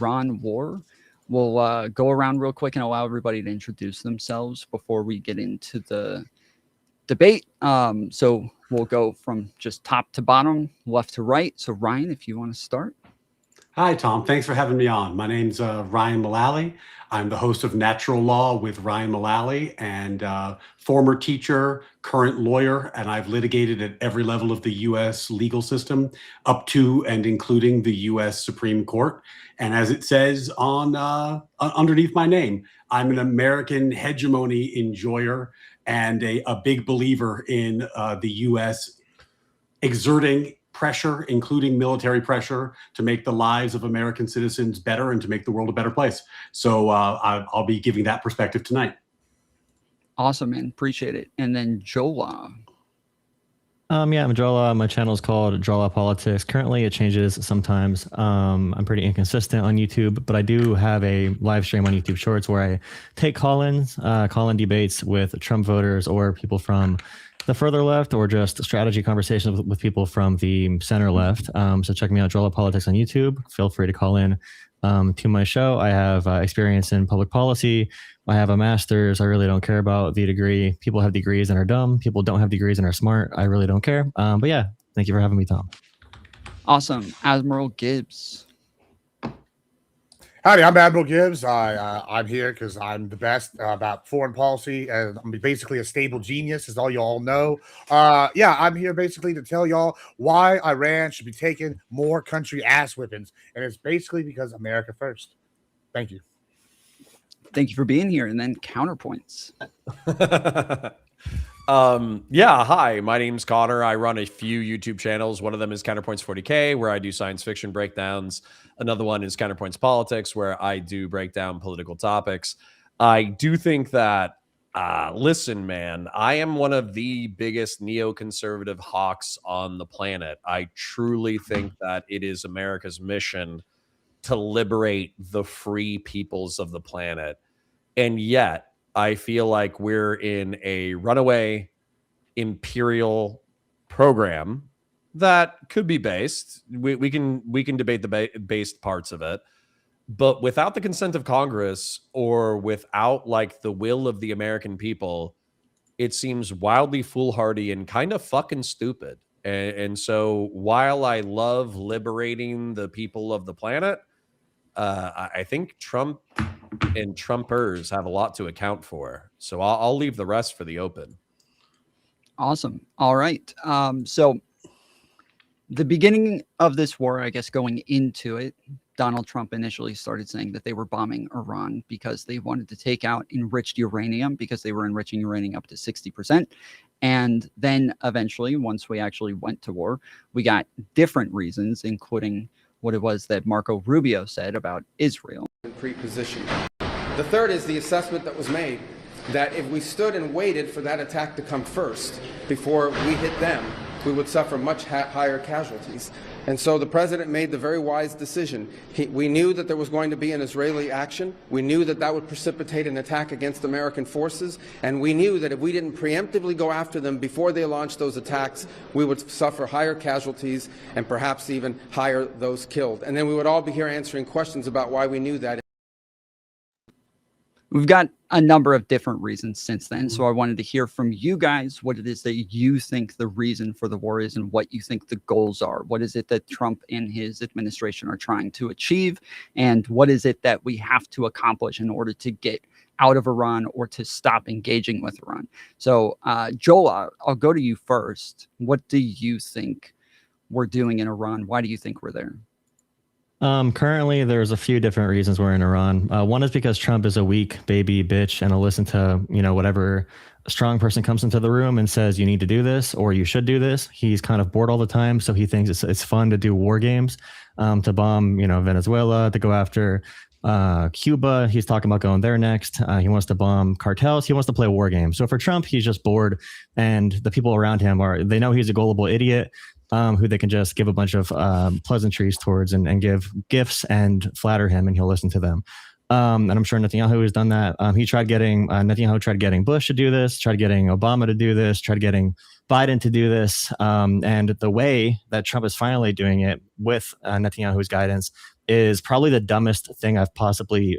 Iran war. We'll go around real quick and allow everybody to introduce themselves before we get into the debate. So we'll go from just top to bottom, left to right. So Ryan, if you want to start. Hi, Tom. Thanks for having me on. My name's Ryan Mullally. I'm the host of Natural Law with Ryan Mullally, and former teacher, current lawyer, and I've litigated at every level of the U.S. legal system, up to and including the U.S. Supreme Court. And as it says on underneath my name, I'm an American hegemony enjoyer and a big believer in the U.S. exerting pressure, including military pressure, to make the lives of American citizens better and to make the world a better place. So I'll be giving that perspective tonight. Awesome, man. Appreciate it. And then Jola. Yeah, I'm Jola. My channel is called Jola Politics. Currently, it changes sometimes. I'm pretty inconsistent on YouTube, but I do have a live stream on YouTube Shorts where I take call-in debates with Trump voters or people from the further left, or just strategy conversations with people from the center left. So check me out, Jola Politics on YouTube. Feel free to call in to my show. I have experience in public policy. I have a master's. I really don't care about the degree. People have degrees and are dumb. People don't have degrees and are smart. I really don't care. But yeah, thank you for having me, Tom. Awesome. Admiral Gibbs. Howdy, I'm Admiral Gibbs. I'm here because I'm the best about foreign policy, and I'm basically a stable genius, as all y'all know. Yeah, I'm here basically to tell y'all why Iran should be taking more country ass whippings, and it's basically because America first. Thank you. Thank you for being here. And then counterpoints. Yeah, hi, my name's Connor. I run a few YouTube channels. One of them is Counterpoints 40K, where I do science fiction breakdowns. Another one is Counterpoints Politics, where I do break down political topics. I do think that, listen, man, I am one of the biggest neoconservative hawks on the planet. I truly think that it is America's mission to liberate the free peoples of the planet. And yet, I feel like we're in a runaway imperial program that could be based. We can debate the based parts of it, but without the consent of Congress or without like the will of the American people, it seems wildly foolhardy and kind of fucking stupid. And so while I love liberating the people of the planet, I think Trump and Trumpers have a lot to account for. So I'll leave the rest for the open. Awesome. All right. So the beginning of this war, I guess going into it, Donald Trump initially started saying that they were bombing Iran because they wanted to take out enriched uranium, because they were enriching uranium up to 60%. And then eventually, once we actually went to war, we got different reasons, including what it was that Marco Rubio said about Israel. Pre-positioned. The third is the assessment that was made that if we stood and waited for that attack to come first before we hit them, we would suffer much higher casualties. And so the president made the very wise decision. We knew that there was going to be an Israeli action. We knew that that would precipitate an attack against American forces. And we knew that if we didn't preemptively go after them before they launched those attacks, we would suffer higher casualties and perhaps even higher those killed. And then we would all be here answering questions about why we knew that. We've got a number of different reasons since then. So I wanted to hear from you guys what it is that you think the reason for the war is and what you think the goals are. What is it that Trump and his administration are trying to achieve? And what is it that we have to accomplish in order to get out of Iran or to stop engaging with Iran? So Joel, I'll go to you first. What do you think we're doing in Iran? Why do you think we're there? Currently, there's a few different reasons we're in Iran. One is because Trump is a weak baby bitch and will listen to, whatever strong person comes into the room and says, you need to do this or you should do this. He's kind of bored all the time. So he thinks it's fun to do war games, to bomb, Venezuela, to go after Cuba. He's talking about going there next. He wants to bomb cartels. He wants to play war games. So for Trump, he's just bored. And the people around him they know he's a gullible idiot. Who they can just give a bunch of pleasantries towards and give gifts and flatter him, and he'll listen to them. And I'm sure Netanyahu has done that. Netanyahu tried getting Bush to do this, tried getting Obama to do this, tried getting Biden to do this. And the way that Trump is finally doing it with Netanyahu's guidance is probably the dumbest thing I've possibly,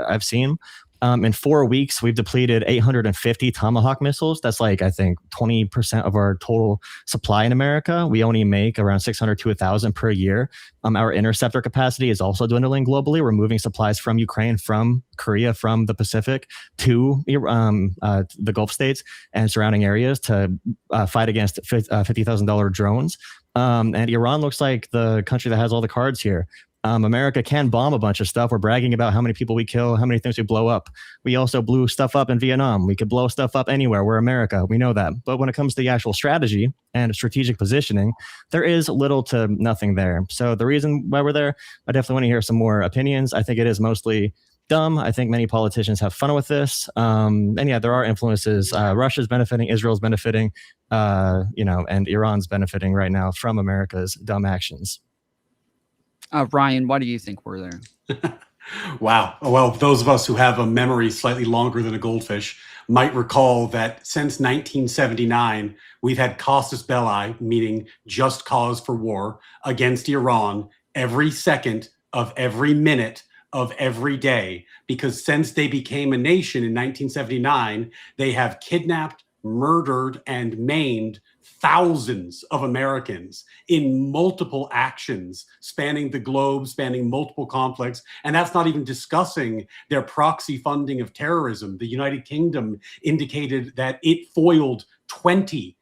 I've seen. In 4 weeks, we've depleted 850 Tomahawk missiles. That's like, I think, 20% of our total supply in America. We only make around 600 to 1,000 per year. Our interceptor capacity is also dwindling globally. We're moving supplies from Ukraine, from Korea, from the Pacific to the Gulf states and surrounding areas to fight against $50,000 drones. And Iran looks like the country that has all the cards here. America can bomb a bunch of stuff. We're bragging about how many people we kill, how many things we blow up. We also blew stuff up in Vietnam. We could blow stuff up anywhere. We're America. We know that. But when it comes to the actual strategy and strategic positioning, there is little to nothing there. So the reason why we're there, I definitely want to hear some more opinions. I think it is mostly dumb. I think many politicians have fun with this. And yeah, there are influences. Russia's benefiting, Israel's benefiting, and Iran's benefiting right now from America's dumb actions. Ryan, why do you think we're there? Wow. Well, those of us who have a memory slightly longer than a goldfish might recall that since 1979, we've had casus belli, meaning just cause for war, against Iran every second of every minute of every day, because since they became a nation in 1979, they have kidnapped, murdered, and maimed thousands of Americans in multiple actions spanning the globe, spanning multiple conflicts. And that's not even discussing their proxy funding of terrorism. The United Kingdom indicated that it foiled 20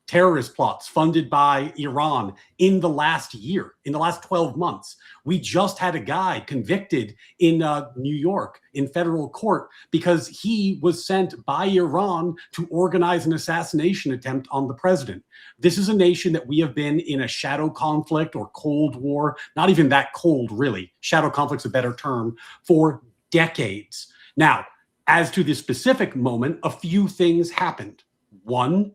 terrorist plots funded by Iran in the last year, in the last 12 months. We just had a guy convicted in New York in federal court because he was sent by Iran to organize an assassination attempt on the president. This is a nation that we have been in a shadow conflict or Cold War, not even that cold, really. Shadow conflict's a better term, for decades. Now, as to this specific moment, a few things happened. One,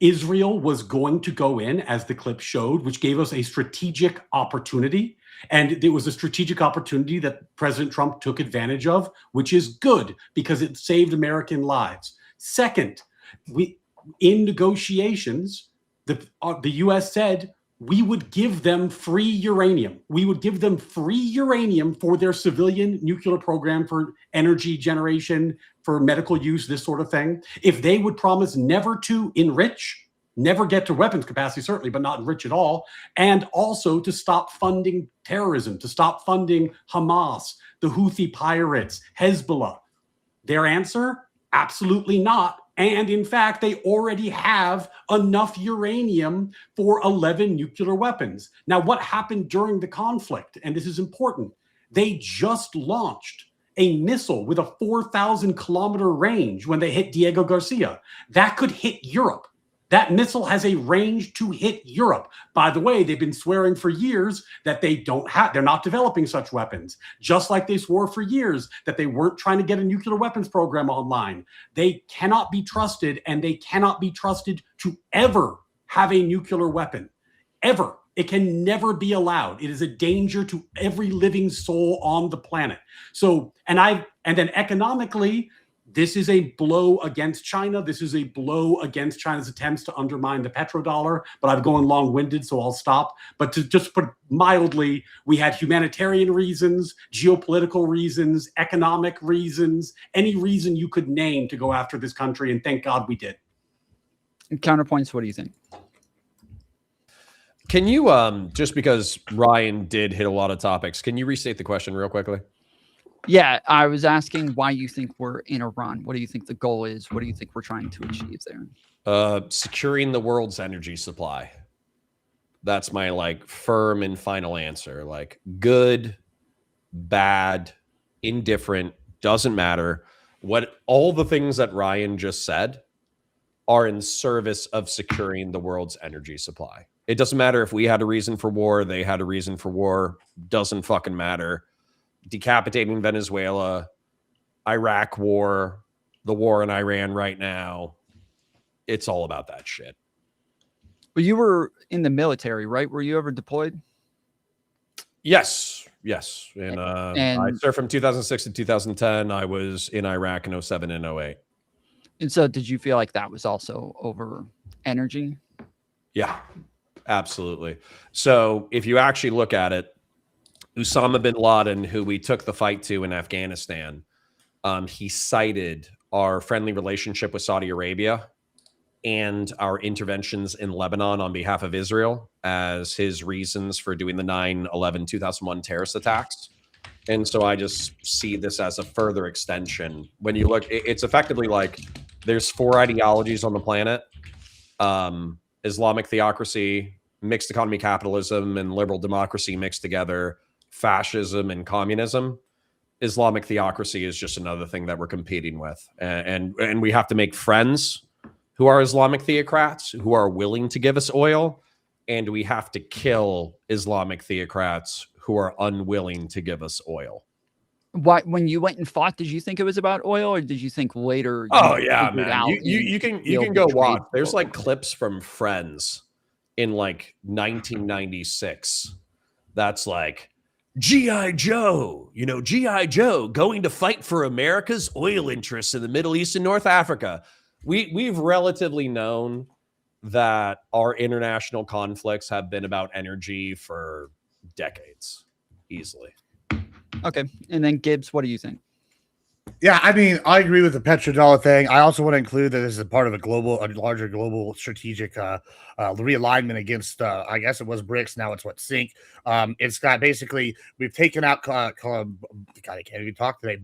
Israel was going to go in, as the clip showed, which gave us a strategic opportunity. And it was a strategic opportunity that President Trump took advantage of, which is good because it saved American lives. Second, in negotiations, the U.S. said we would give them free uranium. We would give them free uranium for their civilian nuclear program, for energy generation, for medical use, this sort of thing. If they would promise never to enrich, never get to weapons capacity, certainly, but not enrich at all, and also to stop funding terrorism, to stop funding Hamas, the Houthi pirates, Hezbollah. Their answer? Absolutely not. And in fact, they already have enough uranium for 11 nuclear weapons. Now, what happened during the conflict? And this is important. They just launched a missile with a 4,000 kilometer range when they hit Diego Garcia. That could hit Europe. That missile has a range to hit Europe. By the way, they've been swearing for years that they're not developing such weapons, just like they swore for years that they weren't trying to get a nuclear weapons program online. They cannot be trusted, and they cannot be trusted to ever have a nuclear weapon, ever. It can never be allowed. It is a danger to every living soul on the planet. So, and then economically, this is a blow against China. This is a blow against China's attempts to undermine the petrodollar. But I'm going long-winded, so I'll stop. But to just put it mildly, we had humanitarian reasons, geopolitical reasons, economic reasons, any reason you could name to go after this country, and thank God we did. And counterpoints, what do you think? Can you, just because Ryan did hit a lot of topics, can you restate the question real quickly? Yeah, I was asking why you think we're in Iran. What do you think the goal is? What do you think we're trying to achieve there? Securing the world's energy supply. That's my firm and final answer. Good, bad, indifferent, doesn't matter. What all the things that Ryan just said are in service of securing the world's energy supply. It doesn't matter if we had a reason for war, they had a reason for war, doesn't fucking matter. Decapitating Venezuela, Iraq war, the war in Iran right now. It's all about that shit. Well, you were in the military, right? Were you ever deployed? Yes. And I served from 2006 to 2010. I was in Iraq in 07 and 08. And so did you feel like that was also over energy? Yeah, absolutely. So if you actually look at it, Osama bin Laden, who we took the fight to in Afghanistan, he cited our friendly relationship with Saudi Arabia and our interventions in Lebanon on behalf of Israel as his reasons for doing the 9/11/2001 terrorist attacks. And so I just see this as a further extension. When you look, it's effectively like there's 4 ideologies on the planet: Islamic theocracy, mixed economy capitalism, and liberal democracy mixed together, fascism and communism. Islamic theocracy is just another thing that we're competing with. And we have to make friends who are Islamic theocrats, who are willing to give us oil. And we have to kill Islamic theocrats who are unwilling to give us oil. Why, when you went and fought, did you think it was about oil, or did you think later? Oh yeah, man. You can go watch. There's like clips from Friends in like 1996. That's like G.I. Joe, G.I. Joe going to fight for America's oil interests in the Middle East and North Africa. We've relatively known that our international conflicts have been about energy for decades, easily. Okay. And then Gibbs, what do you think? Yeah, I mean, I agree with the petrodollar thing. I also want to include that this is a part of a larger global strategic realignment against, I guess it was BRICS. Now it's SYNC. It's got basically, we've taken out, God, I can't even talk today.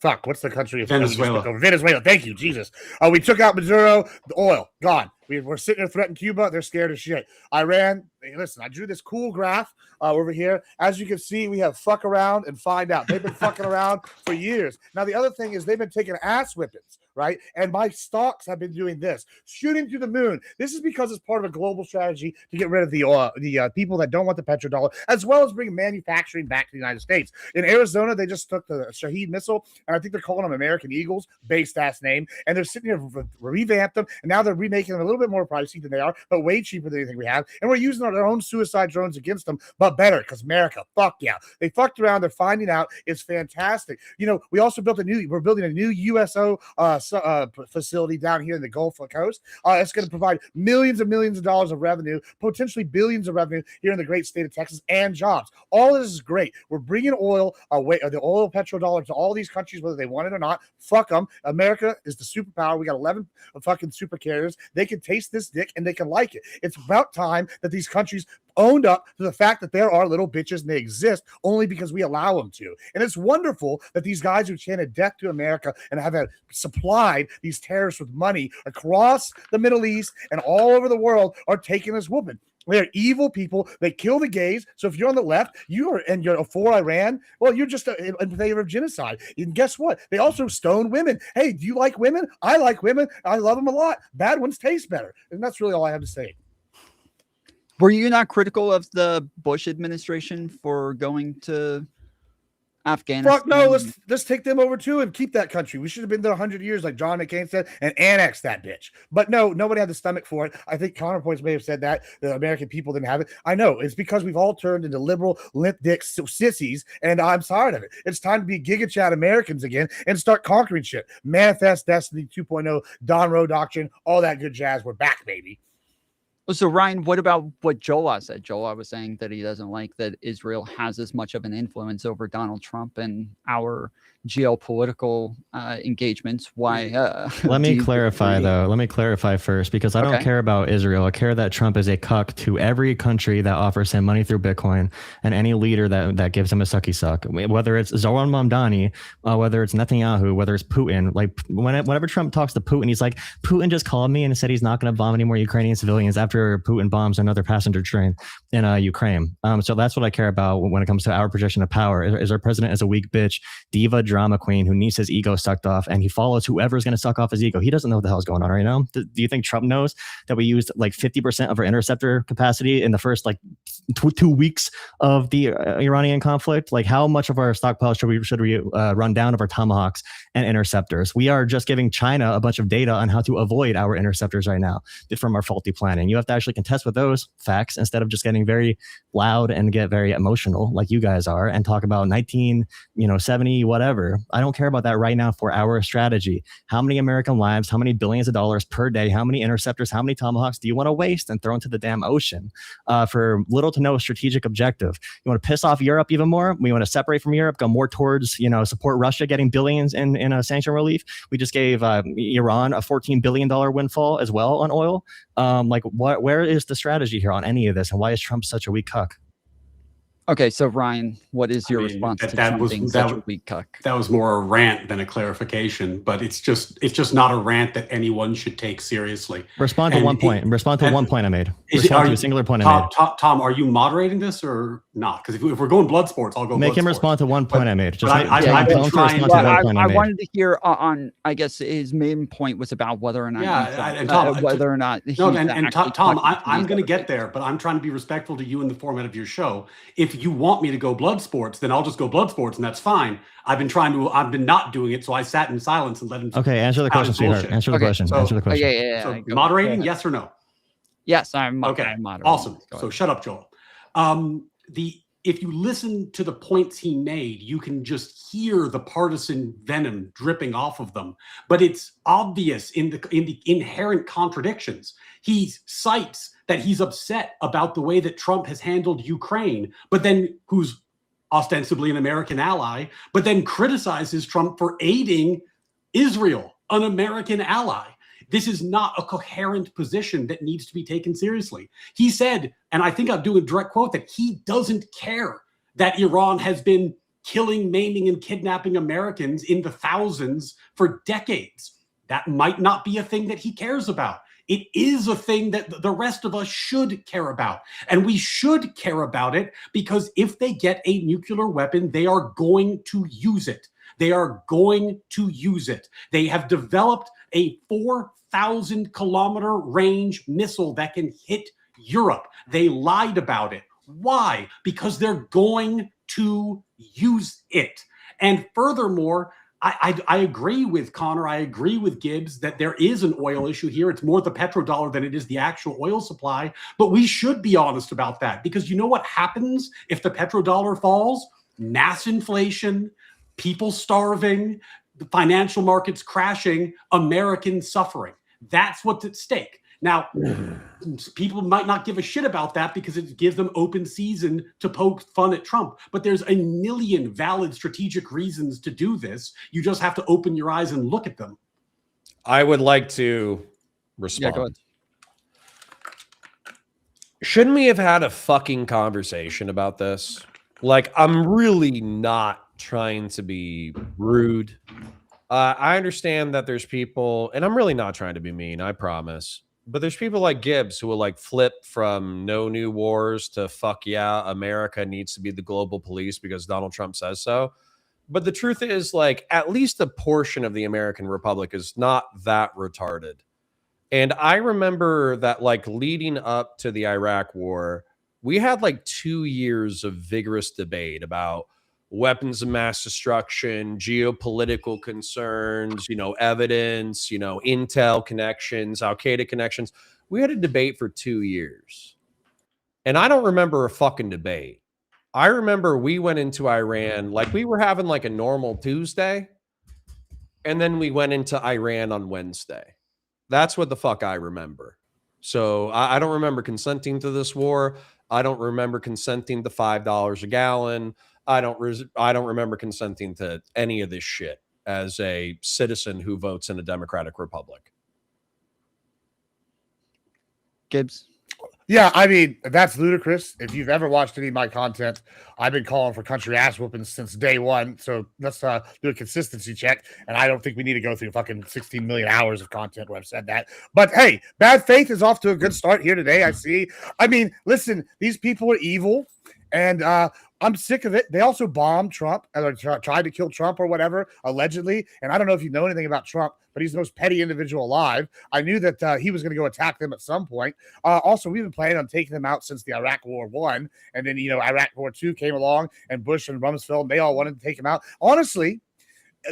Fuck, what's the country? Venezuela. Venezuela. Thank you, Jesus. We took out Maduro, the oil, gone. We're sitting there threatening Cuba. They're scared of shit. Iran, hey, listen, I drew this cool graph over here. As you can see, we have fuck around and find out. They've been fucking around for years. Now, the other thing is they've been taking ass whippings, right? And my stocks have been doing this, shooting through the moon. This is because it's part of a global strategy to get rid of the people that don't want the petrodollar, as well as bring manufacturing back to the United States. In Arizona, they just took the Shahed missile, and I think they're calling them American Eagles, based ass name, and they're sitting here revamp them, and now they're remaking them a little bit more pricey than they are, but way cheaper than anything we have, and we're using our own suicide drones against them, but better, because America, fuck yeah. They fucked around, they're finding out, it's fantastic. We also we're building a new USO facility down here in the Gulf Coast. It's going to provide millions and millions of dollars of revenue, potentially billions of revenue here in the great state of Texas, and jobs. All of this is great. We're bringing oil away, the oil petrodollar to all these countries, whether they want it or not. Fuck them. America is the superpower. We got 11 fucking super carriers. They can taste this dick and they can like it. It's about time that these countries owned up to the fact that there are little bitches and they exist only because we allow them to. And it's wonderful that these guys who chanted death to America and have supplied these terrorists with money across the Middle East and all over the world are taking this whooping. They're evil people. They kill the gays. So if you're on the left, you're for Iran, well, you're just in favor of genocide. And guess what? They also stone women. Hey, do you like women? I like women. I love them a lot. Bad ones taste better. And that's really all I have to say. Were you not critical of the Bush administration for going to Afghanistan? Fuck no, let's take them over too and keep that country. We should have been there 100 years, like John McCain said, and annex that bitch. But no, nobody had the stomach for it. I think Counterpoints may have said that the American people didn't have it. I know it's because we've all turned into liberal limp dick sissies, and I'm tired of it. It's time to be Giga Chat Americans again and start conquering shit. Manifest Destiny 2.0, Don Rowe Doctrine, all that good jazz. We're back, baby. So Ryan, what about what Jola said? Jola was saying that he doesn't like that Israel has as much of an influence over Donald Trump and our geopolitical engagements. Why? Let me clarify though. Let me clarify first, because I don't care about Israel. I care that Trump is a cuck to every country that offers him money through Bitcoin and any leader that gives him a sucky suck. Whether it's Zoran Mamdani, whether it's Netanyahu, whether it's Putin. Like whenever Trump talks to Putin, he's like, Putin just called me and said he's not going to bomb any more Ukrainian civilians after Putin bombs another passenger train in Ukraine. So that's what I care about when it comes to our projection of power. Is our president is a weak bitch, diva, drama queen who needs his ego sucked off, and he follows whoever's going to suck off his ego. He doesn't know what the hell's going on right now. Do you think Trump knows that we used like 50% of our interceptor capacity in the first like 2 weeks of the Iranian conflict? Like how much of our stockpile should we run down of our Tomahawks and interceptors? We are just giving China a bunch of data on how to avoid our interceptors right now from our faulty planning. You have to actually contest with those facts instead of just getting very loud and get very emotional like you guys are and talk about 1970 whatever. I don't care about that right now for our strategy. How many American lives, how many billions of dollars per day, how many interceptors, how many tomahawks do you want to waste and throw into the damn ocean for little to no strategic objective? You want to piss off Europe even more? We want to separate from Europe, go more towards, support Russia getting billions in a sanction relief. We just gave Iran a $14 billion windfall as well on oil. Where is the strategy here on any of this? And why is Trump such a weak cuck? Okay, so Ryan, what is your response to Trump being such a weak cuck? That was more a rant than a clarification, but it's just not a rant that anyone should take seriously. Respond to one point. Respond to one point I made. Respond to a singular point I made. Tom, are you moderating this or not? Because if we're going blood sports, I'll go. Make him respond to one point I made. Just I've been trying. I wanted to hear on. I guess his main point was about whether or not. Whether or not. No, and Tom, I'm going to get there, but I'm trying to be respectful to you in the format of your show. If you want me to go blood sports, then I'll just go blood sports, and that's fine. I've been not doing it, so I sat in silence and let him. Okay, answer the question, sweetheart. Answer the question. Answer the question. Yeah. So moderating, yes or no? Yes, I'm. Okay, I'm moderating. Awesome. So shut up, Joel. If you listen to the points he made, you can just hear the partisan venom dripping off of them. But it's obvious in the inherent contradictions. He cites that he's upset about the way that Trump has handled Ukraine, but then who's ostensibly an American ally, but then criticizes Trump for aiding Israel, an American ally. This is not a coherent position that needs to be taken seriously. He said, and I think I'll do a direct quote, that he doesn't care that Iran has been killing, maiming, and kidnapping Americans in the thousands for decades. That might not be a thing that he cares about. It is a thing that the rest of us should care about. And we should care about it because if they get a nuclear weapon, they are going to use it. They are going to use it. They have developed a 4,000 kilometer range missile that can hit Europe. They lied about it. Why? Because they're going to use it. And furthermore, I agree with Connor. I agree with Gibbs that there is an oil issue here. It's more the petrodollar than it is the actual oil supply. But we should be honest about that because you know what happens if the petrodollar falls? Mass inflation, people starving, the financial markets crashing, Americans suffering. That's what's at stake. Now, people might not give a shit about that because it gives them open season to poke fun at Trump. But there's a million valid strategic reasons to do this. You just have to open your eyes and look at them. I would like to respond. Yeah, go ahead. Shouldn't we have had a fucking conversation about this? Like, I'm really not trying to be rude. I understand that there's people, and I'm really not trying to be mean, I promise. But there's people like Gibbs who will like flip from no new wars to fuck yeah, America needs to be the global police because Donald Trump says so. But the truth is, like, at least a portion of the American Republic is not that retarded. And I remember that, like, leading up to the Iraq war, we had like 2 years of vigorous debate about weapons of mass destruction, geopolitical concerns, evidence, intel connections, Al-Qaeda connections. We had a debate for 2 years. And I don't remember a fucking debate. I remember we went into Iran like we were having like a normal Tuesday. And then we went into Iran on Wednesday. That's what the fuck I remember. So I don't remember consenting to this war. I don't remember consenting to $5 a gallon. I don't remember consenting to any of this shit as a citizen who votes in a democratic republic. Gibbs? Yeah, I mean, that's ludicrous. If you've ever watched any of my content, I've been calling for country ass whoopings since day one. So let's do a consistency check. And I don't think we need to go through fucking 16 million hours of content where I've said that. But hey, bad faith is off to a good start here today. I see. I mean, listen, these people are evil. And I'm sick of it. They also bombed Trump or tried to kill Trump or whatever, allegedly. And I don't know if you know anything about Trump, but he's the most petty individual alive. I knew that he was going to go attack them at some point. Also, we've been planning on taking them out since the Iraq War I. And then, Iraq War II came along and Bush and Rumsfeld, they all wanted to take him out. Honestly,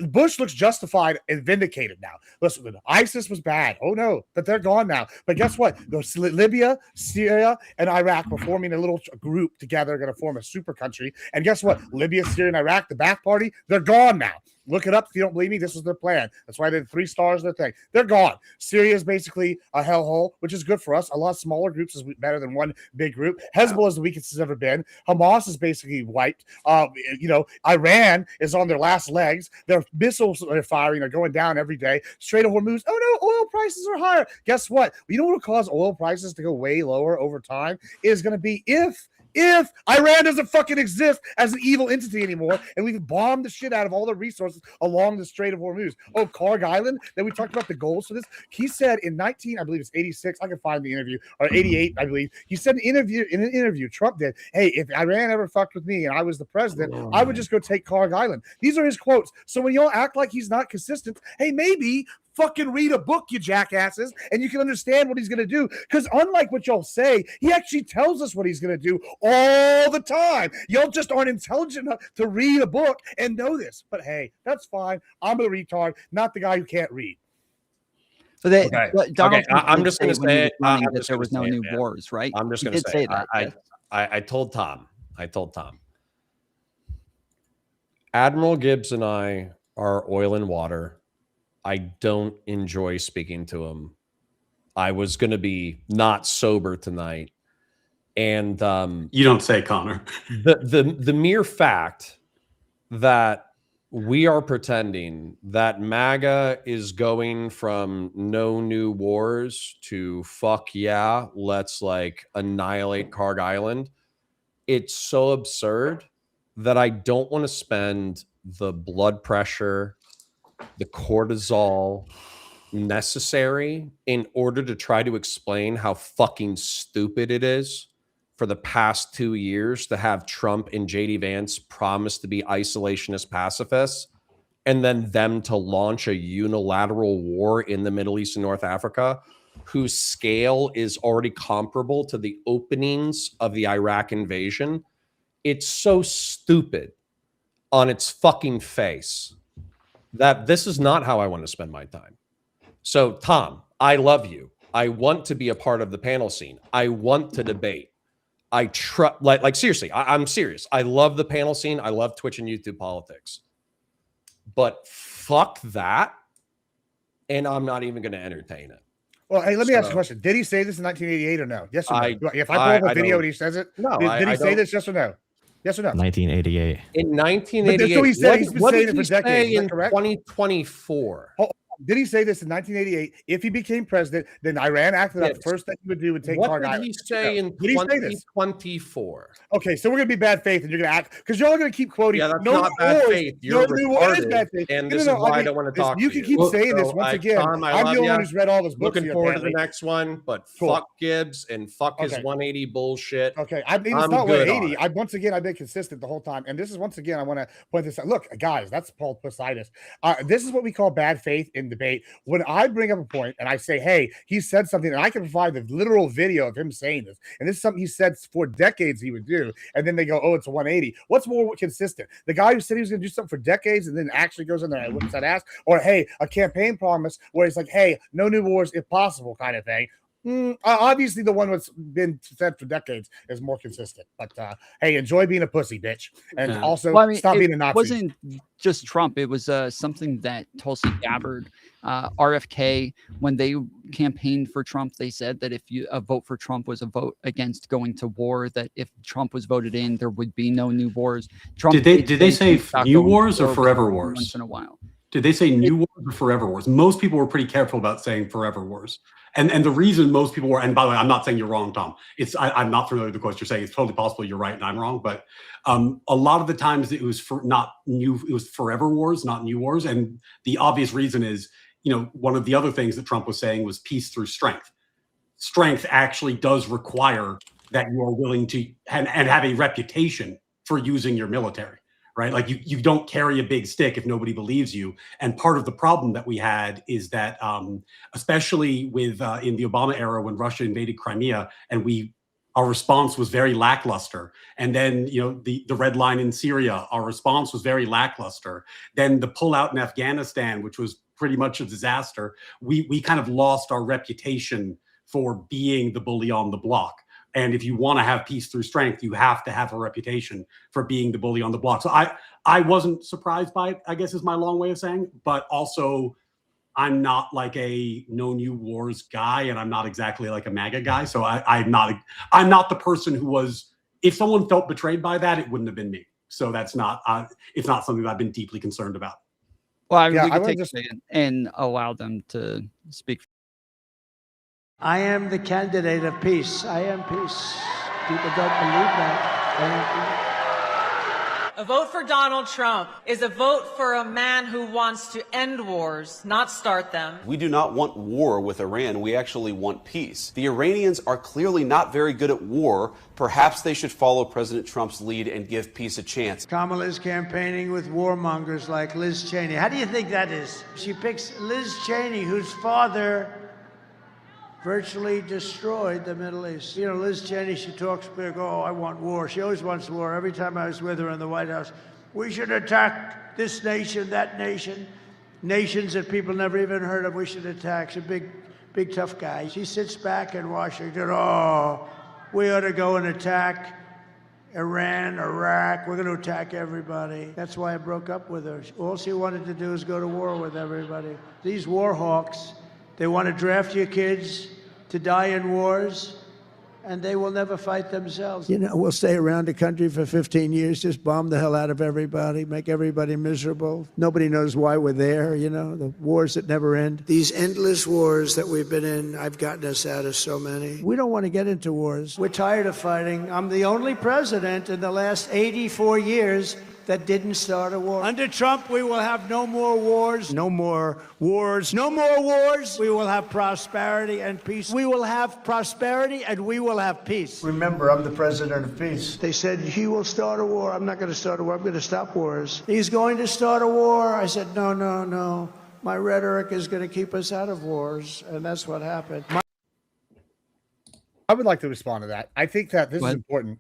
Bush looks justified and vindicated now. Listen, ISIS was bad. Oh no, but they're gone now. But guess what? Libya, Syria, and Iraq were forming a little group together, going to form a super country. And guess what? Libya, Syria, and Iraq, the Ba'ath Party, they're gone now. Look it up if you don't believe me. This was their plan. That's why they did 3 stars in their thing. They're gone. Syria is basically a hellhole, which is good for us. A lot of smaller groups is better than one big group. Hezbollah is the weakest it's ever been. Hamas is basically wiped. Iran is on their last legs. Their missiles they're firing are going down every day. Strait of Hormuz. Oh no, oil prices are higher. Guess what? You know what will cause oil prices to go way lower over time is going to be if Iran doesn't fucking exist as an evil entity anymore, and we've bombed the shit out of all the resources along the Strait of Hormuz. Oh, Karg Island, that we talked about the goals for this. He said in I believe it's 86, I can find the interview, or 88, I believe. He said in an interview, Trump did, hey, if Iran ever fucked with me and I was the president, I would just go take Karg Island. These are his quotes. So when y'all act like he's not consistent, hey, maybe fucking read a book, you jackasses, and you can understand what he's going to do. Because unlike what y'all say, he actually tells us what he's going to do all the time. Y'all just aren't intelligent enough to read a book and know this. But hey, that's fine. I'm a retard, not the guy who can't read. So Donald Trump I'm just going to say that there was no new wars, right? I'm just going to say that. I told Tom. Admiral Gibbs and I are oil and water. I don't enjoy speaking to him. I was going to be not sober tonight. And you don't say, Connor. The mere fact that we are pretending that MAGA is going from no new wars to fuck yeah, let's like annihilate Karg Island. It's so absurd that I don't want to spend the blood pressure, the cortisol necessary in order to try to explain how fucking stupid it is for the past 2 years to have Trump and JD Vance promise to be isolationist pacifists and then them to launch a unilateral war in the Middle East and North Africa whose scale is already comparable to the openings of the Iraq invasion. It's so stupid on its fucking face that this is not how I want to spend my time. So, Tom, I love you. I want to be a part of the panel scene. I want to debate. I trust, like seriously, I'm serious. I love the panel scene. I love Twitch and YouTube politics. But fuck that. And I'm not even going to entertain it. Well, hey, let me ask you a question. Did he say this in 1988 or no? Yes or no? If I pull up a video and he says it, no, did he say this, yes or no? Yes or no? 1988. In 1988. So he said he's been what saying did it he for decades. say in Correct? 2024? Did he say this in 1988? If he became president, then Iran acted out. The first thing he would do would take Karg Island. What did he say in 2024? Okay, so we're gonna be bad faith, and you're gonna act because you're all gonna keep quoting. Yeah, that's not bad faith. You're retarded, bad faith. and this is why I don't want to talk. You can keep saying this once again. Tom, I'm the one who's read all those books. Looking forward to the next one, but fuck Gibbs and fuck his 180 bullshit. Okay, I mean it's not 180. Once again, I've been consistent the whole time, and this is once again I want to point this out. Look, guys, that's Paul Poseidon. This is what we call bad faith in debate. When I bring up a point and I say, hey, he said something, and I can provide the literal video of him saying this, and this is something he said for decades he would do, and then they go, oh, it's a 180. What's more consistent? The guy who said he was going to do something for decades and then actually goes in there and looks at ass, or hey, a campaign promise where he's like, hey, no new wars if possible kind of thing. Obviously, the one that's been said for decades is more consistent. But hey, enjoy being a pussy, bitch, and also stop being a Nazi. It wasn't just Trump. It was something that Tulsi Gabbard, RFK, when they campaigned for Trump, they said that if a vote for Trump was a vote against going to war, that if Trump was voted in, there would be no new wars. Trump did they say new wars or forever wars? Once in a while. Did they say new wars or forever wars? Most people were pretty careful about saying forever wars. And the reason most people were, and by the way, I'm not saying you're wrong, Tom. I'm not familiar with the quotes you're saying. It's totally possible you're right and I'm wrong. But a lot of the times it was it was forever wars, not new wars. And the obvious reason is, one of the other things that Trump was saying was peace through strength. Strength actually does require that you are willing to and have a reputation for using your military. Right? Like you don't carry a big stick if nobody believes you. And part of the problem that we had is that, especially with in the Obama era when Russia invaded Crimea and we our response was very lackluster. And then, the red line in Syria, our response was very lackluster. Then the pullout in Afghanistan, which was pretty much a disaster, we kind of lost our reputation for being the bully on the block. And if you want to have peace through strength, you have to have a reputation for being the bully on the block. So I wasn't surprised by it, I guess is my long way of saying, but also I'm not like a no new wars guy, and I'm not exactly like a MAGA guy. So I'm not the person who was, if someone felt betrayed by that, it wouldn't have been me. So that's not, it's not something that I've been deeply concerned about. Well, Yeah, we I could would take just- a second and allow them to speak. I am the candidate of peace. I am peace. People don't believe that. I am peace. A vote for Donald Trump is a vote for a man who wants to end wars, not start them. We do not want war with Iran. We actually want peace. The Iranians are clearly not very good at war. Perhaps they should follow President Trump's lead and give peace a chance. Kamala's campaigning with warmongers like Liz Cheney. How do you think that is? She picks Liz Cheney, whose father virtually destroyed the Middle East. Liz Cheney, she talks big, oh, I want war. She always wants war. Every time I was with her in the White House, we should attack this nation, that nation, nations that people never even heard of, we should attack. She's a big tough guy. She sits back in Washington, oh, we ought to go and attack Iran, Iraq. We're going to attack everybody. That's why I broke up with her. All she wanted to do is go to war with everybody. These war hawks, they want to draft your kids to die in wars, and they will never fight themselves. We'll stay around the country for 15 years, just bomb the hell out of everybody, make everybody miserable. Nobody knows why we're there, the wars that never end. These endless wars that we've been in, I've gotten us out of so many. We don't want to get into wars. We're tired of fighting. I'm the only president in the last 84 years that didn't start a war. Under Trump, we will have no more wars, no more wars, no more wars. We will have prosperity and peace. We will have prosperity and we will have peace. Remember, I'm the president of peace. They said, he will start a war. I'm not going to start a war. I'm going to stop wars. He's going to start a war. I said, no. My rhetoric is going to keep us out of wars. And that's what happened. I would like to respond to that. I think that this is important.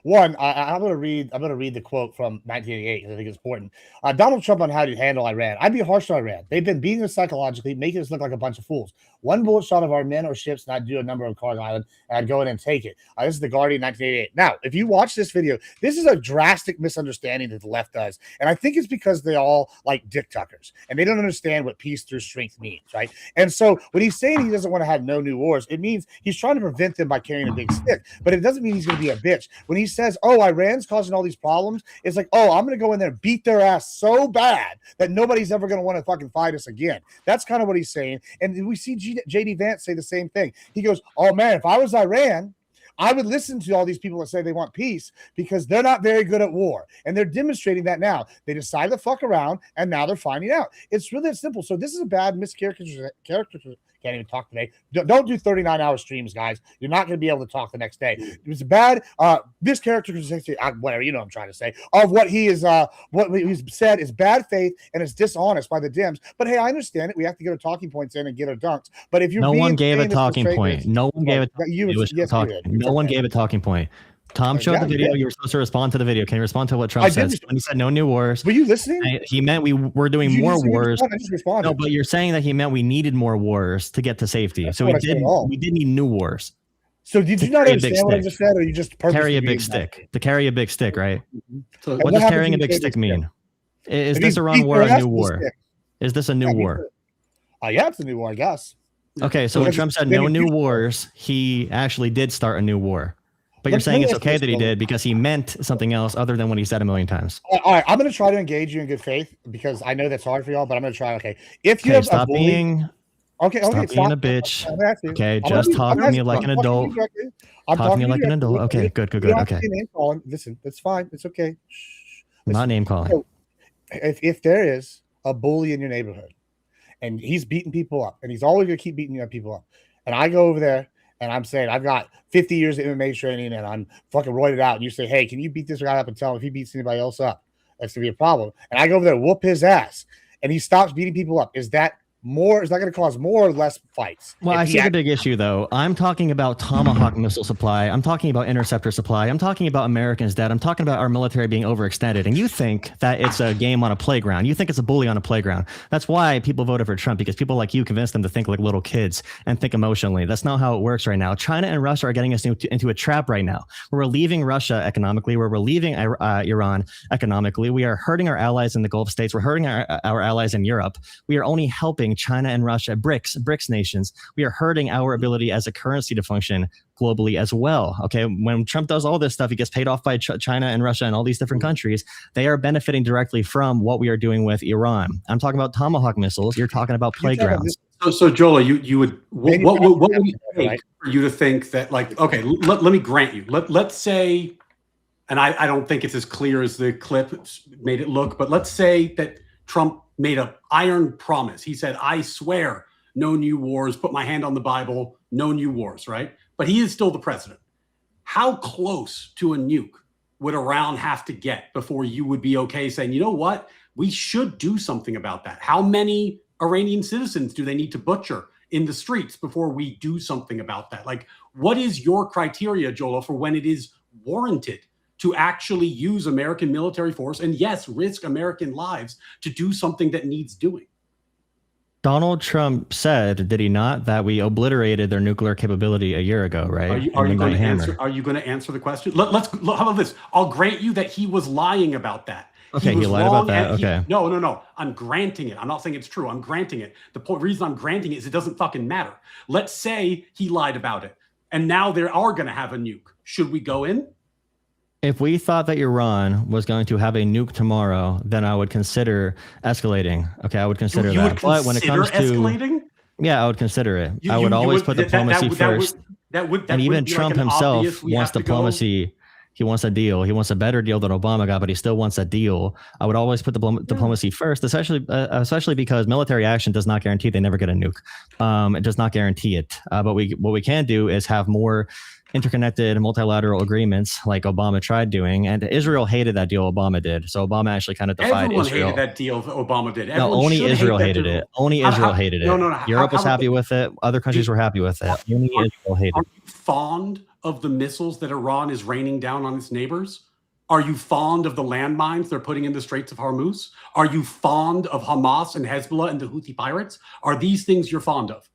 One, I'm going to read the quote from 1988. I think it's important. Donald Trump on how to handle Iran. I'd be harsh on Iran. They've been beating us psychologically, making us look like a bunch of fools. One bullet shot of our men or ships, and I'd do a number of cars island, and I'd go in and take it. This is the Guardian 1988. Now, if you watch this video, this is a drastic misunderstanding that the left does. And I think it's because they all like dick tuckers, and they don't understand what peace through strength means, right? And so when he's saying he doesn't want to have no new wars, it means he's trying to prevent them by carrying a big stick. But it doesn't mean he's going to be a bitch. When he says, oh, Iran's causing all these problems, it's like, oh, I'm going to go in there and beat their ass so bad that nobody's ever going to want to fucking fight us again. That's kind of what he's saying. And we see J.D. Vance say the same thing. He goes, oh, man, if I was Iran, I would listen to all these people that say they want peace because they're not very good at war. And they're demonstrating that now. They decided to fuck around, and now they're finding out. It's really that simple. So this is a bad mischaracterization. Can't even talk today. Don't do 39-hour streams, guys. You're not going to be able to talk the next day. It was a bad mischaracterization, whatever, you know what I'm trying to say, of what he is, what he's said is bad faith and is dishonest by the Dems. But hey, I understand it. We have to get our talking points in and get our dunks. But if you're no one gave a talking point. No one gave No one gave a talking point. Tom showed the video. You were supposed to respond to the video. Can you respond to what Trump says? When he said no new wars. Were you listening? He meant we were doing more wars. I just responded. No, but you're saying that he meant we needed more wars to get to safety. That's so we did need new wars. So did you not understand what I just said, or you just carry a big stick? To carry a big stick, right? So what does carrying a big stick mean? Is this Iran war a new war? Is this a new war? Yeah, it's a new war, I guess. Okay, so when Trump said no new wars, he actually did start a new war. But you're saying it's okay that he did because he meant something else other than what he said a million times. All right, I'm going to try to engage you in good faith because I know that's hard for y'all, but I'm going to try. Okay, if you have stop being a bitch. Okay, just talk to me like an adult. Talk to me like an adult. Okay, good. Okay. Listen, it's fine. It's okay. I'm not name calling. So, if there is a bully in your neighborhood and he's beating people up and he's always going to keep beating people up, and I go over there and I'm saying I've got 50 years of MMA training and I'm fucking roided out, and you say, hey, can you beat this guy up and tell him if he beats anybody else up, that's going to be a problem. And I go over there, whoop his ass, and he stops beating people up. Is that more? Is that going to cause more or less fights? Well, I see the big issue, though. I'm talking about Tomahawk missile supply. I'm talking about interceptor supply. I'm talking about Americans dead. I'm talking about our military being overextended. And you think that it's a game on a playground. You think it's a bully on a playground. That's why people voted for Trump, because people like you convinced them to think like little kids and think emotionally. That's not how it works right now. China and Russia are getting us into a trap right now. We're relieving Russia economically. We're relieving Iran economically. We are hurting our allies in the Gulf states. We're hurting our allies in Europe. We are only helping China and Russia, BRICS nations. We are hurting our ability as a currency to function globally as well. Okay, when Trump does all this stuff, he gets paid off by China and Russia and all these different countries. They are benefiting directly from what we are doing with Iran. I'm talking about Tomahawk missiles. You're talking about playgrounds. So Joel, you would what would it take for you to think that, like, okay, let me grant you. Let's say, and I don't think it's as clear as the clip made it look, but let's say that Trump made an iron promise. He said, I swear, no new wars, put my hand on the Bible, no new wars, right? But he is still the president. How close to a nuke would Iran have to get before you would be okay saying, you know what, we should do something about that? How many Iranian citizens do they need to butcher in the streets before we do something about that? Like, what is your criteria, Joel, for when it is warranted to actually use American military force and, yes, risk American lives to do something that needs doing? Donald Trump said, did he not, that we obliterated their nuclear capability a year ago, right? Are you going to answer the question? How about this? I'll grant you that he was lying about that. Okay, he lied about that. Okay. No. I'm granting it. I'm not saying it's true. I'm granting it. The reason I'm granting it is it doesn't fucking matter. Let's say he lied about it, and now they are going to have a nuke. Should we go in? If we thought that Iran was going to have a nuke tomorrow, then I would consider escalating. Okay, I would consider that. But when it comes to escalating, yeah, I would consider it. I would always put diplomacy first. And even Trump himself wants diplomacy. He wants a deal. He wants a better deal than Obama got, but he still wants a deal. I would always put diplomacy first, especially because military action does not guarantee they never get a nuke. It does not guarantee it. But what we can do is have more interconnected multilateral agreements like Obama tried doing, and Israel hated that deal Obama did. So Obama actually kind of defied Israel. Everyone hated that deal Obama did. No, only Israel hated it. Only Israel hated it. No. Europe was happy with it. Other countries were happy with it. Only Israel hated it. Are you fond of the missiles that Iran is raining down on its neighbors? Are you fond of the landmines they're putting in the Straits of Hormuz? Are you fond of Hamas and Hezbollah and the Houthi pirates? Are these things you're fond of?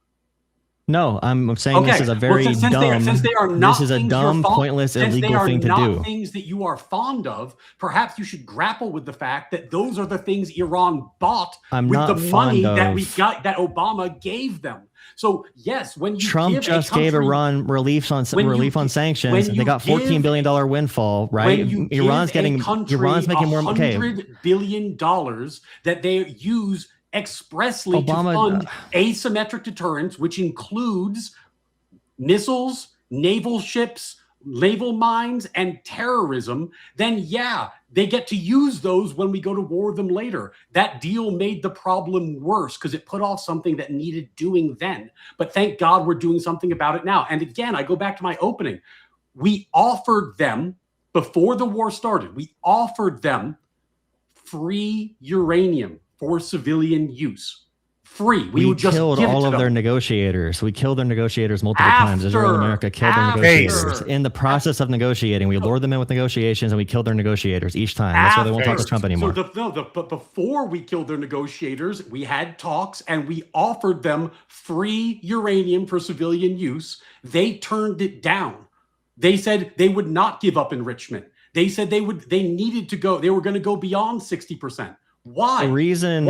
No, I'm saying this is a very dumb. This is a dumb, pointless, illegal thing to do. Things that you are fond of. Perhaps you should grapple with the fact that those are the things Iran bought with the money that we got, that Obama gave them. So yes, when you Trump just gave Iran relief on sanctions, they got $14 billion windfall, right? Iran's making more. $100 billion that they use expressly to fund asymmetric deterrence, which includes missiles, naval ships, naval mines, and terrorism, then yeah, they get to use those when we go to war with them later. That deal made the problem worse because it put off something that needed doing then. But thank God we're doing something about it now. And again, I go back to my opening. We offered them, before the war started, we offered them free uranium for civilian use. Free. We killed all of their negotiators. We killed their negotiators multiple times. Israel and America killed their negotiators. In the process of negotiating, we lured them in with negotiations and we killed their negotiators each time. That's why they won't talk to Trump anymore. But before we killed their negotiators, we had talks and we offered them free uranium for civilian use. They turned it down. They said they would not give up enrichment. They said they needed to go. They were going to go beyond 60%. Why? The reason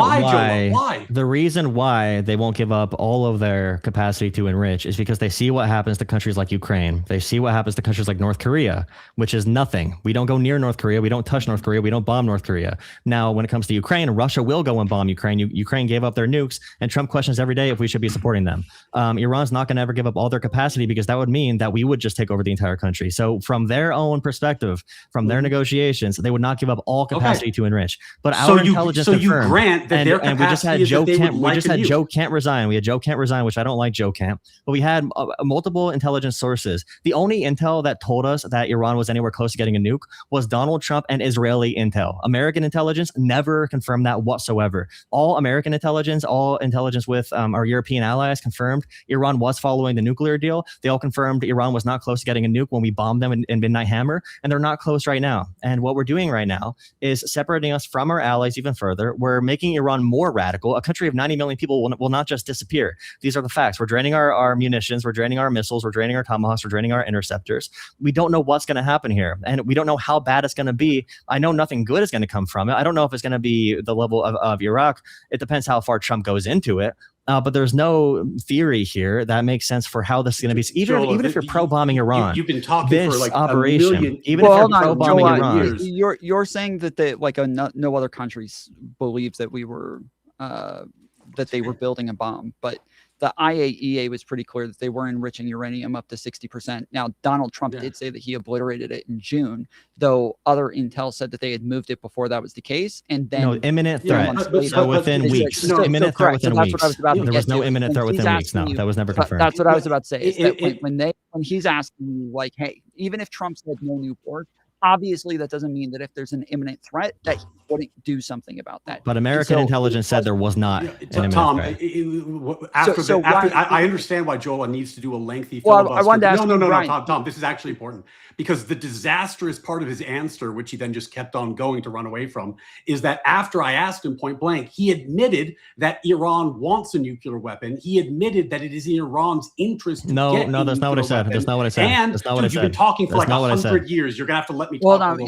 why they won't give up all of their capacity to enrich is because they see what happens to countries like Ukraine. They see what happens to countries like North Korea, which is nothing. We don't go near North Korea. We don't touch North Korea. We don't bomb North Korea. Now, when it comes to Ukraine, Russia will go and bomb Ukraine. Ukraine gave up their nukes, and Trump questions every day if we should be supporting them. Iran's not going to ever give up all their capacity because that would mean that we would just take over the entire country. So from their own perspective, from their negotiations, they would not give up all capacity to enrich. But our intelligence intelligence so you confirmed. grant that their and we just had capacity is Joe that they Kemp. would We like just a had nuke. Joe Kemp resign. We had Joe Kemp resign, which I don't like Joe Kemp. But we had multiple intelligence sources. The only intel that told us that Iran was anywhere close to getting a nuke was Donald Trump and Israeli intel. American intelligence never confirmed that whatsoever. All American intelligence, all intelligence with our European allies confirmed Iran was following the nuclear deal. They all confirmed Iran was not close to getting a nuke when we bombed them in Midnight Hammer, and they're not close right now. And what we're doing right now is separating us from our allies even further. We're making Iran more radical. A country of 90 million people will not just disappear. These are the facts. We're draining our munitions. We're draining our missiles. We're draining our Tomahawks. We're draining our interceptors. We don't know what's going to happen here, and we don't know how bad it's going to be. I know nothing good is going to come from it. I don't know if it's going to be the level of Iraq. It depends how far Trump goes into it. But there's no theory here that makes sense for how this is going to be. Even if you're pro-bombing Iran, you've been talking this for like operation, a million. even if you're pro-bombing Joel, Iran, you're saying that like no other countries believed that we were that they were building a bomb, but the IAEA was pretty clear that they were enriching uranium up to 60%. Now, Donald Trump did say that he obliterated it in June, though other intel said that they had moved it before that was the case. And then imminent threat. So within weeks, imminent threat within weeks. There was no imminent threat within weeks. No, that was never confirmed. That's what I was about to say. Is that when he's asking you, like, hey, even if Trump said no new port, obviously that doesn't mean that if there's an imminent threat that he wouldn't do something about that. But American intelligence said there was not an imminent Tom, threat. I understand why Joel needs to do a lengthy Well, filibuster. I wanted to ask no, Tom, this is actually important because the disastrous part of his answer, which he then just kept on going to run away from, is that after I asked him point blank, he admitted that Iran wants a nuclear weapon. He admitted that it is in Iran's interest to get No, that's not what I said. That's not what I said. And that's not what I said. You've been talking for that's like 100 years. You're gonna have to let me talk. Well, no,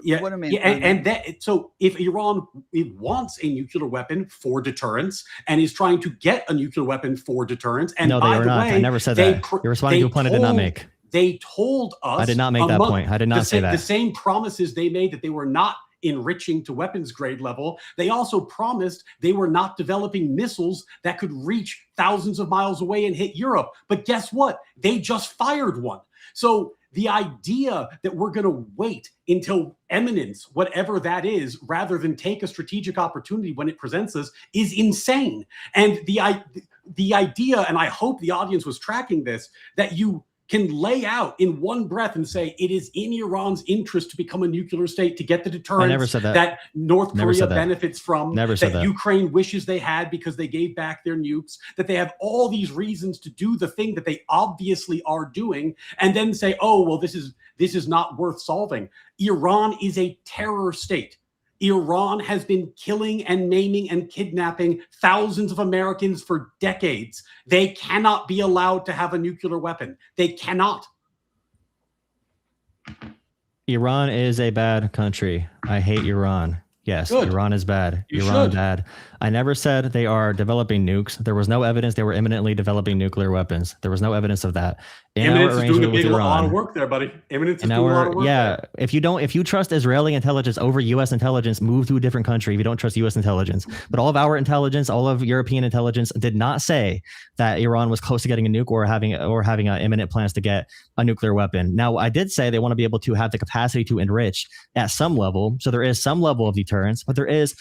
yeah. What a man. So if Iran wants a nuclear weapon for deterrence and is trying to get a nuclear weapon for deterrence, and no, they are not. I never said that. You're responding to a point I did not make. They told us. I did not make that point. I did not say that. The same promises they made that they were not enriching to weapons grade level. They also promised they were not developing missiles that could reach thousands of miles away and hit Europe. But guess what? They just fired one. So the idea that we're going to wait until eminence, whatever that is, rather than take a strategic opportunity when it presents us is insane. And the idea, and I hope the audience was tracking this, that you can lay out in one breath and say it is in Iran's interest to become a nuclear state to get the deterrence that North Korea benefits from, that Ukraine wishes they had because they gave back their nukes, that they have all these reasons to do the thing that they obviously are doing, and then say, oh, well, this is not worth solving. Iran is a terror state. Iran has been killing and maiming and kidnapping thousands of Americans for decades. They cannot be allowed to have a nuclear weapon. They cannot. Iran is a bad country. I hate Iran. Yes, good. Iran is bad. Iran bad. I never said they are developing nukes. There was no evidence they were imminently developing nuclear weapons. There was no evidence of that. Eminence is doing a lot of work there, buddy. Eminence is doing a lot of work. Yeah, if you trust Israeli intelligence over U.S. intelligence, move to a different country. If you don't trust U.S. intelligence, but all of our intelligence, all of European intelligence, did not say that Iran was close to getting a nuke or having imminent plans to get a nuclear weapon. Now, I did say they want to be able to have the capacity to enrich at some level, so there is some level of deterrence, but there's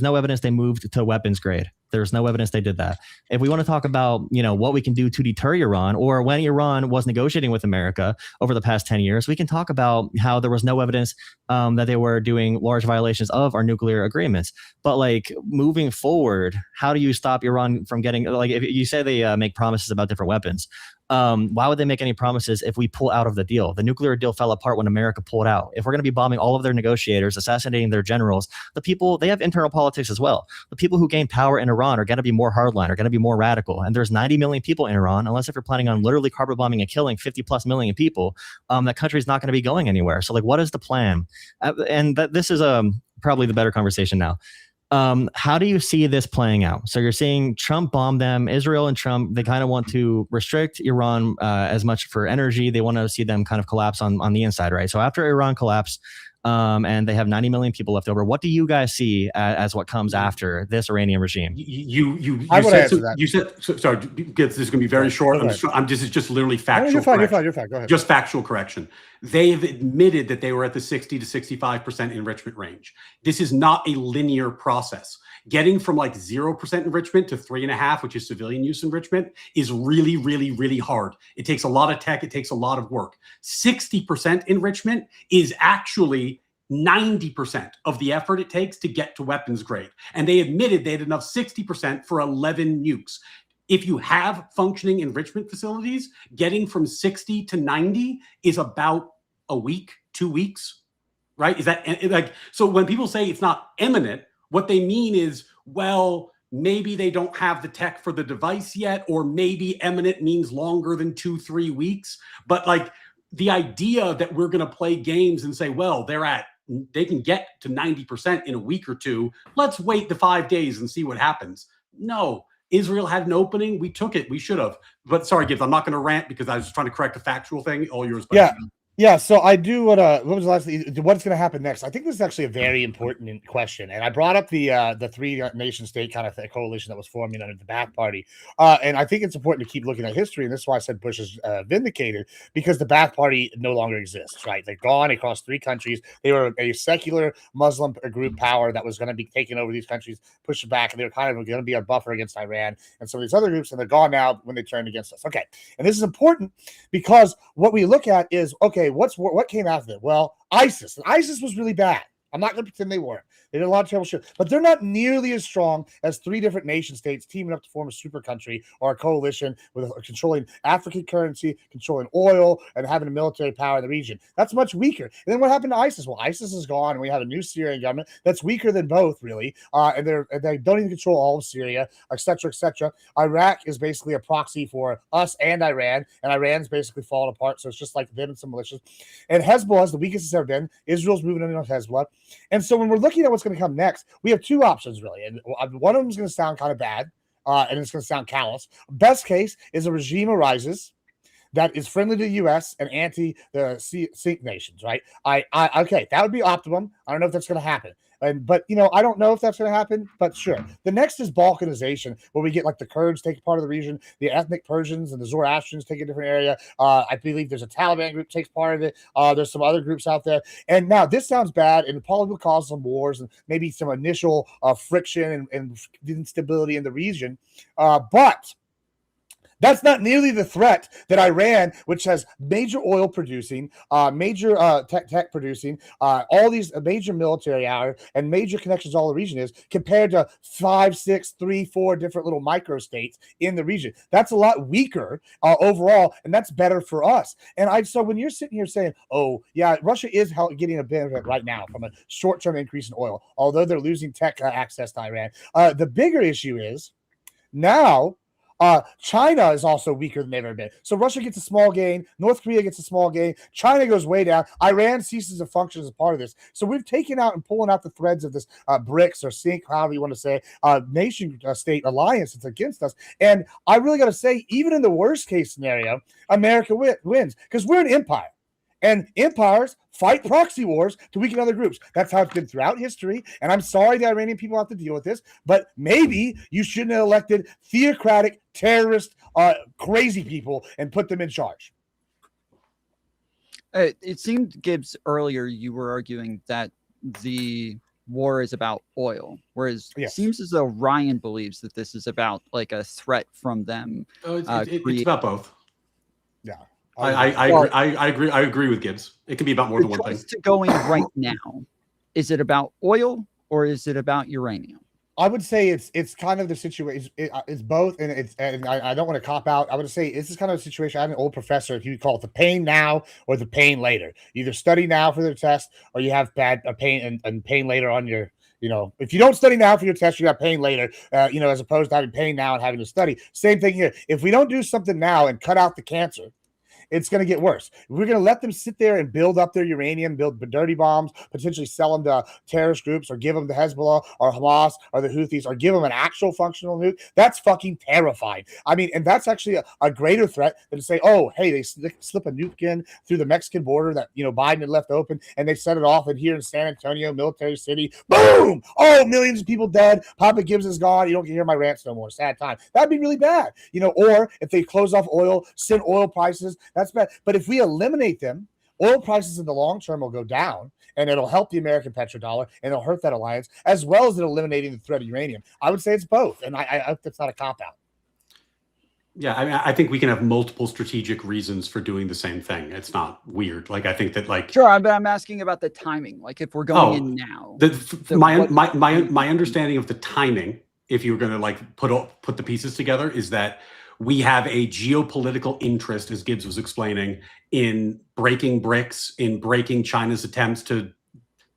no evidence they moved to weapons grade. There's no evidence they did that. If we want to talk about, what we can do to deter Iran, or when Iran was negotiating with America over the past 10 years, we can talk about how there was no evidence that they were doing large violations of our nuclear agreements. But moving forward, how do you stop Iran from getting, if you say they make promises about different weapons, why would they make any promises if we pull out of the deal? The nuclear deal fell apart when America pulled out. If we're going to be bombing all of their negotiators, assassinating their generals, the people, they have internal politics as well. The people who gain power in Iran are going to be more hardline, are going to be more radical. And there's 90 million people in Iran, unless if you're planning on literally carpet bombing and killing 50 plus million people, that country's not going to be going anywhere. So what is the plan? And this is probably the better conversation now. How do you see this playing out? So you're seeing Trump bomb them. Israel and Trump, they kind of want to restrict Iran as much for energy. They want to see them kind of collapse on the inside, right? So after Iran collapsed, and they have 90 million people left over. What do you guys see as what comes after this Iranian regime? I would answer that. You said, sorry, this is going to be very short. This is just literally factual. You're fine. You're fine. Go ahead. Just factual correction. They've admitted that they were at the 60 to 65% enrichment range. This is not a linear process. Getting from like 0% enrichment to 3.5%, which is civilian use enrichment, is really, really, really hard. It takes a lot of tech. It takes a lot of work. 60% enrichment is actually 90% of the effort it takes to get to weapons grade. And they admitted they had enough 60% for 11 nukes. If you have functioning enrichment facilities, getting from 60 to 90 is about a week, 2 weeks, right? Is that like, so when people say it's not imminent, what they mean is, well, maybe they don't have the tech for the device yet, or maybe imminent means longer than 2-3 weeks. But like the idea that we're going to play games and say, well, they can get to 90% in a week or two. Let's wait the 5 days and see what happens. No, Israel had an opening. We took it. We should have. But sorry, Gibbs, I'm not going to rant because I was trying to correct a factual thing. All yours. Yeah. Yeah, so I do what was the last thing? What's going to happen next? I think this is actually a very important question, and I brought up the three nation state kind of coalition that was forming under the Ba'ath Party, and I think it's important to keep looking at history, and this is why I said Bush is vindicated, because the Ba'ath Party no longer exists. Right, they're gone across 3 countries. They were a secular Muslim group power that was going to be taking over these countries, push it back, and they were kind of going to be a buffer against Iran and some of these other groups, and they're gone now when they turned against us. Okay, and this is important because what we look at is, okay, what came after it? Well, ISIS. And ISIS was really bad. I'm not going to pretend they weren't. They did a lot of terrible shit, but they're not nearly as strong as 3 different nation states teaming up to form a super country or a coalition with controlling African currency, controlling oil, and having a military power in the region. That's much weaker. And then what happened to ISIS? Well, ISIS is gone, and we have a new Syrian government that's weaker than both, really. And they don't even control all of Syria, et cetera, et cetera. Iraq is basically a proxy for us and Iran, and Iran's basically falling apart. So it's just like them and some militias. And Hezbollah is the weakest it's ever been. Israel's moving in on Hezbollah. And so when we're looking at what's going to come next, we have 2 options, really. And one of them is going to sound kind of bad, and it's going to sound callous. Best case is a regime arises that is friendly to the U.S. and anti the SINC nations, right? Okay, that would be optimum. I don't know if that's going to happen. But I don't know if that's going to happen, but sure. The next is balkanization, where we get like the Kurds take part of the region, the ethnic Persians and the Zoroastrians take a different area. I believe there's a Taliban group takes part of it. There's some other groups out there. And now this sounds bad, and it probably will cause some wars and maybe some initial friction and instability in the region. But that's not nearly the threat that Iran, which has major oil producing, major tech producing, all these major military hours and major connections all the region is, compared to 5, 6, 3, 4 different little micro states in the region. That's a lot weaker overall, and that's better for us. And so when you're sitting here saying, oh, yeah, Russia is getting a benefit right now from a short-term increase in oil, although they're losing tech access to Iran. The bigger issue is now China is also weaker than they've ever been. So Russia gets a small gain. North Korea gets a small gain. China goes way down. Iran ceases to function as a part of this. So we've taken out and pulling out the threads of this BRICS or SINC, however you want to say, nation state alliance that's against us. And I really got to say, even in the worst case scenario, America wins because we're an empire. And empires fight proxy wars to weaken other groups. That's how it's been throughout history. And I'm sorry the Iranian people have to deal with this, but maybe you shouldn't have elected theocratic, terrorist, crazy people and put them in charge. It seemed, Gibbs, earlier you were arguing that the war is about oil, whereas it seems as though Ryan believes that this is about like a threat from them. It's about both. Yeah. I agree with Gibbs. It can be about more than one thing. To going right now, is it about oil or is it about uranium? I would say it's kind of the situation. It's both, and I don't want to cop out. I would say this is kind of a situation. I had an old professor. He would call it the pain now or the pain later. You either study now for the test or you have bad pain and pain later on your. If you don't study now for your test, you got pain later, as opposed to having pain now and having to study. Same thing here. If we don't do something now and cut out the cancer, it's going to get worse. We're going to let them sit there and build up their uranium, build dirty bombs, potentially sell them to terrorist groups, or give them to Hezbollah or Hamas or the Houthis, or give them an actual functional nuke. That's fucking terrifying. I mean, and that's actually a greater threat than to say, oh, hey, they slip a nuke in through the Mexican border that, you know, Biden had left open, and they set it off in here in San Antonio, military city. Boom! Oh, millions of people dead. Papa Gibbs is gone. You don't hear my rants no more. Sad time. That'd be really bad. You know, or if they close off oil, send oil prices, that's bad. But if we eliminate them, oil prices in the long term will go down, and it'll help the American petrodollar, and it'll hurt that alliance, as well as it eliminating the threat of uranium. I would say it's both, and I hope that's not a cop-out. Yeah, I mean, I think we can have multiple strategic reasons for doing the same thing. It's not weird. Like, I think that, like, Sure, but I'm asking about the timing. Like, if we're going in now, my understanding of the timing, if you were going to like put the pieces together, is that we have a geopolitical interest, as Gibbs was explaining, in breaking BRICS, in breaking China's attempts to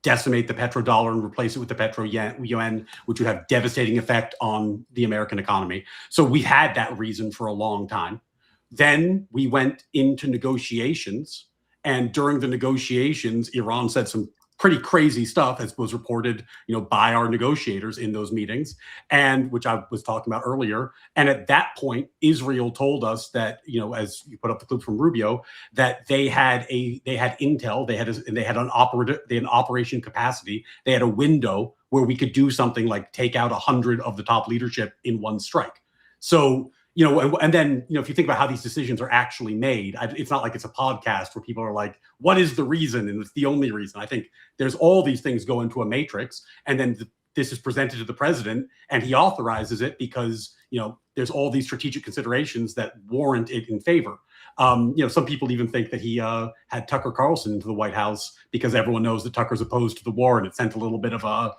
decimate the petrodollar and replace it with the petro-yuan, which would have devastating effect on the American economy. So we had that reason for a long time. Then we went into negotiations, and during the negotiations, Iran said some pretty crazy stuff, as was reported, you know, by our negotiators in those meetings, and which I was talking about earlier. And at that point, Israel told us that, you know, as you put up the clip from Rubio, that they had intel, they had an operation capacity, they had a window where we could do something like take out 100 of the top leadership in one strike. So, you know, and then, you know, if you think about how these decisions are actually made, it's not like it's a podcast where people are like, what is the reason? And it's the only reason. I think there's all these things go into a matrix, and then this is presented to the president, and he authorizes it because, you know, there's all these strategic considerations that warrant it in favor. You know, some people even think that he had Tucker Carlson into the White House because everyone knows that Tucker's opposed to the war, and it sent a little bit of a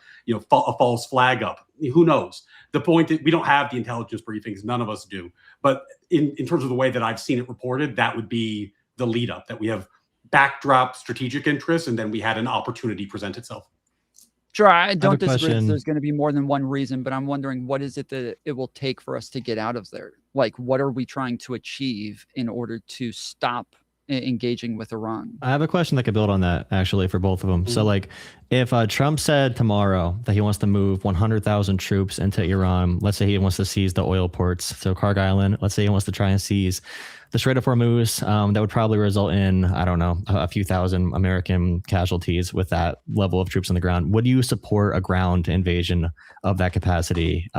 false flag up. Who knows? The point that we don't have the intelligence briefings, none of us do. But in terms of the way that I've seen it reported, that would be the lead up, that we have backdrop strategic interests, and then we had an opportunity present itself. Sure, I don't disagree that there's going to be more than one reason, but I'm wondering, what is it that it will take for us to get out of there? Like, what are we trying to achieve in order to stop engaging with Iran? I have a question that could build on that, actually, for both of them. Mm-hmm. So, like, if Trump said tomorrow that he wants to move 100,000 troops into Iran, let's say he wants to seize the oil ports, so Kharg Island, let's say he wants to try and seize the Strait of Hormuz, that would probably result in, I don't know, a few thousand American casualties with that level of troops on the ground. Would you support a ground invasion of that capacity?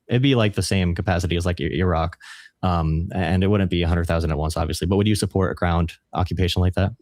It'd be like the same capacity as like Iraq. And it wouldn't be 100,000 at once, obviously, but would you support a ground occupation like that?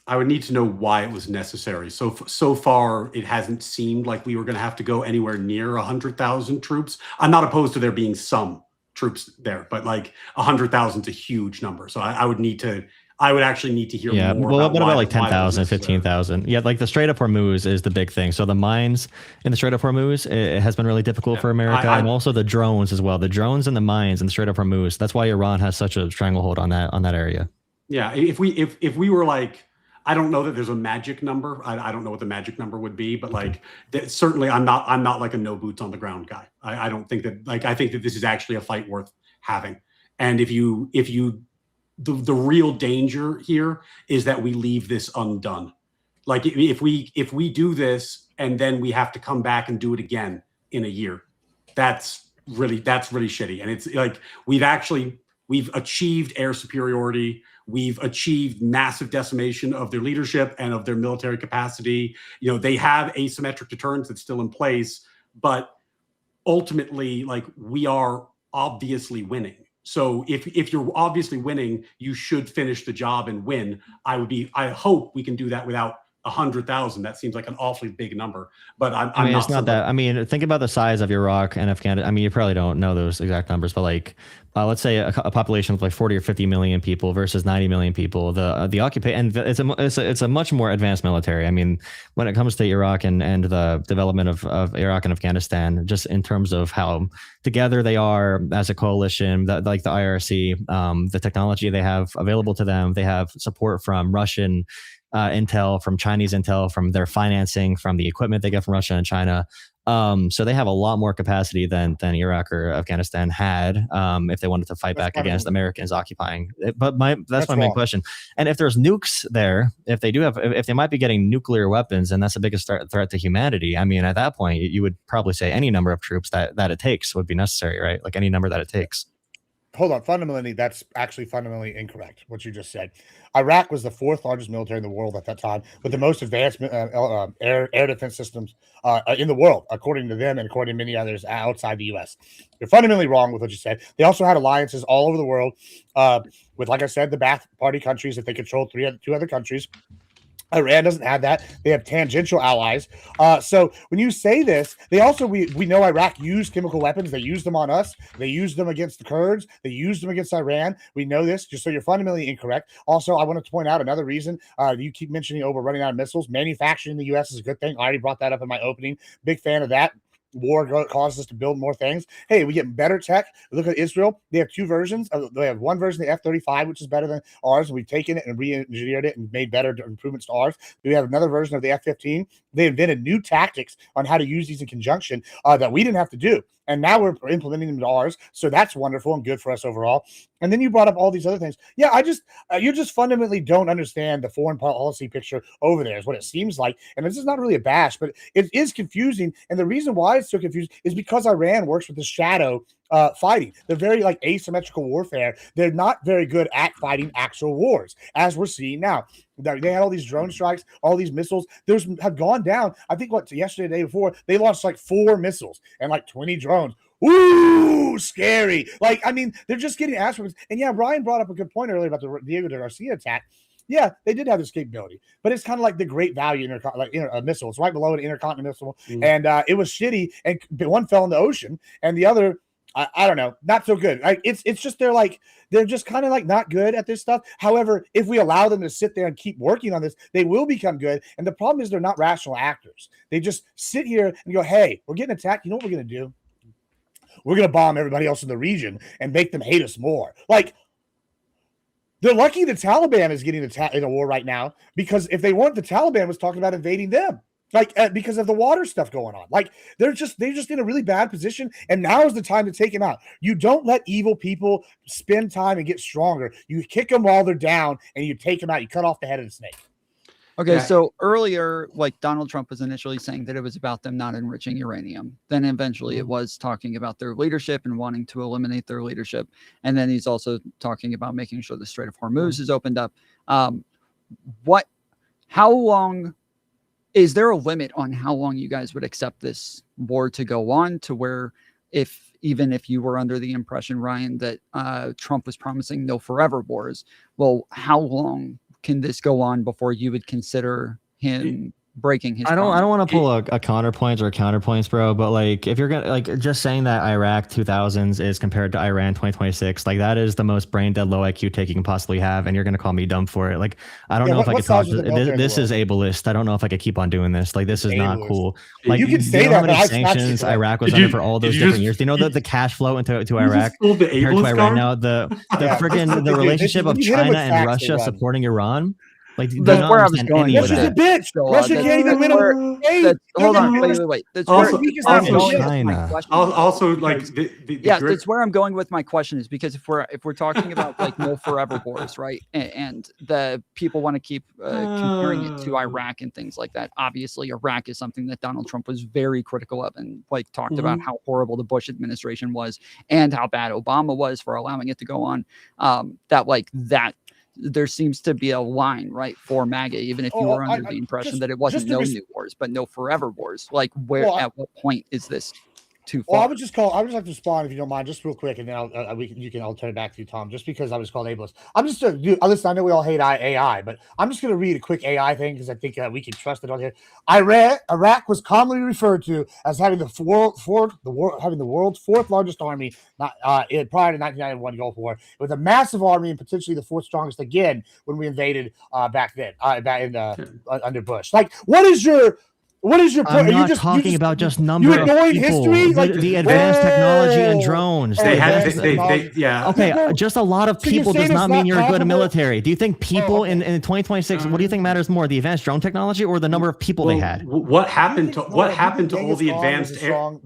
I would need to know why it was necessary. So far, it hasn't seemed like we were going to have to go anywhere near 100,000 troops. I'm not opposed to there being some troops there, but like 100,000 is a huge number. So I would actually need to hear more. Well, what about like 10,000, 15,000? Yeah, like the Strait of Hormuz is the big thing. So the mines in the Strait of Hormuz, it has been really difficult for America, and also the drones as well. The drones and the mines in the Strait of Hormuz. That's why Iran has such a stranglehold on that area. Yeah, if we were like, I don't know that there's a magic number. I don't know what the magic number would be, but like certainly I'm not like a no boots on the ground guy. I don't think that, like, I think that this is actually a fight worth having. And the real danger here is that we leave this undone. Like if we do this and then we have to come back and do it again in a year, that's really shitty. And it's like we've achieved air superiority. We've achieved massive decimation of their leadership and of their military capacity. You know, they have asymmetric deterrence that's still in place, but ultimately, like, we are obviously winning. So if you're obviously winning, you should finish the job and win. I hope we can do that without 100,000. That seems like an awfully big number, but I mean, it's not that. I mean, think about the size of Iraq and Afghanistan. I mean, you probably don't know those exact numbers, but like, let's say a population of like 40 or 50 million people versus 90 million people. The occupation, and it's a much more advanced military. I mean, when it comes to Iraq and the development of Iraq and Afghanistan, just in terms of how together they are as a coalition, like the IRC, the technology they have available to them, they have support from Russian intel, from Chinese intel, from their financing, from the equipment they get from Russia and China. So they have a lot more capacity than Iraq or Afghanistan had if they wanted to fight back against Americans occupying. But that's my main question. And if there's nukes there, if they might be getting nuclear weapons, and that's the biggest threat to humanity. I mean, at that point, you would probably say any number of troops that it takes would be necessary, right? Like any number that it takes. Hold on. Fundamentally, that's actually fundamentally incorrect, what you just said. Iraq was the 4th largest military in the world at that time, with the most advanced air defense systems in the world, according to them and according to many others outside the U.S. You're fundamentally wrong with what you said. They also had alliances all over the world with, like I said, the Ba'ath Party countries that they controlled, 2 other countries. Iran doesn't have that. They have tangential allies. So when you say this, they also, we know Iraq used chemical weapons. They used them on us. They used them against the Kurds. They used them against Iran. We know this, just so you're fundamentally incorrect. Also, I want to point out another reason you keep mentioning over running out of missiles. Manufacturing in the U.S. is a good thing. I already brought that up in my opening. Big fan of that. War causes us to build more things. Hey, we get better tech. Look at Israel. They have 2 versions. They have one version of the F-35, which is better than ours. And we've taken it and re-engineered it and made better improvements to ours. We have another version of the F-15. They invented new tactics on how to use these in conjunction that we didn't have to do. And now we're implementing them to ours. So that's wonderful and good for us overall. And then you brought up all these other things. Yeah, you just fundamentally don't understand the foreign policy picture over there is what it seems like. And this is not really a bash, but it is confusing. And the reason why it's so confusing is because Iran works with the shadow fighting. They're very like asymmetrical warfare. They're not very good at fighting actual wars, as we're seeing now. They had all these drone strikes, all these missiles. Those have gone down. I think yesterday, the day before, they launched like 4 missiles and like 20 drones. Ooh, scary. Like, I mean, they're just getting asteroids. And yeah, Ryan brought up a good point earlier about the Diego de Garcia attack. Yeah, they did have this capability, but it's kind of like the Great Value missile. It's right below an intercontinental missile, and it was shitty. And one fell in the ocean, and the other, I don't know, not so good. It's just they're just kind of like not good at this stuff. However, if we allow them to sit there and keep working on this, they will become good. And the problem is they're not rational actors. They just sit here and go, "Hey, we're getting attacked. You know what we're going to do? We're going to bomb everybody else in the region and make them hate us more." Like, they're lucky the Taliban is getting in a war right now, because if they weren't, the Taliban was talking about invading them, like because of the water stuff going on. Like they're just in a really bad position, and now is the time to take them out. You don't let evil people spend time and get stronger. You kick them while they're down, and you take them out. You cut off the head of the snake. Okay, so earlier, like Donald Trump was initially saying that it was about them not enriching uranium. Then eventually it was talking about their leadership and wanting to eliminate their leadership. And then he's also talking about making sure the Strait of Hormuz is opened up. How long, is there a limit on how long you guys would accept this war to go on, to where even if you were under the impression, Ryan, that Trump was promising no forever wars, well, how long can this go on before you would consider him breaking his promise? I don't want to pull a counterpoint or counterpoints, bro, but like if you're gonna like just saying that Iraq 2000s is compared to Iran 2026, like that is the most brain dead low IQ take you can possibly have, and you're gonna call me dumb for it. Like I don't know if I could talk. This is ableist. I don't know if I could keep on doing this. Like this is not cool. Like you can say that, but sanctions Iraq was under for all those different years. Do you know that the cash flow into Iraq compared to Iran now, the freaking the relationship of China and Russia supporting Iran? Like that's where I was going. Russia's a bitch. Russia can't even win a Hold on, wait. That's also, that's where I'm going with my question, is because if we're talking about like no forever wars, right? And the people want to keep comparing it to Iraq and things like that. Obviously, Iraq is something that Donald Trump was very critical of, and like talked about how horrible the Bush administration was and how bad Obama was for allowing it to go on. There seems to be a line, right, for MAGA, even if you were under the impression that it wasn't no new wars, but no forever wars. Like, at what point is this too far? Well, I would just like to respond, if you don't mind, just real quick, and then I'll turn it back to you, Tom, just because I was called ableist. Listen, I know we all hate AI, but I'm just going to read a quick AI thing because I think we can trust it on here. Iraq was commonly referred to as having the world's 4th largest army prior to 1991 Gulf War, with a massive army and potentially the 4th strongest again when we invaded back then, under Bush. Like, what is your What is your point? I'm Are you not just talking about just number you of ignoring people. history? The, Like, the advanced technology and whoa. drones. They the had, advanced- yeah. Okay, just a lot of So you're people does saying not it's mean not you're a good comparable? military. Do you think people okay. in 2026, what do you think matters more, the advanced drone technology or the number of people they had? What happened to Do you think all Genghis the Khan advanced was as strong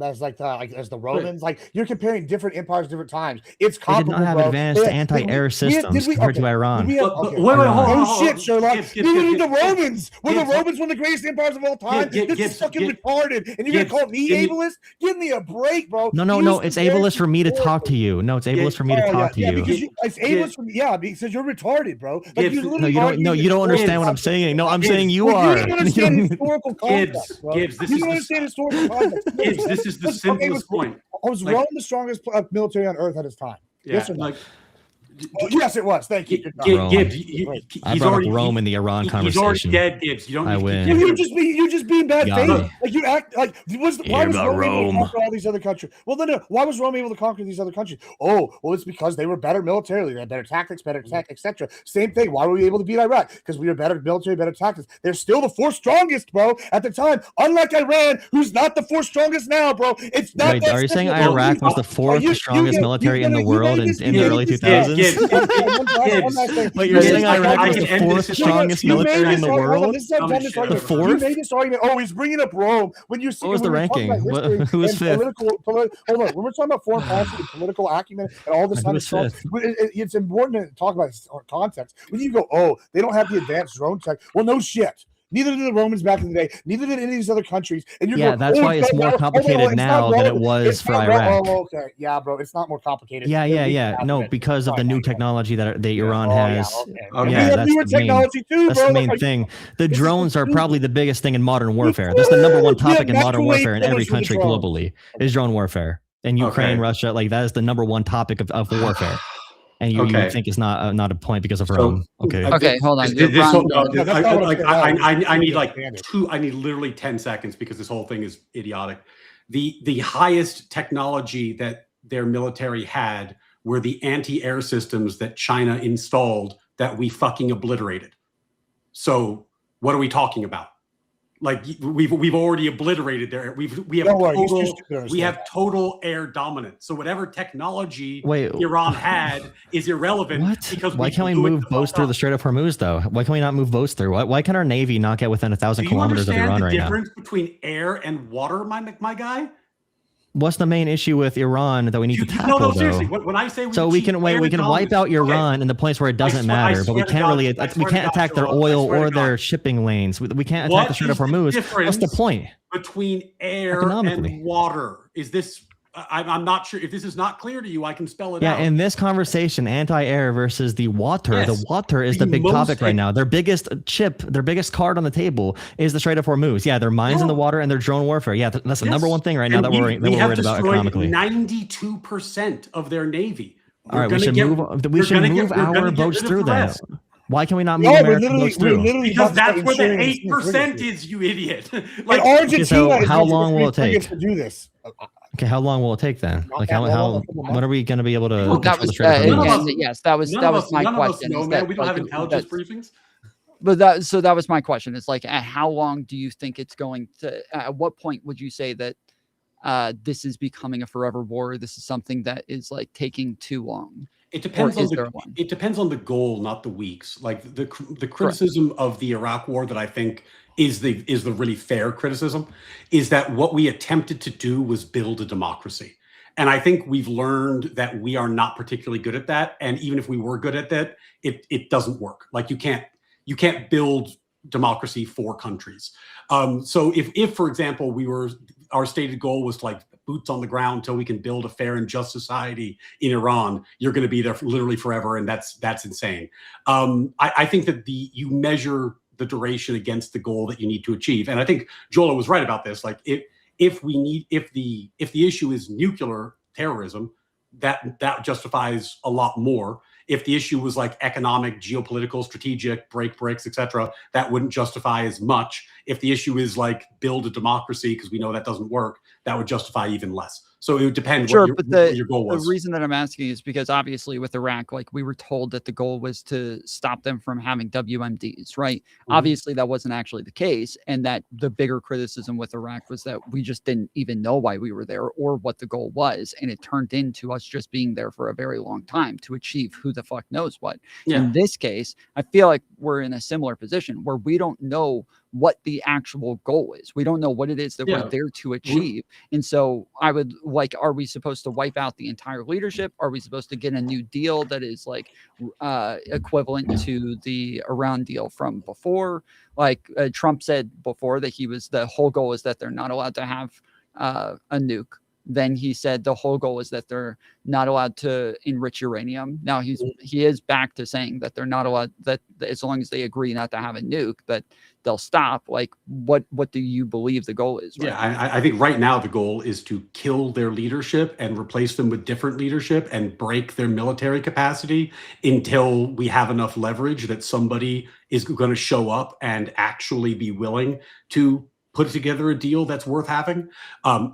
as the Romans? Like, you're comparing different empires, different times. It's They did comparable, not have bro. advanced They- anti-air did systems we- compared to okay. Iran. Did we have- But okay. wait, hold on, Oh hold on. shit, Sherlock! Gibbs, Neither did the Gibbs, Romans. Were the Gibbs, Romans one of the greatest empires of all time? Gibbs, This is fucking Gibbs, retarded. And you're Gibbs, gonna call me give me- ableist? Give me a break, bro. No. It's ableist for me to talk to you. No, it's ableist for me to talk to you. Because it's ableist for me. Yeah, because you're retarded, bro. Like, Gibbs, you No, literally you don't. argued No, you don't this understand what I'm concept. saying. No, I'm Gibbs, saying you Well, are. You don't understand historical context, bro. Gibbs, this You is don't the- understand historical context. Gibbs, this is the simplest point. Was Like- Rome the strongest military on earth at its time? Yeah, Yes or no? like, Oh, yes, it was. Thank you. Good job. Rome. Gibbs, I he's brought already up Rome in the Iran he's already conversation. dead, Gibbs. You don't I need to win. keep You're giving just being bad Got faith. me. Like you act like why was about Rome able Rome. to conquer all these other countries? Well, no. Why was Rome able to conquer these other countries? Oh, well, it's because they were better militarily. They had better tactics, better tech, etc. Same thing. Why were we able to beat Iraq? Because we were better military, better tactics. They're still the fourth strongest, bro. At the time, unlike Iran, who's not the fourth strongest now, bro. It's not. Wait, that are you saying simple, bro. Iraq was the fourth strongest military in the world in the early 2000s? Wait, you're saying Iraq was the fourth strongest military in the world? The fourth? You made this argument. Oh, he's bringing up Rome. When you see What was the ranking? Who was fifth? Hold on. When we're talking about foreign policy and political acumen and all this Who kind of was stuff, fifth? it's important to talk about context. When you go, oh, they don't have the advanced drone tech. Well, no shit. Neither did the Romans back in the day. Neither did any of these other countries. And you're Yeah, going, that's oh, why it's more complicated now than it was for Iraq. Oh, okay. Yeah, bro. It's not more complicated. Yeah. No, because of the new technology that Iran has. Okay. Yeah, that's newer the main, technology too, that's bro. the main Like, thing. The drones are probably the biggest thing in modern warfare. That's the number one topic in modern warfare in every country globally is drone warfare. In Ukraine, Russia, like that is the number one topic of warfare. And you think it's not a point because of Rome. Okay, hold on. I need like I need literally 10 seconds because this whole thing is idiotic. The highest technology that their military had were the anti-air systems that China installed that we fucking obliterated. So what are we talking about? Like we've already obliterated their we have total air dominance. So whatever technology Iran had is irrelevant. What? Because why can't we move boats through the Strait of Hormuz though? Why can we not move boats through? Why can our navy not get within 1,000 kilometers of Iran right now? Do you understand the difference between air and water, my guy? What's the main issue with Iran that we need to tackle? No, seriously. When I say we can wipe out Iran in the place where it doesn't matter, but we can't attack their oil or their shipping lanes. We can't attack the Strait of Hormuz. What's the point? Between air and water, is this? I'm not sure if this is not clear to you. I can spell it out. Yeah, in this conversation, anti-air versus the water. Yes, the water is the big topic right now. Their biggest chip, their biggest card on the table is the Strait of Hormuz. Yeah, their mines in the water and their drone warfare. Yeah, that's the number one thing right now that we're worried about economically. 92% of their navy. All right, we should move our boats through that. Why can we not move American boats through? Because that's where the 8% is, you idiot. Like Argentina, so how long will it take to do this? Okay, how long will it take then? Like how when are we going to be able to? Well, that was yes, that was my question. No, man, we don't have intelligence briefings. But that was my question. It's like, how long do you think it's going to? At what point would you say that this is becoming a forever war? This is something that is like taking too long. It depends on the goal, not the weeks. Like the criticism of the Iraq War that I think is the really fair criticism is that what we attempted to do was build a democracy. And I think we've learned that we are not particularly good at that. And even if we were good at that, it doesn't work. Like you can't build democracy for countries. So if for example, our stated goal was like boots on the ground until we can build a fair and just society in Iran, you're going to be there literally forever. And that's insane. I think that you measure the duration against the goal that you need to achieve. And I think Jola was right about this. Like if the issue is nuclear terrorism, that justifies a lot more. If the issue was like economic, geopolitical, strategic, break bricks, etc., that wouldn't justify as much. If the issue is like build a democracy, because we know that doesn't work, that would justify even less. So it would depend Sure, what but your goal the was. reason that I'm asking is because obviously with Iraq, like we were told that the goal was to stop them from having WMDs, right? Obviously, that wasn't actually the case, and that the bigger criticism with Iraq was that we just didn't even know why we were there or what the goal was, and it turned into us just being there for a very long time to achieve who the fuck knows what. Yeah. In this case, I feel like we're in a similar position where we don't know what the actual goal is. We don't know what it is that Yeah. we're there to achieve. And so I would like, are we supposed to wipe out the entire leadership? Are we supposed to get a new deal that is like equivalent to the Iran deal from before? Like Trump said before that the whole goal is that they're not allowed to have a nuke. Then he said the whole goal is that they're not allowed to enrich uranium. Now he is back to saying that they're not allowed, that as long as they agree not to have a nuke, that they'll stop. Like, what do you believe the goal is? Right Yeah, I think right now the goal is to kill their leadership and replace them with different leadership and break their military capacity until we have enough leverage that somebody is going to show up and actually be willing to put together a deal that's worth having.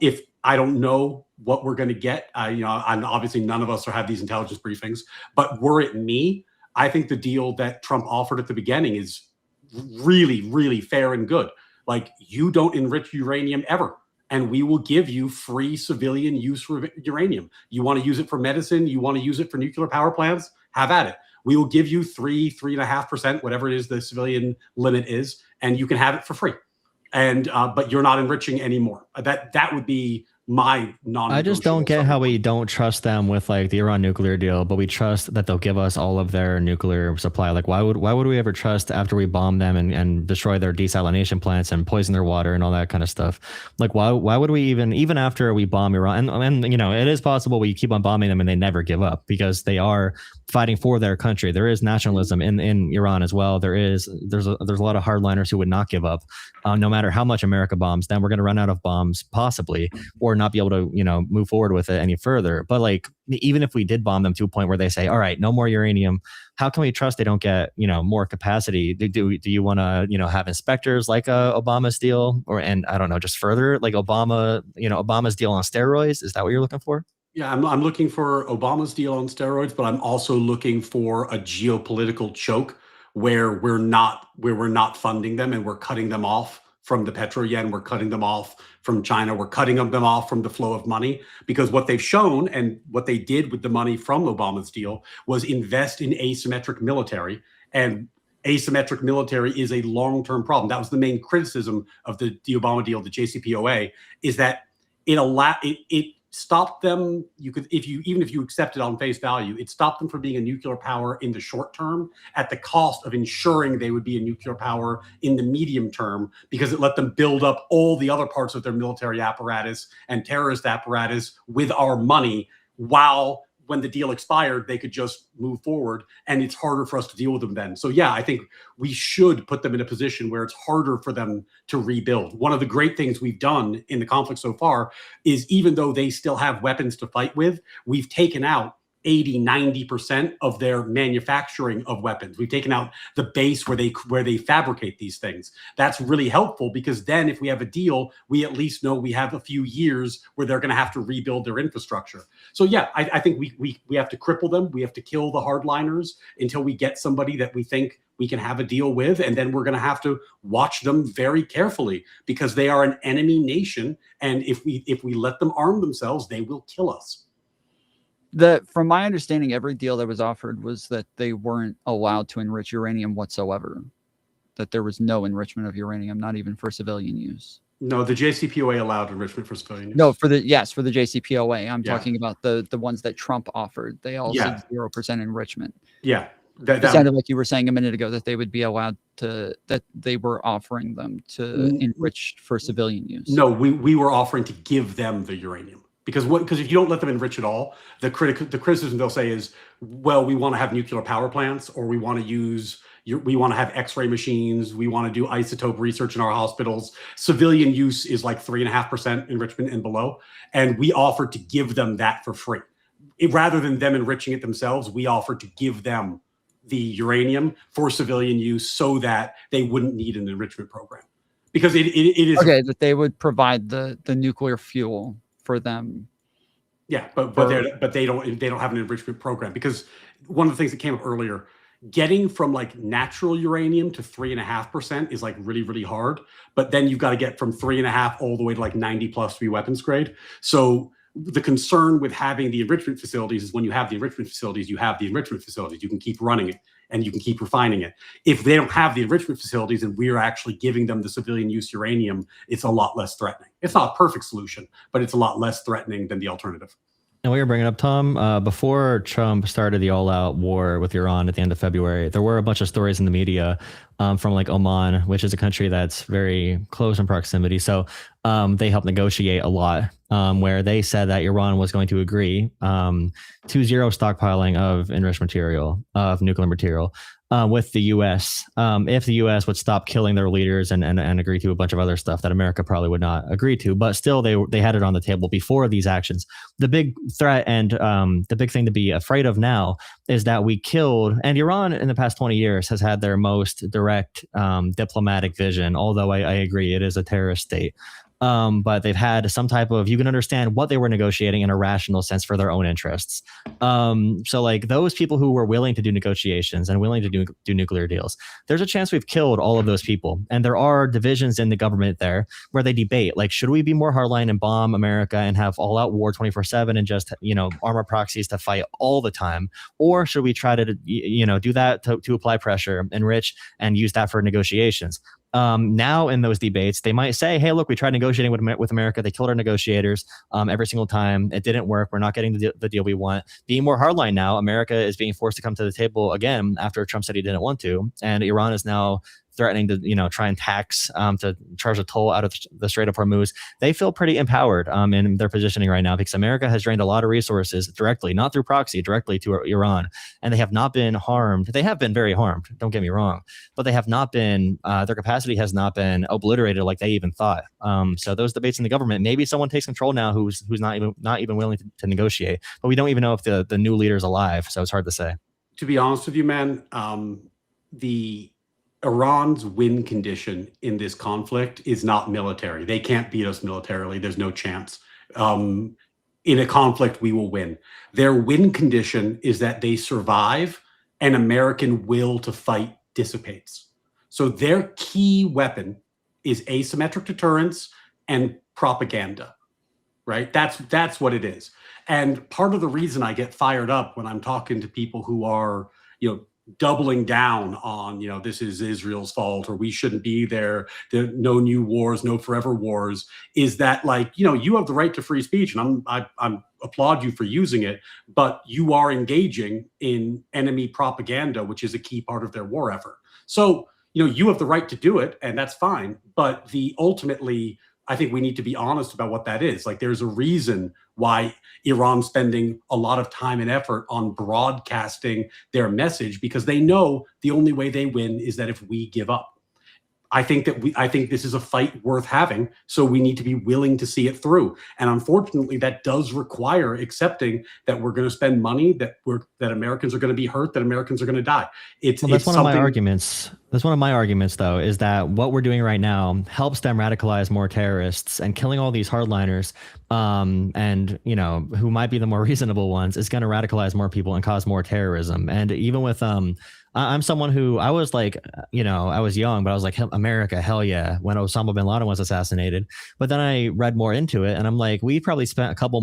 If I don't know what we're going to get, I'm obviously none of us have these intelligence briefings, but were it me, I think the deal that Trump offered at the beginning is really, really fair and good. Like, you don't enrich uranium ever, and we will give you free civilian use for uranium. You want to use it for medicine, you want to use it for nuclear power plants, have at it. We will give you 3.5%, whatever it is the civilian limit is, and you can have it for free. And but you're not enriching anymore. That would be my non. I just don't get how we don't trust them with like the Iran nuclear deal, but we trust that they'll give us all of their nuclear supply. Like, why would we ever trust after we bomb them and destroy their desalination plants and poison their water and all that kind of stuff? Like, why would we even after we bomb Iran, and it is possible we keep on bombing them and they never give up because they are fighting for their country. There is nationalism in Iran as well. There's a lot of hardliners who would not give up, no matter how much America bombs. Then we're going to run out of bombs possibly, or not be able to move forward with it any further. But like, even if we did bomb them to a point where they say, all right, no more uranium, how can we trust they don't get more capacity? Do you want to have inspectors like Obama's deal, and I don't know, just further like Obama's deal on steroids? Is that what you're looking for? Yeah, I'm looking for Obama's deal on steroids, but I'm also looking for a geopolitical choke where we're not funding them and we're cutting them off from the petro-yen, we're cutting them off from China, we're cutting them off from the flow of money, because what they've shown and what they did with the money from Obama's deal was invest in asymmetric military, and asymmetric military is a long-term problem. That was the main criticism of the Obama deal, the JCPOA, is that it stopped them. Even if you accept it on face value, it stopped them from being a nuclear power in the short term at the cost of ensuring they would be a nuclear power in the medium term, because it let them build up all the other parts of their military apparatus and terrorist apparatus with our money, while when the deal expired, they could just move forward, and it's harder for us to deal with them then. So yeah, I think we should put them in a position where it's harder for them to rebuild. One of the great things we've done in the conflict so far is, even though they still have weapons to fight with, we've taken out 80-90% of their manufacturing of weapons. We've taken out the base where they fabricate these things. That's really helpful, because then if we have a deal, we at least know we have a few years where they're going to have to rebuild their infrastructure. So yeah, I think we have to cripple them. We have to kill the hardliners until we get somebody that we think we can have a deal with, and then we're going to have to watch them very carefully, because they are an enemy nation, and if we let them arm themselves, they will kill us. From my understanding, every deal that was offered was that they weren't allowed to enrich uranium whatsoever, that there was no enrichment of uranium, not even for civilian use. No, the JCPOA allowed enrichment for civilian use. No, for the JCPOA. I'm talking about the ones that Trump offered. They all said 0% enrichment. Yeah. It sounded like you were saying a minute ago that they would be allowed to, that they were offering them to enrich for civilian use. No, we were offering to give them the uranium. Because if you don't let them enrich at all, the criticism they'll say is, well, we want to have nuclear power plants, or we want to have X-ray machines, we want to do isotope research in our hospitals. Civilian use is like 3.5% enrichment and below, and we offered to give them that for free. Rather than them enriching it themselves, we offered to give them the uranium for civilian use so that they wouldn't need an enrichment program. Because it is okay that they would provide the nuclear fuel for them Yeah, but they don't have an enrichment program, because one of the things that came up earlier, getting from like natural uranium to 3.5% is like really, really hard. But then you've got to get from 3.5 all the way to like 90 plus to be weapons grade. So the concern with having the enrichment facilities is when you have the enrichment facilities, you have the enrichment facilities. You can keep running it and you can keep refining it. If they don't have the enrichment facilities and we're actually giving them the civilian use uranium, it's a lot less threatening. It's not a perfect solution, but it's a lot less threatening than the alternative. And we were bringing up, Tom, before Trump started the all-out war with Iran at the end of February, there were a bunch of stories in the media from like Oman, which is a country that's very close in proximity. So they helped negotiate a lot, where they said that Iran was going to agree to zero stockpiling of enriched material, of nuclear material, with the U.S. If the U.S. would stop killing their leaders and agree to a bunch of other stuff that America probably would not agree to. But still, they had it on the table before these actions. The big threat and the big thing to be afraid of now is that we killed, and Iran in the past 20 years has had their most direct diplomatic vision, although I agree it is a terrorist state. But they've had some type of, you can understand what they were negotiating in a rational sense for their own interests. So like those people who were willing to do negotiations and willing to do nuclear deals, there's a chance we've killed all of those people. And there are divisions in the government there where they debate, like, should we be more hardline and bomb America and have all out war 24/7 and just, armor proxies to fight all the time? Or should we try to, do that to apply pressure, enrich, and use that for negotiations? Now in those debates, they might say, hey, look, we tried negotiating with America. They killed our negotiators every single time. It didn't work. We're not getting the deal we want. Being more hardline now, America is being forced to come to the table again after Trump said he didn't want to. And Iran is now threatening to, try and tax, to charge a toll out of the Strait of Hormuz. They feel pretty empowered in their positioning right now, because America has drained a lot of resources directly, not through proxy, directly to Iran. And they have not been harmed. They have been very harmed, don't get me wrong, but they have not been, their capacity has not been obliterated like they even thought. So those debates in the government, maybe someone takes control now who's not even willing to negotiate, but we don't even know if the new leader is alive. So it's hard to say. To be honest with you, man, the Iran's win condition in this conflict is not military. They can't beat us militarily. There's no chance. In a conflict, we will win. Their win condition is that they survive and American will to fight dissipates. So their key weapon is asymmetric deterrence and propaganda, right? That's what it is. And part of the reason I get fired up when I'm talking to people who are, doubling down on, this is Israel's fault, or we shouldn't be there, no new wars, no forever wars, is that you have the right to free speech, and I'm applaud you for using it, but you are engaging in enemy propaganda, which is a key part of their war effort. So, you have the right to do it, and that's fine. But ultimately, I think we need to be honest about what that is. Like, there's a reason why Iran's spending a lot of time and effort on broadcasting their message, because they know the only way they win is that if we give up. I think this is a fight worth having, so we need to be willing to see it through. And unfortunately, that does require accepting that we're going to spend money, that Americans are going to be hurt, that Americans are going to die. That's one of my arguments. That's one of my arguments, though, is that what we're doing right now helps them radicalize more terrorists, and killing all these hardliners, and who might be the more reasonable ones, is going to radicalize more people and cause more terrorism. And even with I'm someone who I was like, I was young, but I was like, America, hell yeah, when Osama bin Laden was assassinated. But then I read more into it, and I'm like, we probably spent a couple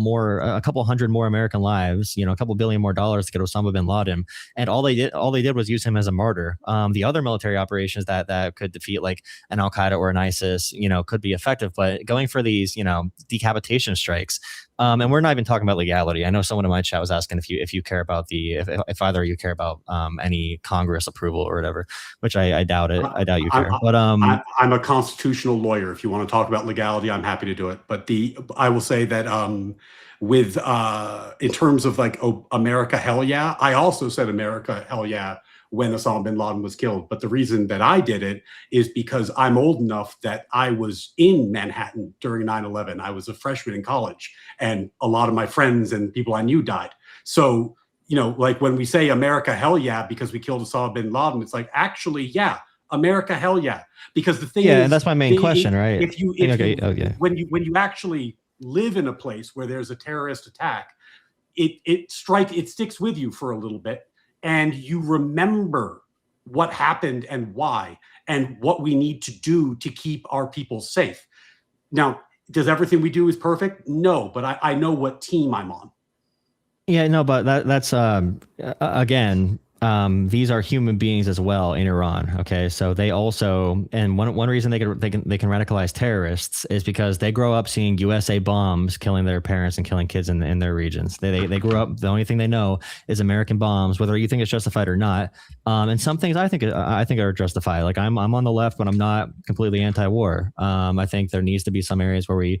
hundred more American lives, a couple billion more dollars to get Osama bin Laden, and all they did was use him as a martyr. The other military operations that could defeat like an Al Qaeda or an ISIS, could be effective, but going for these, decapitation strikes. And we're not even talking about legality. I know someone in my chat was asking if you care about if either of you care about any Congress approval or whatever, which I doubt it. I doubt you care. But I'm a constitutional lawyer. If you want to talk about legality, I'm happy to do it. But I will say that in terms of like America, hell yeah, I also said America, hell yeah, when Osama bin Laden was killed. But the reason that I did it is because I'm old enough that I was in Manhattan during 9/11. I was a freshman in college, and a lot of my friends and people I knew died. So, like when we say America, hell yeah, because we killed Osama bin Laden, it's like, actually, yeah, America, hell yeah. Because the thing is, and that's my main question, right? When you actually live in a place where there's a terrorist attack, it sticks with you for a little bit, and you remember what happened and why, and what we need to do to keep our people safe. Now, does everything we do is perfect? No, but I know what team I'm on. Yeah, no, but that's again, these are human beings as well in Iran. Okay, so they also, and one reason they can radicalize terrorists is because they grow up seeing USA bombs killing their parents and killing kids in their regions. They grew up, the only thing they know is American bombs, whether you think it's justified or not. And some things I think are justified. Like I'm on the left, but I'm not completely anti-war. I think there needs to be some areas where we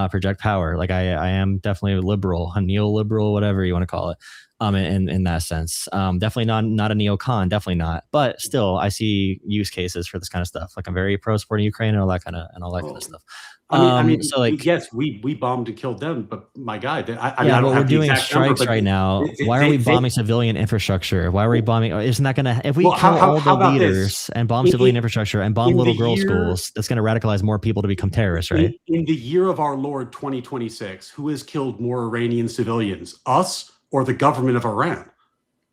project power. Like I am definitely a liberal, a neoliberal, whatever you want to call it. In that sense, definitely not a neocon, definitely not. But still, I see use cases for this kind of stuff. Like I'm very pro supporting Ukraine and all that kind of stuff. I mean, so like, yes, we bombed and killed them, but my guy, I don't we're doing strikes right now. Why are we bombing civilian infrastructure? Why are we bombing? Isn't that gonna, if we kill all the leaders and bomb civilian infrastructure and bomb little girl schools, that's gonna radicalize more people to become terrorists, right? In the year of our Lord 2026, who has killed more Iranian civilians, us or the government of Iran?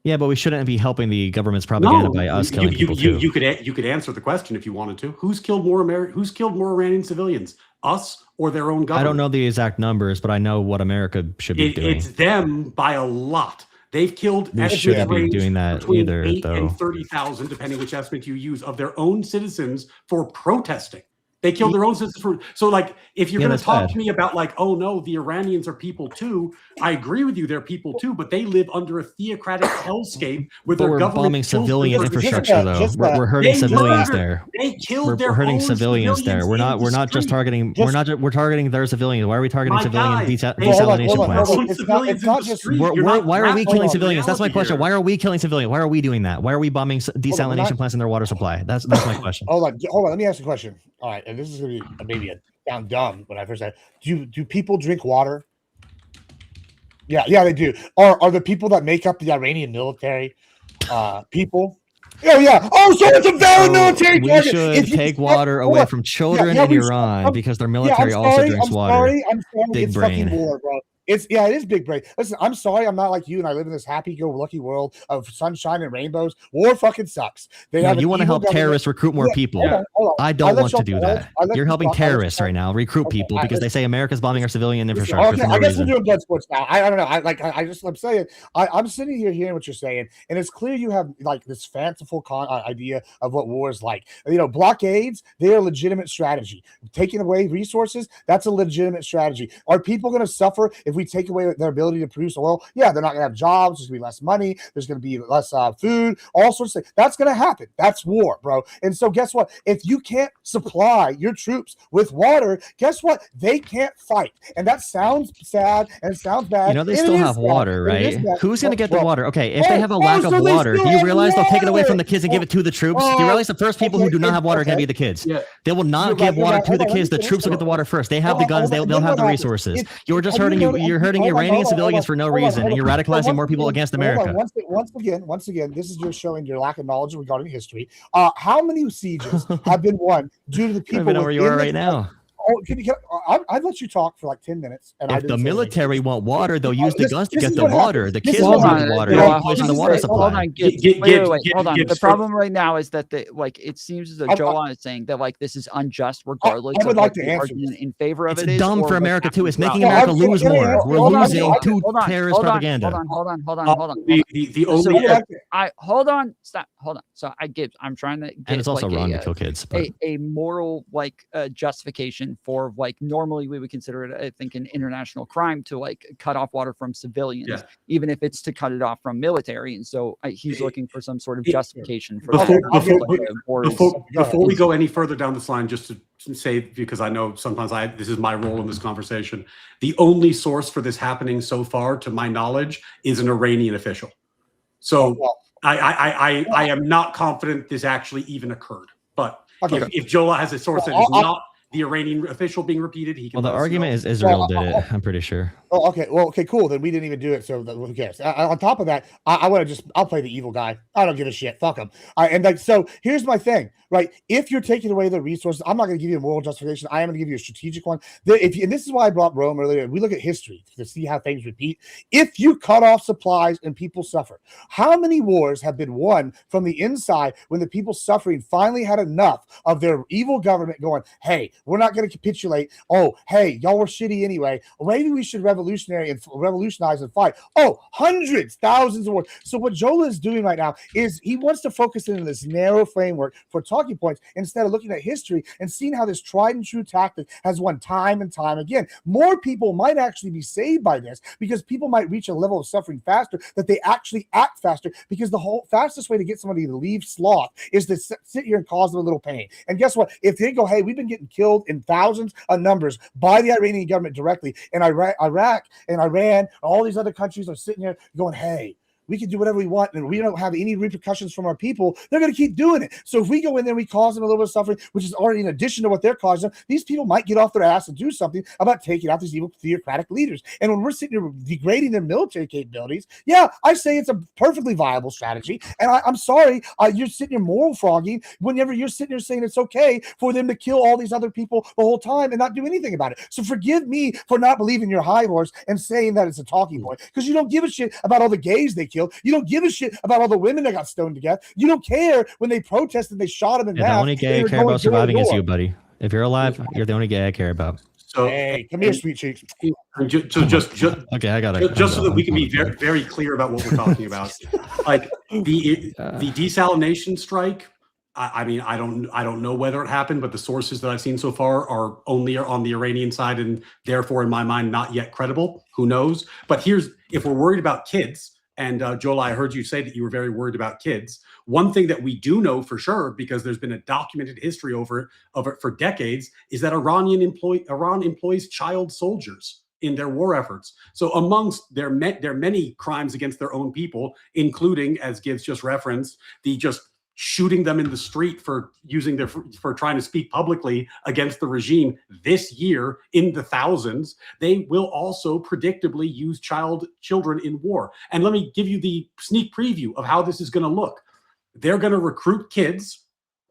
Yeah, but we shouldn't be helping the government's propaganda by us killing people too. You could answer the question if you wanted to. Who's killed more Iranian civilians? Us or their own government? I don't know the exact numbers, but I know what America should be doing. It's them by a lot. They've killed. We shouldn't be doing that either, 8 though. and 30,000, depending which estimate you use, of their own citizens for protesting. They killed their own citizens for. So, like, if you're going to talk to me about, like, oh no, the Iranians are people too, I agree with you, they're people too, but they live under a theocratic hellscape with their government. We're bombing civilian infrastructure, though. We're hurting civilians there. They killed their hurting own civilians there. We're not just targeting. We're targeting their civilians. Why are we targeting civilian desalination plants? It's not just. Why are we killing civilians? That's my question. Why are we killing civilians? Why are we doing that? Why are we bombing desalination plants in their water supply? That's my question. Hold on. Let me ask you a question. All right, and this is going to be maybe sound dumb when I first said, do people drink water? Yeah, they do. Are the people that make up the Iranian military people? Yeah. Oh, so it's a valid military target. We should take water away from children in Iran because their military also drinks water. I'm sorry. It's fucking war, bro. It is big brain. Listen, I'm sorry I'm not like you and I live in this happy-go-lucky world of sunshine and rainbows. War fucking sucks. You want to help terrorists recruit more people. Hold on. I don't want to do that. You're helping terrorists right now recruit people because they say America's bombing our civilian infrastructure. Okay, I guess we're doing blood sports now. I don't know. I'm saying I'm sitting here hearing what you're saying, and it's clear you have like this fanciful idea of what war is like. Blockades, they are a legitimate strategy. Taking away resources, that's a legitimate strategy. Are people going to suffer if we take away their ability to produce oil? Yeah, they're not going to have jobs. There's going to be less money. There's going to be less food, all sorts of things. That's going to happen. That's war, bro. And so guess what? If you can't supply your troops with water, guess what? They can't fight. And that sounds sad and sounds bad. They still have water, right? Who's going to get the water? Okay, if they have a lack of water, do you realize they'll take it away from the kids and give it to the troops? Do you realize the first people who do not have water are going to be the kids? They will not give water to the kids. The troops will get the water first. They have the guns. They'll have the resources. You're just you're hurting Iranian civilians for no reason, and you're radicalizing more people against America. Once again, this is just showing your lack of knowledge regarding history. How many sieges have been won due to the people? I don't know where you are right now. I'd let you talk for like 10 minutes. And if the military want water, they'll use the guns to get the water. The kids will need water. They're replacing the water supply. Hold on. The problem right now is that it seems as though Joel is saying that this is unjust regardless. I would like to answer in favor of it. It's dumb for America too. It's making America lose more. We're losing to terrorist propaganda. Hold on. The only hold on. Stop. Hold on. So I'm trying to get, and it's also wrong to kill kids. A moral justification for normally we would consider it, I think, an international crime to cut off water from civilians, even if it's to cut it off from military. And so he's looking for some sort of justification for before we go any further down this line, just to say, because I know sometimes this is my role in this conversation, the only source for this happening so far, to my knowledge, is an Iranian official. So I am not confident this actually even occurred. But if Jola has a source that is not the Iranian official being repeated. He can. Well, the let us argument know. is Israel did it. I'm pretty sure. Oh, okay. Well, okay, cool. Then we didn't even do it. So who cares? On top of that, I want to I'll play the evil guy. I don't give a shit. Fuck him. And like, so here's my thing, right? If you're taking away the resources, I'm not going to give you a moral justification. I am going to give you a strategic one. And this is why I brought Rome earlier. We look at history to see how things repeat. If you cut off supplies and people suffer, how many wars have been won from the inside when the people suffering finally had enough of their evil government going, hey, we're not going to capitulate. Oh, hey, y'all were shitty anyway. Maybe we should revolutionize and fight. Oh, hundreds, thousands of wars. So what Jola is doing right now is he wants to focus in this narrow framework for talking points instead of looking at history and seeing how this tried and true tactic has won time and time again. More people might actually be saved by this because people might reach a level of suffering faster that they actually act faster, because the whole fastest way to get somebody to leave sloth is to sit here and cause them a little pain. And guess what? If they go, hey, we've been getting killed in thousands of numbers by the Iranian government directly, and Iraq and Iran, all these other countries are sitting here going, hey, we can do whatever we want and we don't have any repercussions from our people, they're going to keep doing it. So if we go in there and we cause them a little bit of suffering, which is already in addition to what they're causing them, these people might get off their ass and do something about taking out these evil theocratic leaders. And when we're sitting here degrading their military capabilities, yeah, I say it's a perfectly viable strategy. And I'm sorry, you're sitting here moral frogging whenever you're sitting here saying it's okay for them to kill all these other people the whole time and not do anything about it. So forgive me for not believing your high horse and saying that it's a talking point, because you don't give a shit about all the gays they killed. You don't give a shit about all the women that got stoned to death. You don't care when they protested, they shot them in mass. The only gay I care about surviving is you, buddy. If you're alive, you're the only gay I care about. So, hey, come here, sweet cheeks. So just okay, I got it. Just so that we can be very, very clear about what we're talking about, like the desalination strike. I mean, I don't know whether it happened, but the sources that I've seen so far are only on the Iranian side, and therefore, in my mind, not yet credible. Who knows? But if we're worried about kids, and Jola, I heard you say that you were very worried about kids. One thing that we do know for sure, because there's been a documented history of it for decades, is that Iran employs child soldiers in their war efforts. So amongst their many crimes against their own people, including, as Gibbs just referenced, the just shooting them in the street for trying to speak publicly against the regime this year in the thousands, they will also predictably use children in war. And let me give you the sneak preview of how this is going to look. They're going to recruit kids,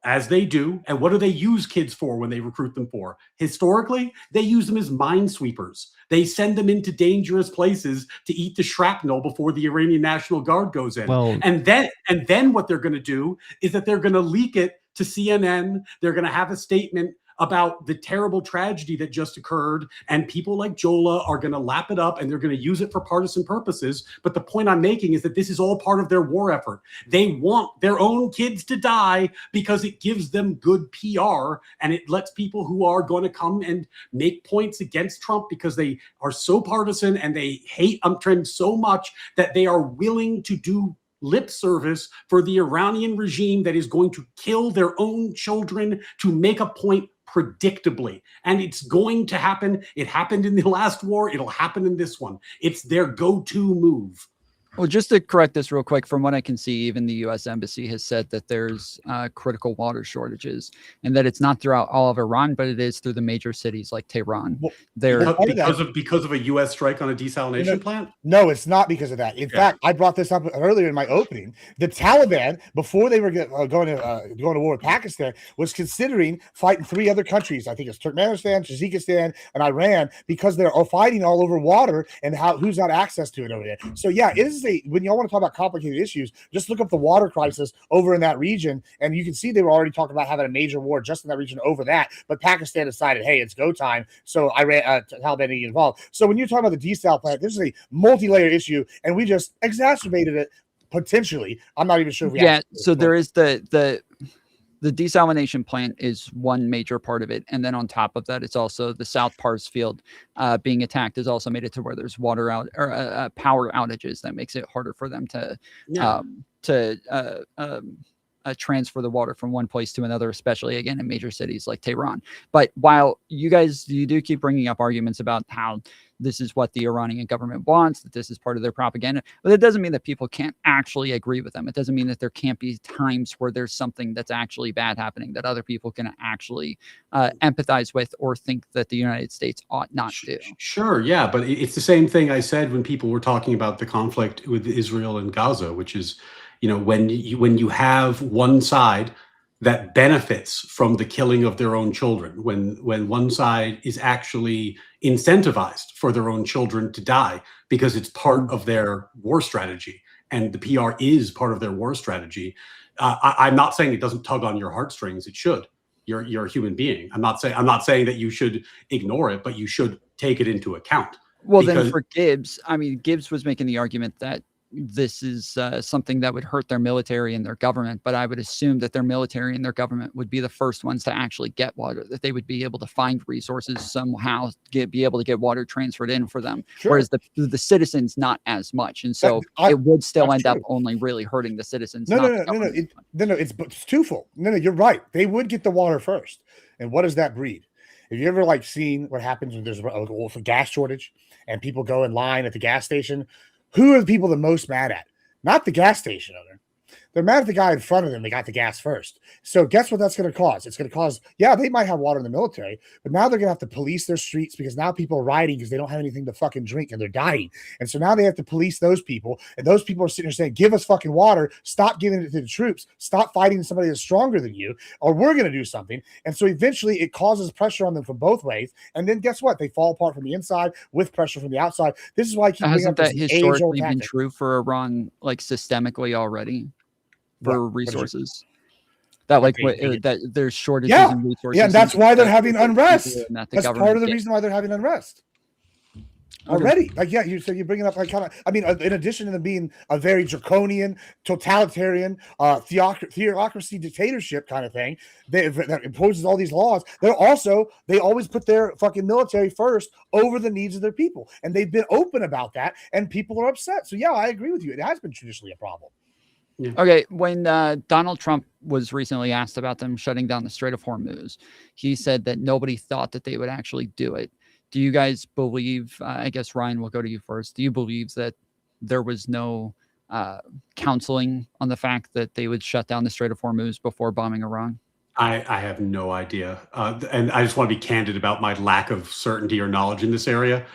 as they do. And what do they use kids for when they recruit them for? Historically, they use them as minesweepers. They send them into dangerous places to eat the shrapnel before the Iranian National Guard goes in. Well, and then what they're going to do is that they're going to leak it to CNN. They're going to have a statement about the terrible tragedy that just occurred, and people like Jola are going to lap it up and they're going to use it for partisan purposes. But the point I'm making is that this is all part of their war effort. They want their own kids to die because it gives them good PR, and it lets people who are going to come and make points against Trump because they are so partisan and they hate Trump so much that they are willing to do lip service for the Iranian regime that is going to kill their own children to make a point predictably. And it's going to happen. It happened in the last war. It'll happen in this one. It's their go-to move. Well, just to correct this real quick, from what I can see, even the U.S. Embassy has said that there's critical water shortages, and that it's not throughout all of Iran, but it is through the major cities like Tehran. Well, They're because of a U.S. strike on a desalination plant? No, it's not because of that. In fact, I brought this up earlier in my opening. The Taliban, before they were going to war with Pakistan, was considering fighting 3 other countries. I think it's Turkmenistan, Tajikistan, and Iran, because they're fighting all over water and who's got access to it over there. So yeah, it is when y'all want to talk about complicated issues, just look up the water crisis over in that region, and you can see they were already talking about having a major war just in that region over that. But Pakistan decided, hey, it's go time, so Iran, Taliban need involved. So when you're talking about the desal plant, this is a multi-layer issue, and we just exacerbated it potentially. I'm not even sure if we so there is the desalination plant is one major part of it. And then on top of that, it's also the South Pars field being attacked has also made it to where there's water out or power outages that makes it harder for them to transfer the water from one place to another, especially again in major cities like Tehran. But while you do keep bringing up arguments about how this is what the Iranian government wants, that this is part of their propaganda, but it doesn't mean that people can't actually agree with them. It doesn't mean that there can't be times where there's something that's actually bad happening that other people can actually empathize with or think that the United States ought not do. Sure, yeah, but it's the same thing I said when people were talking about the conflict with Israel and Gaza, which is, when you have one side that benefits from the killing of their own children, when one side is actually incentivized for their own children to die because it's part of their war strategy, and the PR is part of their war strategy. I'm not saying it doesn't tug on your heartstrings. It should. You're a human being. I'm not saying that you should ignore it, but you should take it into account. Well, then for Gibbs, Gibbs was making the argument that this is something that would hurt their military and their government, but I would assume that their military and their government would be the first ones to actually get water, that they would be able to find resources somehow, be able to get water transferred in for them. Sure. Whereas the citizens, not as much. And so it would still end up only really hurting the citizens. No, it's twofold. No, you're right. They would get the water first. And what does that breed? Have you ever seen what happens when there's a gas shortage and people go in line at the gas station? Who are the people the most mad at? Not the gas station owner. They're mad at the guy in front of them. They got the gas first. So guess what that's going to cause? It's going to cause, they might have water in the military, but now they're going to have to police their streets because now people are rioting because they don't have anything to fucking drink and they're dying. And so now they have to police those people. And those people are sitting there saying, give us fucking water. Stop giving it to the troops. Stop fighting somebody that's stronger than you, or we're going to do something. And so eventually it causes pressure on them from both ways. And then guess what? They fall apart from the inside with pressure from the outside. This is why I keep bringing up that historically been true for Iran, systemically already? For resources that there's shortages in resources. Yeah, and that's why they're having unrest. That's part of the reason why they're having unrest. Already. You bring it up in addition to them being a very draconian, totalitarian, theocracy dictatorship kind of thing that imposes all these laws, they always put their fucking military first over the needs of their people. And they've been open about that, and people are upset. So I agree with you. It has been traditionally a problem. Yeah. Okay, when Donald Trump was recently asked about them shutting down the Strait of Hormuz, he said that nobody thought that they would actually do it. Do you guys believe, I guess, Ryan, we'll go to you first. Do you believe that there was no counseling on the fact that they would shut down the Strait of Hormuz before bombing Iran? I have no idea. And I just want to be candid about my lack of certainty or knowledge in this area.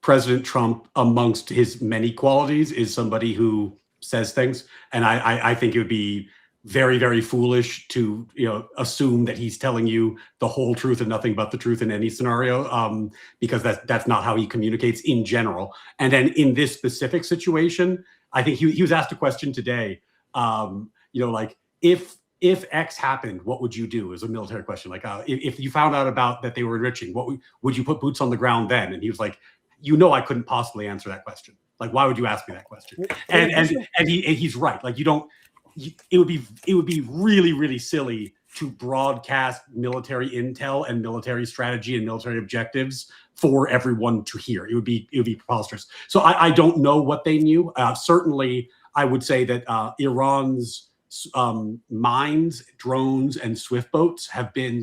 President Trump, amongst his many qualities, is somebody who says things, and I think it would be very, very foolish to assume that he's telling you the whole truth and nothing but the truth in any scenario, because that's not how he communicates in general. And then in this specific situation, I think he was asked a question today, if X happened, what would you do? Is a military question. If you found out about that they were enriching, what would you put boots on the ground then? And he was like, I couldn't possibly answer that question. Why would you ask me that question? And he's right. It would be really, really silly to broadcast military intel and military strategy and military objectives for everyone to hear. It would be preposterous. So I don't know what they knew. Certainly, I would say that Iran's mines, drones, and swift boats have been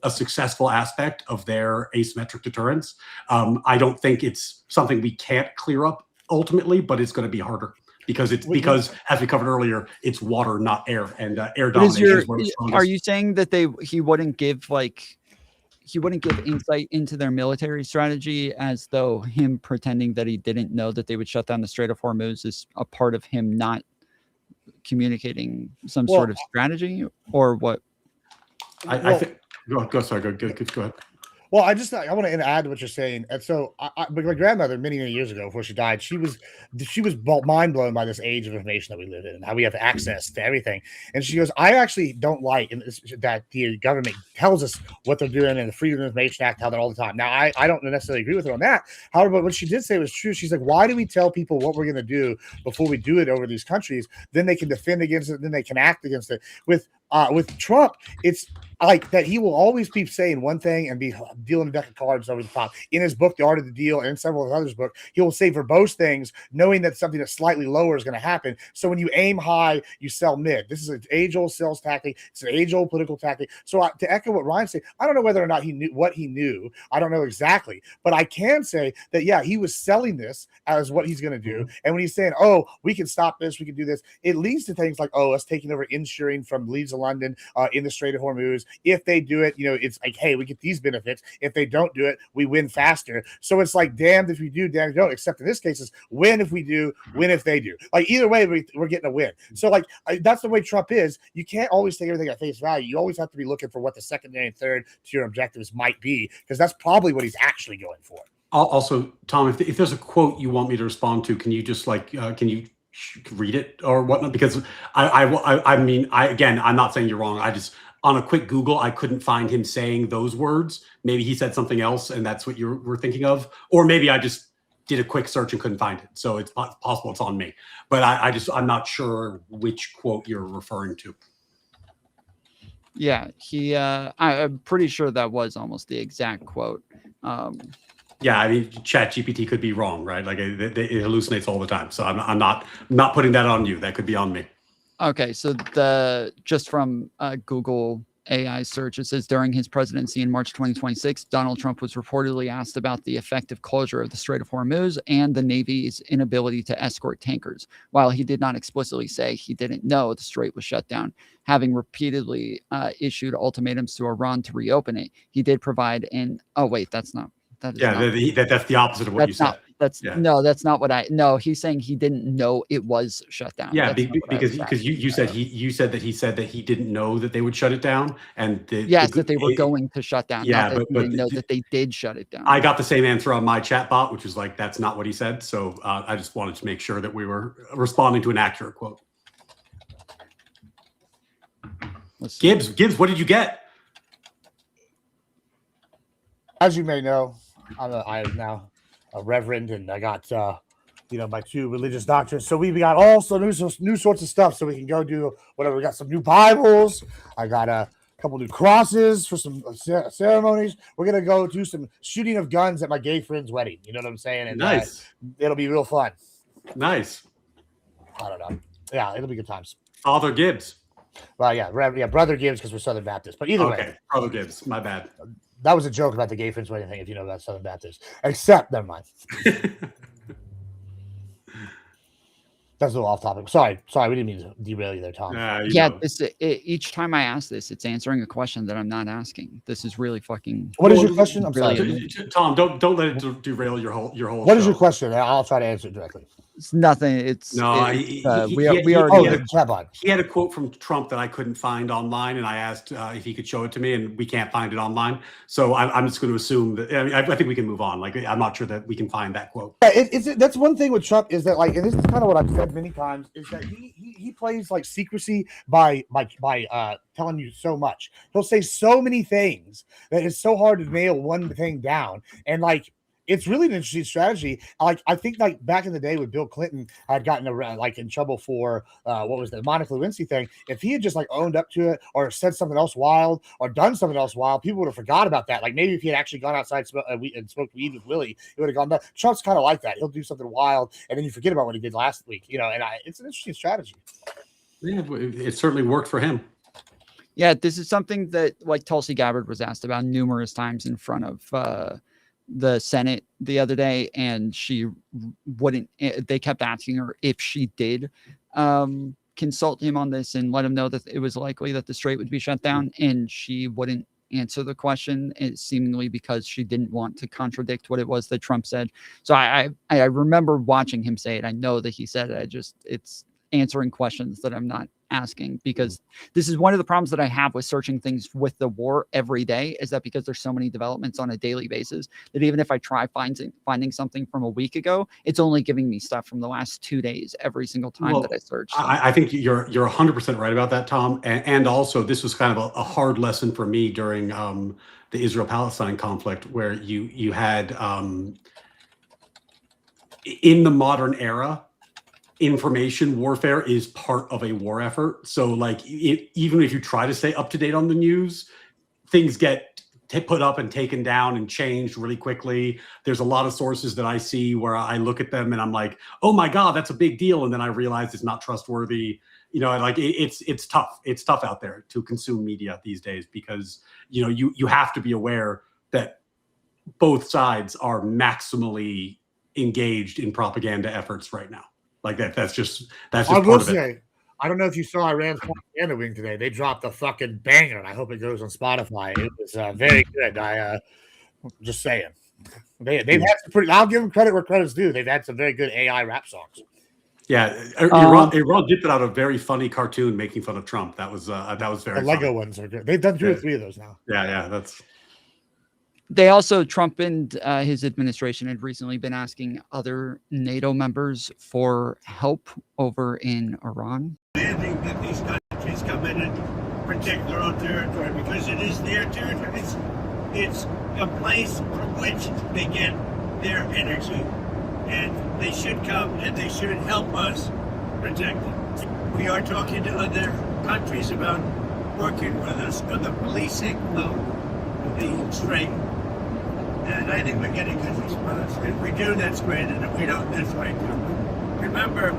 a successful aspect of their asymmetric deterrence. I don't think it's something we can't clear up ultimately, but it's going to be harder because as we covered earlier, it's water, not air, and air domination. Are you saying that he wouldn't give insight into their military strategy, as though him pretending that he didn't know that they would shut down the Strait of Hormuz is a part of him not communicating some sort of strategy, or what? I think. Go ahead. Well, I want to add to what you're saying. And so my grandmother, many years ago, before she died, she was mind blown by this age of information that we live in and how we have access to everything. And she goes, I actually don't like that the government tells us what they're doing in the Freedom of Information Act, how they're all the time. Now, I don't necessarily agree with her on that. However, what she did say was true. She's like, why do we tell people what we're going to do before we do it over these countries? Then they can defend against it. Then they can act against it. With With Trump, it's like that he will always be saying one thing and be dealing a deck of cards over the top. In his book, The Art of the Deal, and several of others' book, he will say verbose things, knowing that something that's slightly lower is going to happen. So when you aim high, you sell mid. This is an age-old sales tactic. It's an age-old political tactic. So to echo what Ryan said, I don't know whether or not he knew what he knew. I don't know exactly, but I can say that yeah, he was selling this as what he's going to do. And when he's saying, "Oh, we can stop this, we can do this," it leads to things like, "Oh, us taking over insuring from Leeds to London in the Strait of Hormuz." If they do it, it's like, hey, we get these benefits. If they don't do it, we win faster. So it's like, damned if we do, damned if we don't. Except in this case, it's win if we do, win if they do. Like either way, we're getting a win. So like that's the way Trump is. You can't always take everything at face value. You always have to be looking for what the secondary and third to your objectives might be, because that's probably what he's actually going for. Also, Tom, if there's a quote you want me to respond to, can you just can you read it or whatnot? Because I mean, again, I'm not saying you're wrong. I just, on a quick Google, I couldn't find him saying those words. Maybe he said something else and that's what you were thinking of. Or maybe I just did a quick search and couldn't find it. So it's possible it's on me. But I'm not sure which quote you're referring to. Yeah, I'm pretty sure that was almost the exact quote. Yeah, I mean, ChatGPT could be wrong, right? Like it hallucinates all the time. So I'm not putting that on you. That could be on me. Okay, so just from Google AI search, it says during his presidency in March 2026, Donald Trump was reportedly asked about the effective closure of the Strait of Hormuz and the Navy's inability to escort tankers. While he did not explicitly say he didn't know the strait was shut down, having repeatedly issued ultimatums to Iran to reopen it, he did provide an. Oh wait, that's not. That is not, that's the opposite of what you said. No, that's not what no, he's saying he didn't know it was shut down. Yeah, because you said he said that he didn't know that they would shut it down, and that they were going to shut down. Yeah, not that he didn't know that they did shut it down. I got the same answer on my chat bot, which was like, that's not what he said. So I just wanted to make sure that we were responding to an accurate quote. Gibbs, what did you get? As you may know, I am now a reverend, and I got my 2 religious doctrines. So we got also new sorts of stuff, so we can go do whatever. We got some new Bibles. I got a couple new crosses for some ceremonies. We're gonna go do some shooting of guns at my gay friend's wedding. You know what I'm saying? And nice. It'll be real fun. Nice. I don't know. Yeah, it'll be good times. Father Gibbs. Well, yeah, Brother Gibbs, because we're Southern Baptist. But either way, Brother Gibbs. My bad. That was a joke about the gay friends wedding thing, if you know about Southern Baptist. Except, never mind. That's a little off topic. Sorry, we didn't mean to derail you there, Tom. Each time I ask this, it's answering a question that I'm not asking. This is really fucking. What is your question? I'm sorry, Tom. Don't let it derail your whole. What is your question? I'll try to answer it directly. It's nothing. It's no. He had a quote from Trump that I couldn't find online, and I asked if he could show it to me, and we can't find it online. So I'm just going to assume that. I mean, I think we can move on. Like, I'm not sure that we can find that quote. Yeah, that's one thing with Trump, is that, like, and this is kind of what I've said many times, is that he plays like secrecy by telling you so much. He'll say so many things that it's so hard to nail one thing down, and like. It's really an interesting strategy. Like, I think, like, back in the day when Bill Clinton had gotten in trouble for what was the Monica Lewinsky thing, if he had just like owned up to it or said something else wild or done something else wild, people would have forgot about that. Like, maybe if he had actually gone outside and smoked weed with Willie, it would have gone back. Trump's kind of like that. He'll do something wild and then you forget about what he did last week. And it's an interesting strategy. Yeah, it certainly worked for him. Yeah, this is something that, like, Tulsi Gabbard was asked about numerous times in front of the Senate the other day, and she wouldn't. They kept asking her if she did consult him on this and let him know that it was likely that the strait would be shut down, and she wouldn't answer the question, seemingly because she didn't want to contradict what it was that Trump said. So I remember watching him say it. I know that he said it. It's answering questions that I'm not asking, because this is one of the problems that I have with searching things with the war every day, is that because there's so many developments on a daily basis, that even if I try finding something from a week ago, it's only giving me stuff from the last 2 days every single time that I search. So. I think you're 100% right about that, Tom. And also, this was kind of a hard lesson for me during the Israel-Palestine conflict, where you had in the modern era, information warfare is part of a war effort. So like even if you try to stay up to date on the news, things get put up and taken down and changed really quickly. There's a lot of sources that I see where I look at them and I'm like, oh my God, that's a big deal. And then I realize it's not trustworthy. You know, like it's tough. It's tough out there to consume media these days because, you know, you have to be aware that both sides are maximally engaged in propaganda efforts right now. Like that's just part of it. I don't know if you saw Iran's propaganda wing today. They dropped a fucking banger, and I hope it goes on Spotify. It was very good. Just saying. They've had some pretty. I'll give them credit where credit's due. They've had some very good AI rap songs. Yeah, Iran did put out a very funny cartoon making fun of Trump. That was very. The Lego ones are good. They've done 2 or 3 of those now. Yeah, that's. They also, Trump and his administration had recently been asking other NATO members for help over in Iran. Demanding that these countries come in and protect their own territory because it is their territory. It's a place from which they get their energy. And they should come and they should help us protect it. We are talking to other countries about working with us on the policing of the strait. And I think we're getting good response. If we do, that's great. And if we don't, that's fine too. Remember,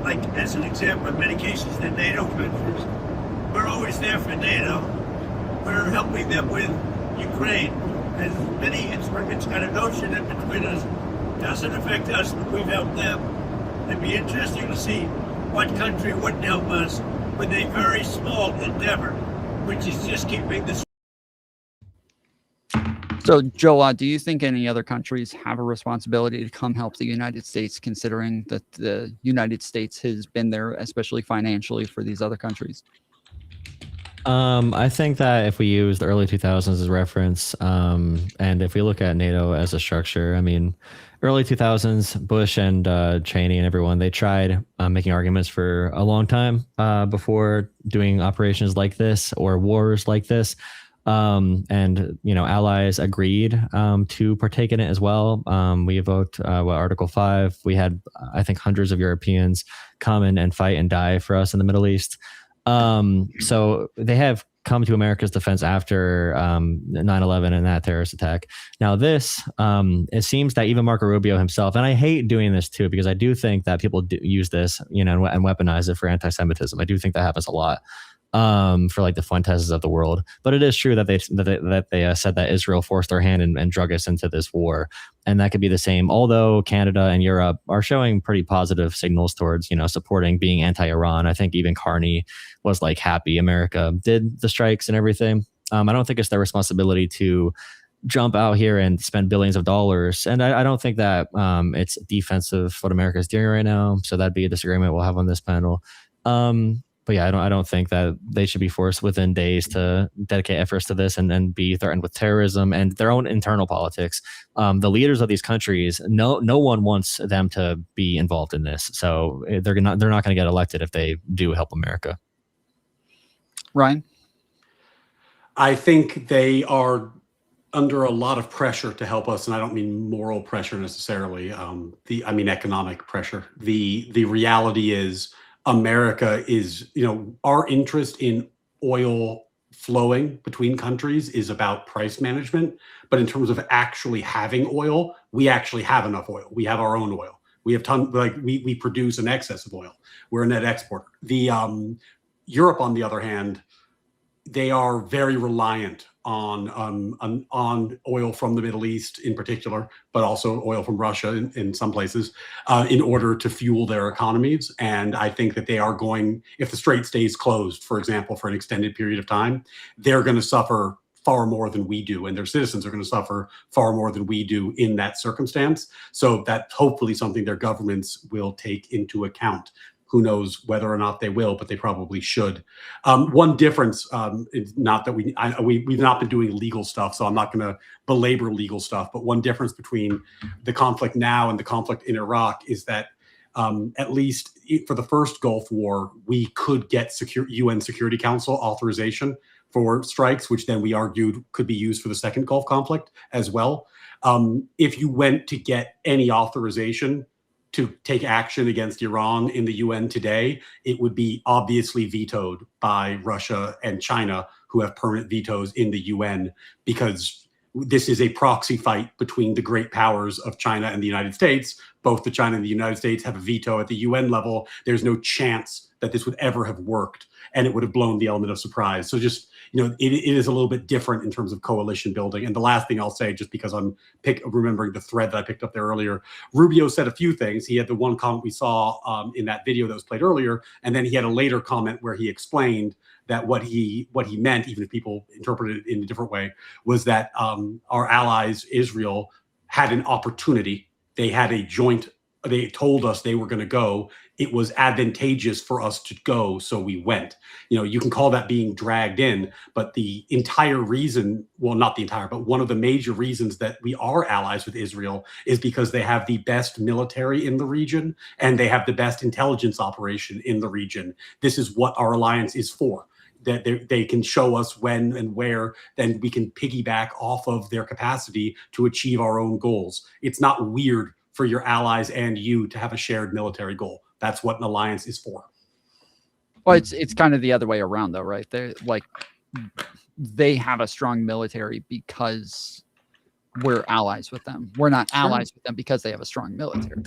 like as an example, in many cases, the NATO countries, we're always there for NATO. We're helping them with Ukraine. And it's got a notion in between us. Doesn't affect us, but we've helped them. It'd be interesting to see what country wouldn't help us with a very small endeavor, which is just keeping this. So, Joel, do you think any other countries have a responsibility to come help the United States, considering that the United States has been there, especially financially, for these other countries? I think that if we use the early 2000s as reference, and if we look at NATO as a structure, I mean, early 2000s, Bush and Cheney and everyone, they tried making arguments for a long time before doing operations like this or wars like this. And, you know, allies agreed to partake in it as well. We evoked Article 5. We had, I think, hundreds of Europeans come in and fight and die for us in the Middle East. So they have come to America's defense after 9/11 and that terrorist attack. Now this, it seems that even Marco Rubio himself, and I hate doing this too, because I do think that people do use this, you know, and weaponize it for anti-Semitism. I do think that happens a lot. For like the Fuentes of the world, but it is true that they said that Israel forced their hand and drug us into this war, and that could be the same. Although Canada and Europe are showing pretty positive signals towards, you know, supporting being anti-Iran. I think even Carney was like happy America did the strikes and everything. I don't think it's their responsibility to jump out here and spend billions of dollars, and I don't think that it's defensive what America is doing right now. So that'd be a disagreement we'll have on this panel. But yeah, I don't think that they should be forced within days to dedicate efforts to this and then be threatened with terrorism and their own internal politics. The leaders of these countries, no one wants them to be involved in this. So they're not going to get elected if they do help America. Ryan? I think they are under a lot of pressure to help us, and I don't mean moral pressure necessarily. I mean economic pressure. The reality is, America is, you know, our interest in oil flowing between countries is about price management. But in terms of actually having oil, we actually have enough oil. We have our own oil. We have we produce an excess of oil. We're a net exporter. Europe, on the other hand, they are very reliant on oil from the Middle East in particular, but also oil from Russia in some places, in order to fuel their economies. And I think that they are going, if the strait stays closed, for example, for an extended period of time, they're going to suffer far more than we do, and their citizens are going to suffer far more than we do in that circumstance. So that's hopefully something their governments will take into account. Who knows whether or not they will, but they probably should. One difference, not that we've not been doing legal stuff, so I'm not going to belabor legal stuff, but one difference between the conflict now and the conflict in Iraq is that at least for the first Gulf War, we could get UN Security Council authorization for strikes, which then we argued could be used for the second Gulf conflict as well. If you went to get any authorization to take action against Iran in the UN today, it would be obviously vetoed by Russia and China, who have permanent vetoes in the UN, because this is a proxy fight between the great powers of China and the United States. Both the China and the United States have a veto at the UN level. There's no chance that this would ever have worked, and it would have blown the element of surprise. So just, it is a little bit different in terms of coalition building. And the last thing I'll say, just because I'm remembering the thread that I picked up there earlier, Rubio said a few things. He had the one comment we saw in that video that was played earlier, and then he had a later comment where he explained that what he meant, even if people interpreted it in a different way, was that our allies, Israel, had an opportunity. They had a joint, they told us they were going to go. It was advantageous for us to go, so we went. You can call that being dragged in, but the entire reason, well, not the entire, but one of the major reasons that we are allies with Israel is because they have the best military in the region and they have the best intelligence operation in the region. This is what our alliance is for. That they can show us when and where, then we can piggyback off of their capacity to achieve our own goals. It's not weird for your allies and you to have a shared military goal. That's what an alliance is for. Well, it's kind of the other way around, though, right? They have a strong military because we're allies with them. We're not allies with them because they have a strong military.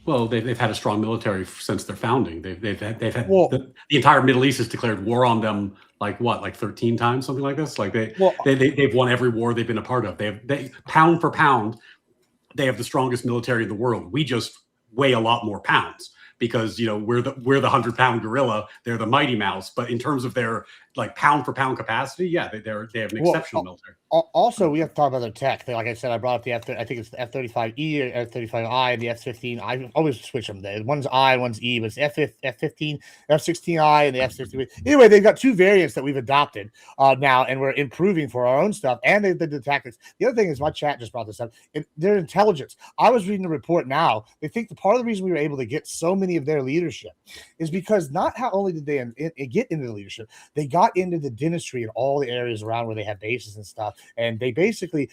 Well, they've had a strong military since their founding. They've had the entire Middle East has declared war on them, like 13 times, something like this. Like they've won every war they've been a part of. They pound for pound, they have the strongest military in the world. We just weigh a lot more pounds because we're the 100-pound gorilla. They're the Mighty Mouse. But in terms of their pound for pound capacity, yeah, they have an exceptional military. Also, we have to talk about their tech. Like I said, I brought up the I think it's the F-35E or F-35I and the F-15. I always switch them. One's I, one's E, but it's F-15, F-16I, and the F-16. Anyway, they've got two variants that we've adopted now, and we're improving for our own stuff. And the tactics. The other thing is, my chat just brought this up. Their intelligence. I was reading a report now. They think the part of the reason we were able to get so many of their leadership is because not how only did they get into the leadership, they got into the dentistry and all the areas around where they have bases and stuff. And they basically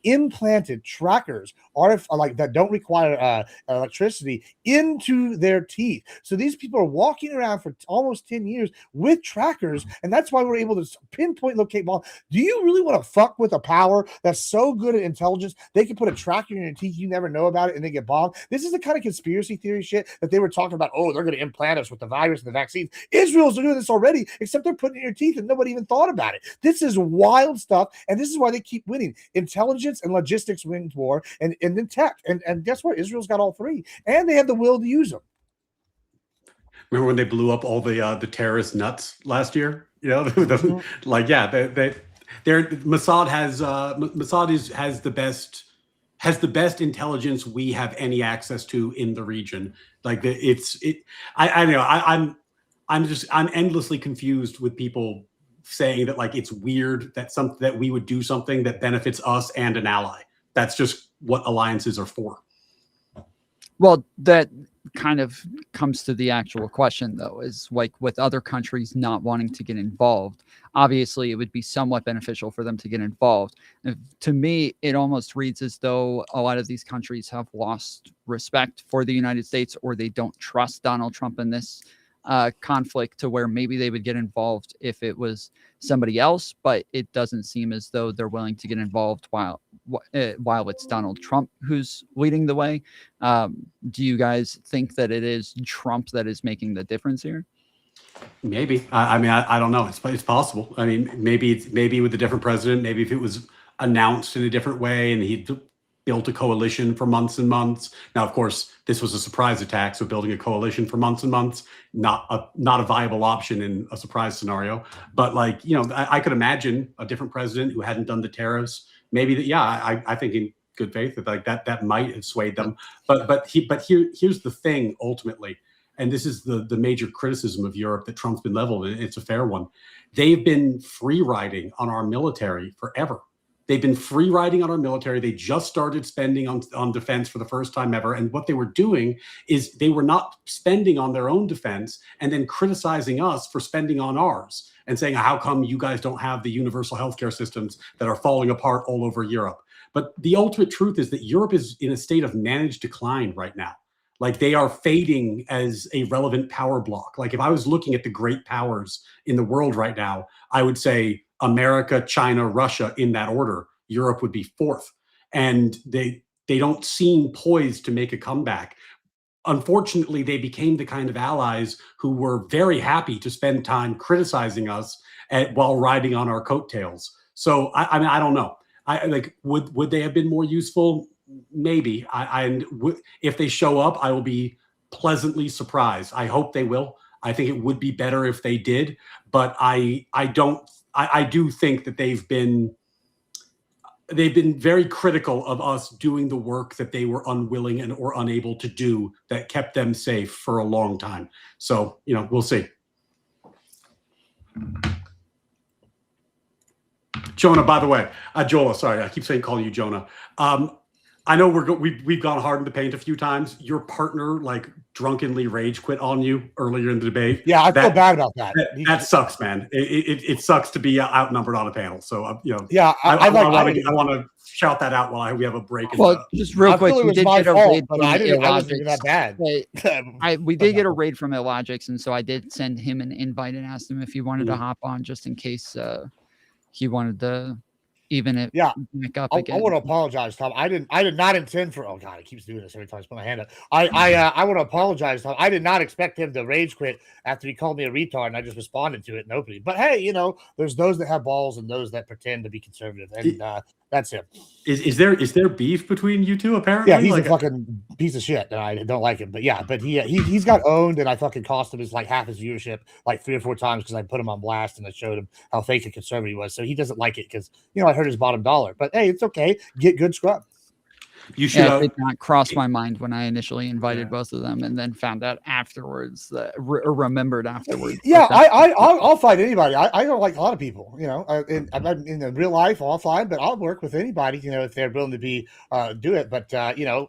implanted trackers that don't require electricity into their teeth. So these people are walking around for almost 10 years with trackers, and that's why we're able to pinpoint locate bomb. Do you really want to fuck with a power that's so good at intelligence they can put a tracker in your teeth, you never know about it, and they get bombed? This is the kind of conspiracy theory shit that they were talking about. Oh, they're going to implant us with the virus and the vaccines. Israel's doing this already, except they're putting it in your teeth and nobody even thought about it. This is wild stuff, and this is why they keep winning. Intelligence and logistics wins war, and then tech. And guess what? Israel's got all three, and they have the will to use them. Remember when they blew up all the terrorist nuts last year? Mossad has the best intelligence we have any access to in the region. I'm endlessly confused with people saying that it's weird that we would do something that benefits us and an ally. That's just what alliances are for. Well, that kind of comes to the actual question, though, is with other countries not wanting to get involved, obviously it would be somewhat beneficial for them to get involved. To me, it almost reads as though a lot of these countries have lost respect for the United States, or they don't trust Donald Trump in this conflict, to where maybe they would get involved if it was somebody else, but it doesn't seem as though they're willing to get involved while it's Donald Trump who's leading the way. Do you guys think that it is Trump that is making the difference here? Maybe. I don't know. It's possible. I mean, maybe with a different president, maybe if it was announced in a different way and he built a coalition for months and months. Now, of course, this was a surprise attack, so building a coalition for months and months, not a viable option in a surprise scenario. But I could imagine a different president who hadn't done the tariffs. Maybe I think in good faith that might have swayed them. But here's the thing ultimately, and this is the major criticism of Europe that Trump's been leveled. It's a fair one. They've been free riding on our military forever. They've been free riding on our military. They just started spending on defense for the first time ever. And what they were doing is they were not spending on their own defense and then criticizing us for spending on ours and saying, how come you guys don't have the universal healthcare systems that are falling apart all over Europe? But the ultimate truth is that Europe is in a state of managed decline right now. Like they are fading as a relevant power block. Like if I was looking at the great powers in the world right now, I would say America, China, Russia in that order. Europe would be fourth. And they don't seem poised to make a comeback. Unfortunately, they became the kind of allies who were very happy to spend time criticizing us while riding on our coattails. So I mean, I don't know. I like would they have been more useful? Maybe. If they show up, I will be pleasantly surprised. I hope they will. I think it would be better if they did, but I do think that they've been very critical of us doing the work that they were unwilling and or unable to do that kept them safe for a long time. So, we'll see. Jonah, by the way, Jola, sorry, I keep calling you Jonah. I know we've gone hard in the paint a few times. Your partner like drunkenly rage quit on you earlier in the debate. Yeah, I feel bad about that. That sucks, man. It sucks to be outnumbered on a panel. So yeah, I want to shout that out while we have a break. Well, just real quick, we did get a raid from I wasn't even that bad. We did get a raid from Illogics, and so I did send him an invite and asked him if he wanted to hop on just in case he wanted to even it back up again. I want to apologize, Tom. I did not intend for. Oh God, it keeps doing this every time I put my hand up. I want to apologize, Tom. I did not expect him to rage quit after he called me a retard, and I just responded to it in opening. But hey, there's those that have balls and those that pretend to be conservative, and that's him. Is there beef between you two? Apparently, yeah, he's a fucking piece of shit, and I don't like him. But he's got owned, and I fucking cost him half his viewership like 3 or 4 times because I put him on blast and I showed him how fake a conservative he was. So he doesn't like it because I hurt his bottom dollar. But hey, it's okay. Get good scrub. You should. It did not cross my mind when I initially invited both of them, and then found out afterwards that remembered afterwards. Yeah, I'll fight anybody. I don't like a lot of people. In real life, I'll fight, but I'll work with anybody. If they're willing to do it. But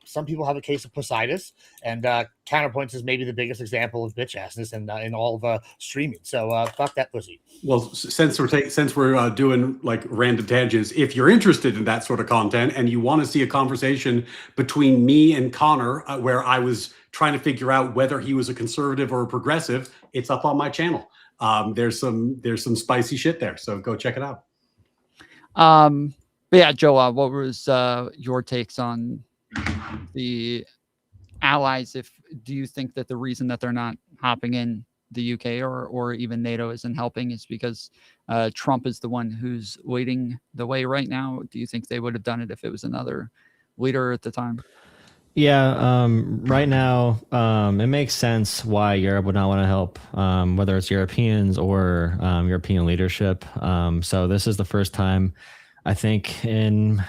some people have a case of pussitis, and Counterpoints is maybe the biggest example of bitch assness in all of streaming. So fuck that pussy. Well, since we're doing like random tangents, if you're interested in that sort of content and you want to see a conversation between me and Connor, where I was trying to figure out whether he was a conservative or a progressive, it's up on my channel. There's some spicy shit there, so go check it out. But yeah, Joa, what was your takes on the allies? Do you think that the reason that they're not hopping in the UK or even NATO isn't helping is because Trump is the one who's leading the way right now? Do you think they would have done it if it was another leader at the time? Yeah, right now, it makes sense why Europe would not want to help, whether it's Europeans or European leadership. So this is the first time, I think, in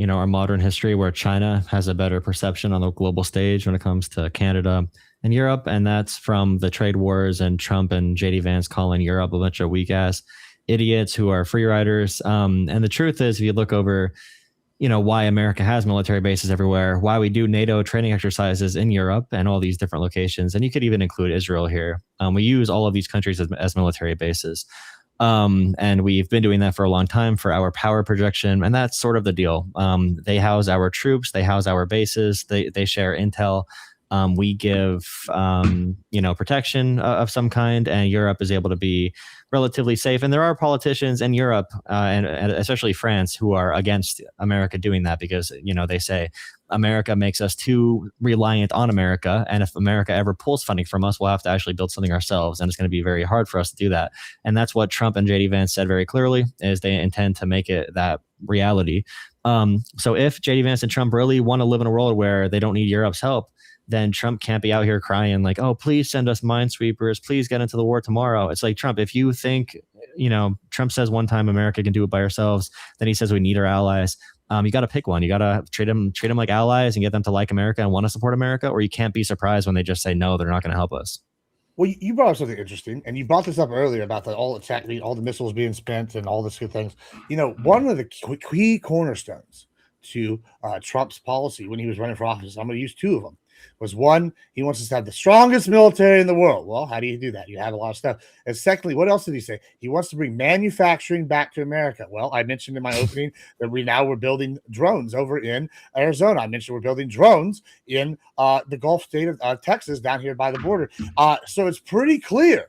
our modern history where China has a better perception on the global stage when it comes to Canada and Europe, and that's from the trade wars and Trump and JD Vance calling Europe a bunch of weak ass idiots who are free riders. And the truth is, if you look over why America has military bases everywhere, why we do NATO training exercises in Europe and all these different locations. And you could even include Israel here. We use all of these countries as military bases. And we've been doing that for a long time for our power projection. And that's sort of the deal. They house our troops. They house our bases. They share intel. We give, protection of some kind, and Europe is able to be relatively safe. And there are politicians in Europe, and especially France, who are against America doing that because, they say America makes us too reliant on America. And if America ever pulls funding from us, we'll have to actually build something ourselves. And it's going to be very hard for us to do that. And that's what Trump and JD Vance said very clearly, is they intend to make it that reality. So if JD Vance and Trump really want to live in a world where they don't need Europe's help, then Trump can't be out here crying like, oh, please send us minesweepers. Please get into the war tomorrow. It's like, Trump, if you think, Trump says one time America can do it by ourselves, then he says we need our allies. You got to pick one. You got to treat them like allies and get them to like America and want to support America, or you can't be surprised when they just say, no, they're not going to help us. Well, you brought up something interesting, and you brought this up earlier about all the missiles being spent and all this good things. One of the key cornerstones to Trump's policy when he was running for office. I'm going to use two of them. Was one, he wants us to have the strongest military in the world. Well, how do you do that? You have a lot of stuff. And secondly, what else did he say? He wants to bring manufacturing back to America. Well, I mentioned in my opening that we're building drones over in Arizona. I mentioned we're building drones in the Gulf state of Texas down here by the border. So it's pretty clear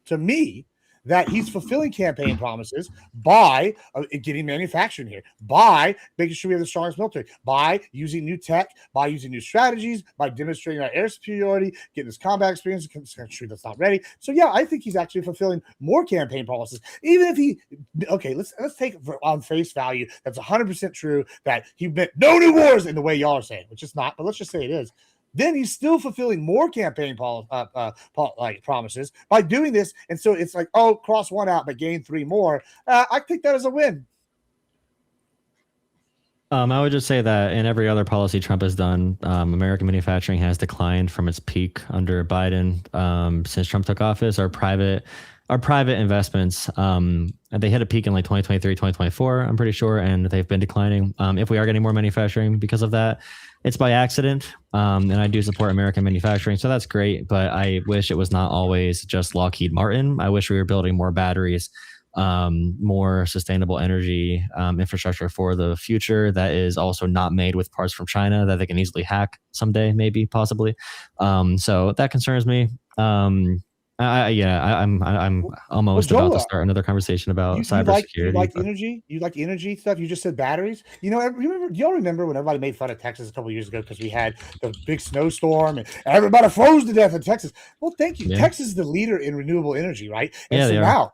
to me that he's fulfilling campaign promises by getting manufacturing here, by making sure we have the strongest military, by using new tech, by using new strategies, by demonstrating our air superiority, getting this combat experience in a country that's not ready. So yeah, I think he's actually fulfilling more campaign promises. Even if he, okay, let's take it on face value. That's 100% true that he meant no new wars in the way y'all are saying, which is not, but let's just say it is. Then he's still fulfilling more campaign promises by doing this. And so it's like, oh, cross one out, but gain three more. I think that is a win. I would just say that in every other policy Trump has done, American manufacturing has declined from its peak under Biden. Since Trump took office, our private investments, they hit a peak in like 2023, 2024, I'm pretty sure, and they've been declining. If we are getting more manufacturing because of that, it's by accident. And I do support American manufacturing, so that's great. But I wish it was not always just Lockheed Martin. I wish we were building more batteries, more sustainable energy infrastructure for the future that is also not made with parts from China that they can easily hack someday, maybe, possibly. So that concerns me. I'm almost about to start another conversation about cybersecurity. You like energy? You like energy stuff? You just said batteries. You know, do y'all remember when everybody made fun of Texas a couple of years ago because we had the big snowstorm and everybody froze to death in Texas? Well, thank you. Yeah. Texas is the leader in renewable energy, right? And yeah, so now,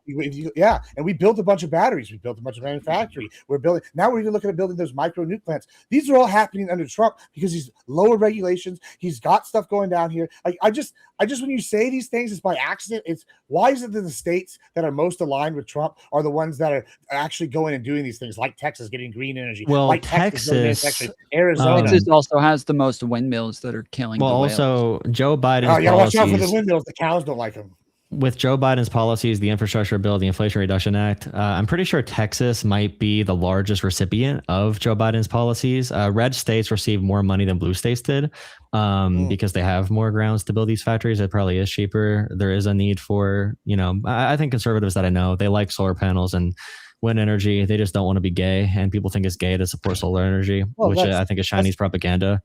and we built a bunch of batteries. We built a bunch of manufacturing. We're even looking at building those micro nuke plants. These are all happening under Trump because he's lowered regulations. He's got stuff going down here. I just when you say these things, it's by accident. It's why is it that the states that are most aligned with Trump are the ones that are actually going and doing these things, like Texas getting green energy, well, like Texas, Arizona. Texas also has the most windmills that are killing. Well, the whales. Also Joe Biden's you gotta watch out for the windmills. The cows don't like them. With Joe Biden's policies, the infrastructure bill, the Inflation Reduction Act, I'm pretty sure Texas might be the largest recipient of Joe Biden's policies. Red states receive more money than blue states did because they have more grounds to build these factories. It probably is cheaper. There is a need for, I think conservatives that I know, they like solar panels and wind energy. They just don't want to be gay. And people think it's gay to support solar energy, which I think is Chinese propaganda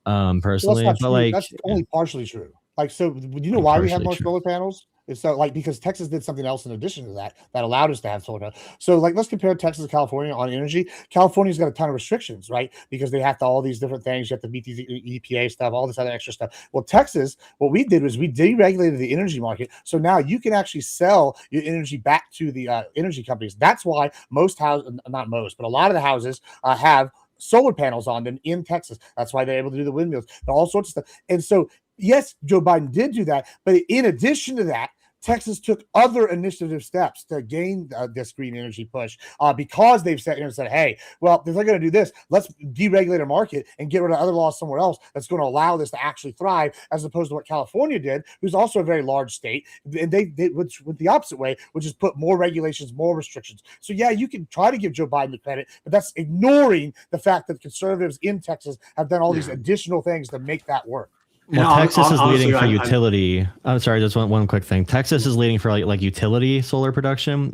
personally. But that's only partially true. Like, so you know why we have more solar panels? It's so because Texas did something else in addition to that allowed us to have solar panels. So like, let's compare Texas and California on energy. California's got a ton of restrictions, right? Because they have to all these different things. You have to meet these EPA stuff, all this other extra stuff. Well, Texas, what we did was we deregulated the energy market. So now you can actually sell your energy back to the energy companies. That's why most houses, not most, but a lot of the houses have solar panels on them in Texas. That's why they're able to do the windmills and all sorts of stuff. And so, yes, Joe Biden did do that. But in addition to that, Texas took other initiative steps to gain this green energy push because they've said, hey, well, if they're going to do this, let's deregulate a market and get rid of other laws somewhere else that's going to allow this to actually thrive, as opposed to what California did, who's also a very large state. And they went the opposite way, which is put more regulations, more restrictions. So, yeah, you can try to give Joe Biden the credit, but that's ignoring the fact that conservatives in Texas have done all these additional things to make that work. Well, Texas is leading for utility. I'm sorry, just one quick thing. Texas is leading for like utility solar production,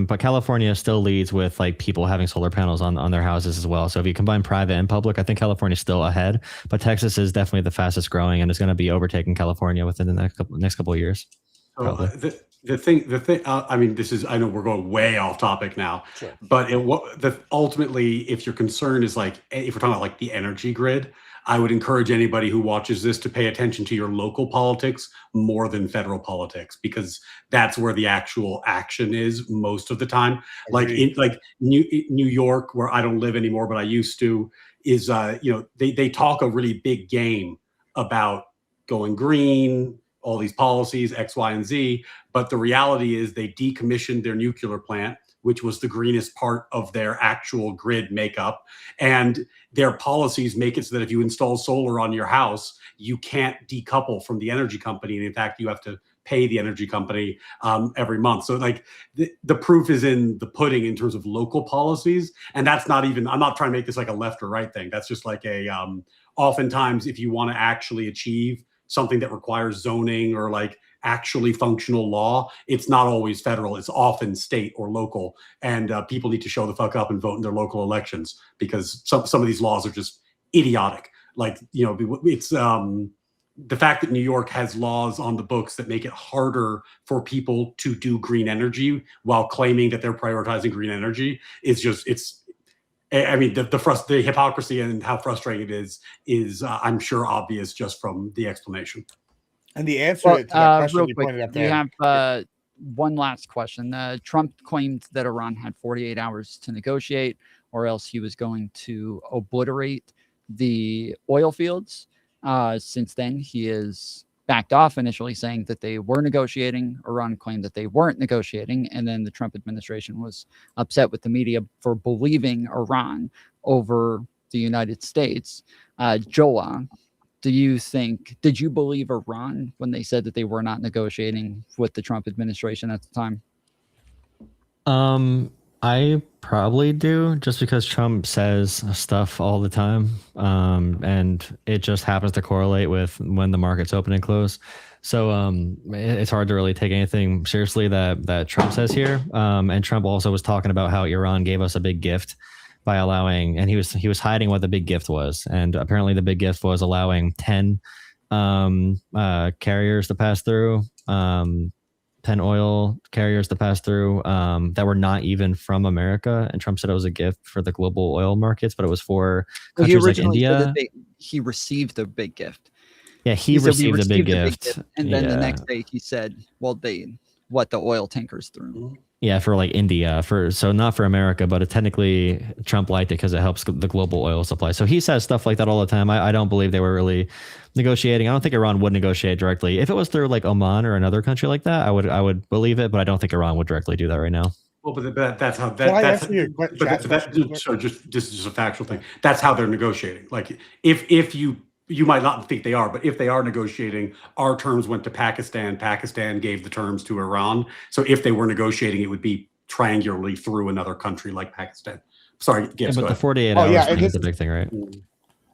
but California still leads with like people having solar panels on their houses as well. So if you combine private and public, I think California is still ahead, but Texas is definitely the fastest growing and is going to be overtaking California within the next couple of years. The thing. I mean, I know we're going way off topic now, sure. But ultimately, if your concern is like, if we're talking about like the energy grid, I would encourage anybody who watches this to pay attention to your local politics more than federal politics, because that's where the actual action is most of the time. Like in New York, where I don't live anymore, but I used to, is they talk a really big game about going green, all these policies, X, Y, and Z. But the reality is they decommissioned their nuclear plant, which was the greenest part of their actual grid makeup. And their policies make it so that if you install solar on your house, you can't decouple from the energy company. And in fact, you have to pay the energy company every month. So like the proof is in the pudding in terms of local policies. And that's not even, I'm not trying to make this like a left or right thing. That's just like a, oftentimes if you want to actually achieve something that requires zoning or like actually functional law, it's not always federal, it's often state or local. And people need to show the fuck up and vote in their local elections, because some of these laws are just idiotic. Like, you know, it's the fact that New York has laws on the books that make it harder for people to do green energy while claiming that they're prioritizing green energy is just, I mean, the hypocrisy and how frustrating it is I'm sure obvious just from the explanation. And the answer to that question real you quick, pointed up we there. have one last question. Trump claimed that Iran had 48 hours to negotiate, or else he was going to obliterate the oil fields. Since then, he has backed off, initially saying that they were negotiating. Iran claimed that they weren't negotiating. And then the Trump administration was upset with the media for believing Iran over the United States. Jola, did you believe Iran when they said that they were not negotiating with the Trump administration at the time? I probably do, just because Trump says stuff all the time, and it just happens to correlate with when the markets open and close. So it's hard to really take anything seriously that Trump says here. And Trump also was talking about how Iran gave us a big gift by allowing, and he was hiding what the big gift was. And apparently the big gift was allowing 10 carriers to pass through, 10 oil carriers to pass through that were not even from America. And Trump said it was a gift for the global oil markets, but it was for countries like India. He received the big gift. Yeah, he received the big gift. And then the next day he said, well, the oil tankers through. Yeah, for like India, so not for America, but technically Trump liked it because it helps the global oil supply. So he says stuff like that all the time. I don't believe they were really negotiating. I don't think Iran would negotiate directly. If it was through like Oman or another country like that, I would believe it, but I don't think Iran would directly do that right now. Well, but that's how that's just a factual thing. That's how they're negotiating. Like if you might not think they are, but if they are negotiating, our terms went to Pakistan. Pakistan gave the terms to Iran. So if they were negotiating, it would be triangularly through another country like Pakistan. Sorry, yes, but the 48 hours thing is the big thing, right?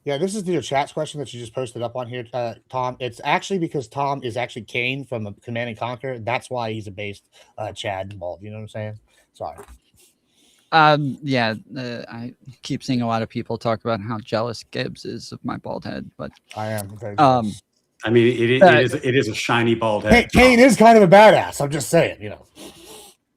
Yeah, this is your chat's question that you just posted up on here, Tom. It's actually because Tom is actually Kane from Command and Conquer. That's why he's a based Chad involved. You know what I'm saying? Sorry. I keep seeing a lot of people talk about how jealous Gibbs is of my bald head, but I am very jealous. I mean, it is a shiny bald head. Kane is kind of a badass. I'm just saying, you know.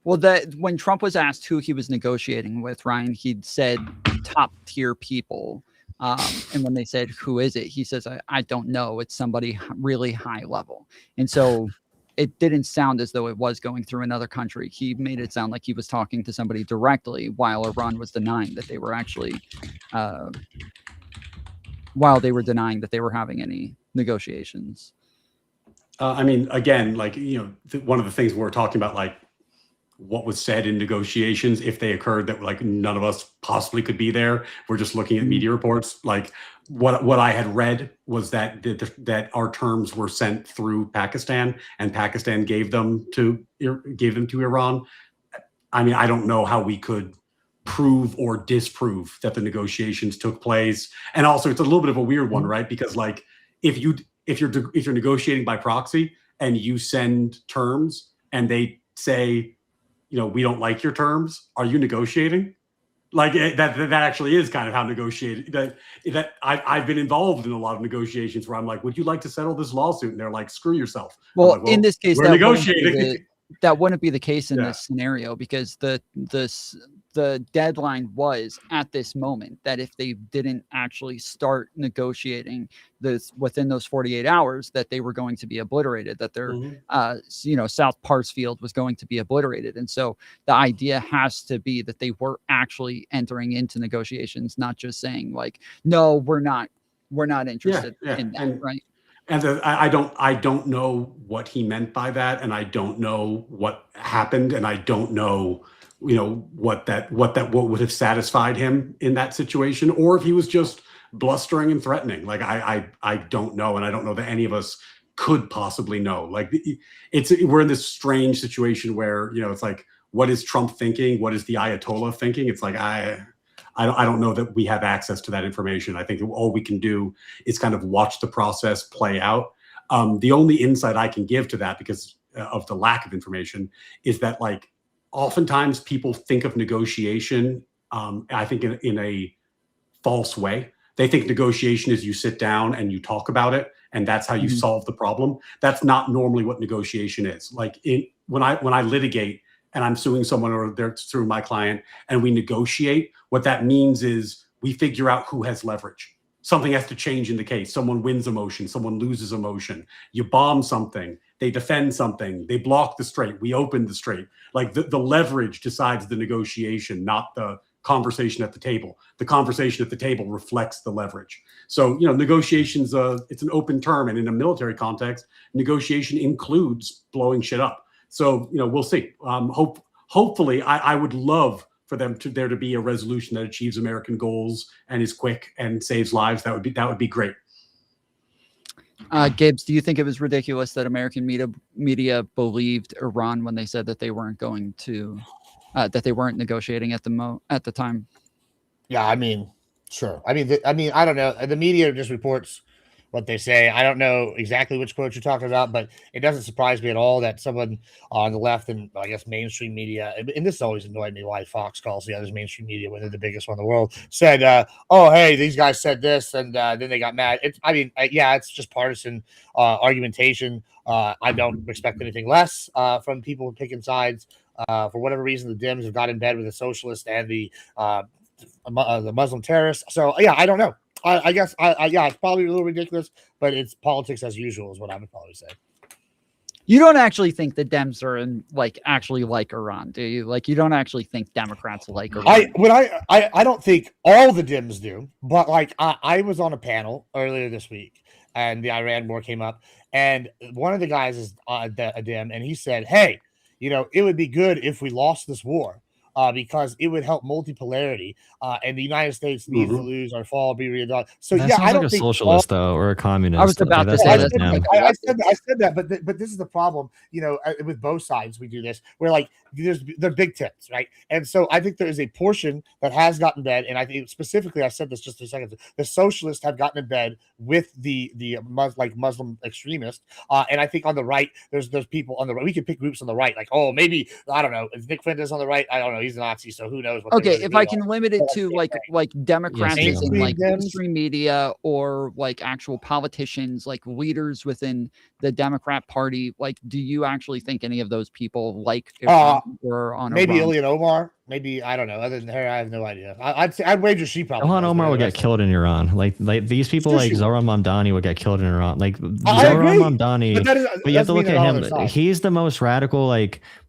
Well, when Trump was asked who he was negotiating with, Ryan, he'd said top tier people. And when they said, who is it? He says, I don't know. It's somebody really high level. And so it didn't sound as though it was going through another country. He made it sound like he was talking to somebody directly, while Iran was denying that they were actually, having any negotiations. I mean, again, like, you know, one of the things we're talking about, like what was said in negotiations, if they occurred, that like none of us possibly could be there. We're just looking at media reports. Like what I had read was that our terms were sent through Pakistan, and Pakistan gave them to Iran. I mean, I don't know how we could prove or disprove that the negotiations took place. And also, it's a little bit of a weird one, right? Because like if you're negotiating by proxy and you send terms and they say, you know, we don't like your terms, are you negotiating? Like that actually is kind of how negotiating that I've been involved in a lot of negotiations where I'm like, would you like to settle this lawsuit? And they're like, screw yourself. Well, like, in this case, we're negotiating. That wouldn't be the case in this scenario, because the deadline was at this moment that if they didn't actually start negotiating this within those 48 hours, that they were going to be obliterated, that their South Parsfield was going to be obliterated. And so the idea has to be that they were actually entering into negotiations, not just saying like, no, we're not interested in that, right? And I don't know what he meant by that, and I don't know what happened, and I don't know, you know, what would have satisfied him in that situation, or if he was just blustering and threatening. Like I don't know, and I don't know that any of us could possibly know. Like we're in this strange situation where, it's like, what is Trump thinking? What is the Ayatollah thinking? It's like, I don't know that we have access to that information. I think all we can do is kind of watch the process play out. The only insight I can give to that, because of the lack of information, is that like oftentimes people think of negotiation, I think in a false way. They think negotiation is you sit down and you talk about it, and that's how you solve the problem. That's not normally what negotiation is. Like when I litigate and I'm suing someone or they're suing my client and we negotiate, what that means is we figure out who has leverage. Something has to change in the case. Someone wins a motion, someone loses a motion. You bomb something, they defend something, they block the straight, we open the straight. Like the leverage decides the negotiation, not the conversation at the table. The conversation at the table reflects the leverage. So, negotiations, it's an open term. And in a military context, negotiation includes blowing shit up. So, we'll see. Hopefully, I would love for there to be a resolution that achieves American goals and is quick and saves lives. That would be great. Gibbs, do you think it was ridiculous that American media believed Iran when they said that they weren't going to, that they weren't negotiating at the time? Yeah, I mean, sure. I mean, I don't know. The media just reports what they say. I don't know exactly which quote you're talking about, but it doesn't surprise me at all that someone on the left and I guess mainstream media, and this always annoyed me why Fox calls the others mainstream media when they're the biggest one in the world, said, oh, hey, these guys said this, and then they got mad. It's just partisan argumentation. I don't expect anything less from people picking sides. For whatever reason, the Dems have got in bed with the socialists and the Muslim terrorists. So, yeah, I don't know. I guess, it's probably a little ridiculous, but it's politics as usual is what I would probably say. You don't actually think the Dems are actually like Iran, do you? Like, you don't actually think Democrats like Iran? I don't think all the Dems do, but I was on a panel earlier this week and the Iran war came up, and one of the guys is a Dem, and he said, hey, it would be good if we lost this war. Because it would help multipolarity, and the United States needs to lose or fall, be readopted. So that I don't like think a socialist though, or a communist. I was about to say that. I said that, but this is the problem. With both sides, we do this. We're they're big tits, right? And so I think there is a portion that has gotten bed, and I think specifically, I said this just a second. The socialists have gotten in bed with the Muslim extremists, and I think on the right, there's people on the right. We can pick groups on the right, oh, maybe I don't know. If Nick Flynn is on the right, I don't know. He's a Nazi, so who knows? Okay, if I can limit it to like Democrats in mainstream media or actual politicians, leaders within the Democrat Party, do you actually think any of those people or on maybe Iran? Ilhan Omar? Maybe, I don't know. Other than her, I have no idea. I'd wager she probably. Ilhan Omar would get killed in Iran. Like these people, Zoran Mamdani would get killed in Iran. Zoran Mamdani, but you have to look at him. He's the most radical.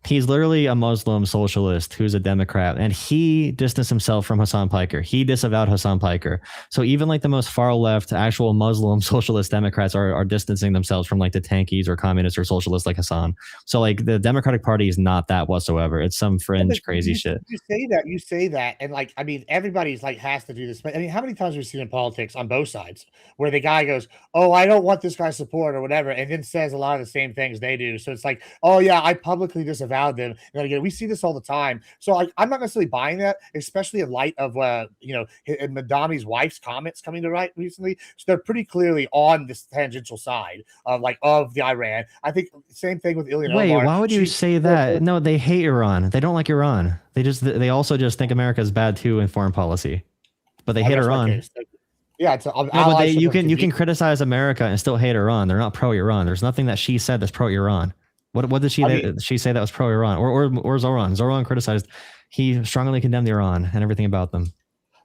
He's literally a Muslim socialist who's a Democrat, and he distanced himself from Hassan Piker. He disavowed Hassan Piker. So even the most far left, actual Muslim socialist Democrats are distancing themselves from the tankies or communists or socialists like Hassan. So the Democratic Party is not that whatsoever. It's some fringe crazy shit. You say that, and everybody's has to do this. I mean, how many times have we seen in politics on both sides where the guy goes, "Oh, I don't want this guy's support" or whatever, and then says a lot of the same things they do. So it's "Oh yeah, I publicly disavowed them." And again, we see this all the time. So I'm not necessarily buying that, especially in light of Madami's wife's comments coming to right recently. So they're pretty clearly on this tangential side of the Iran. I think same thing with Ilhan Omar. Wait, why would you say that? No, they hate Iran. They don't like Iran. They also just think America is bad too in foreign policy, but they hate Iran. Yeah, you can criticize America and still hate Iran. They're not pro-Iran. There's nothing that she said that's pro-Iran. What did she say that was pro-Iran or Zoran? Zoran criticized. He strongly condemned Iran and everything about them.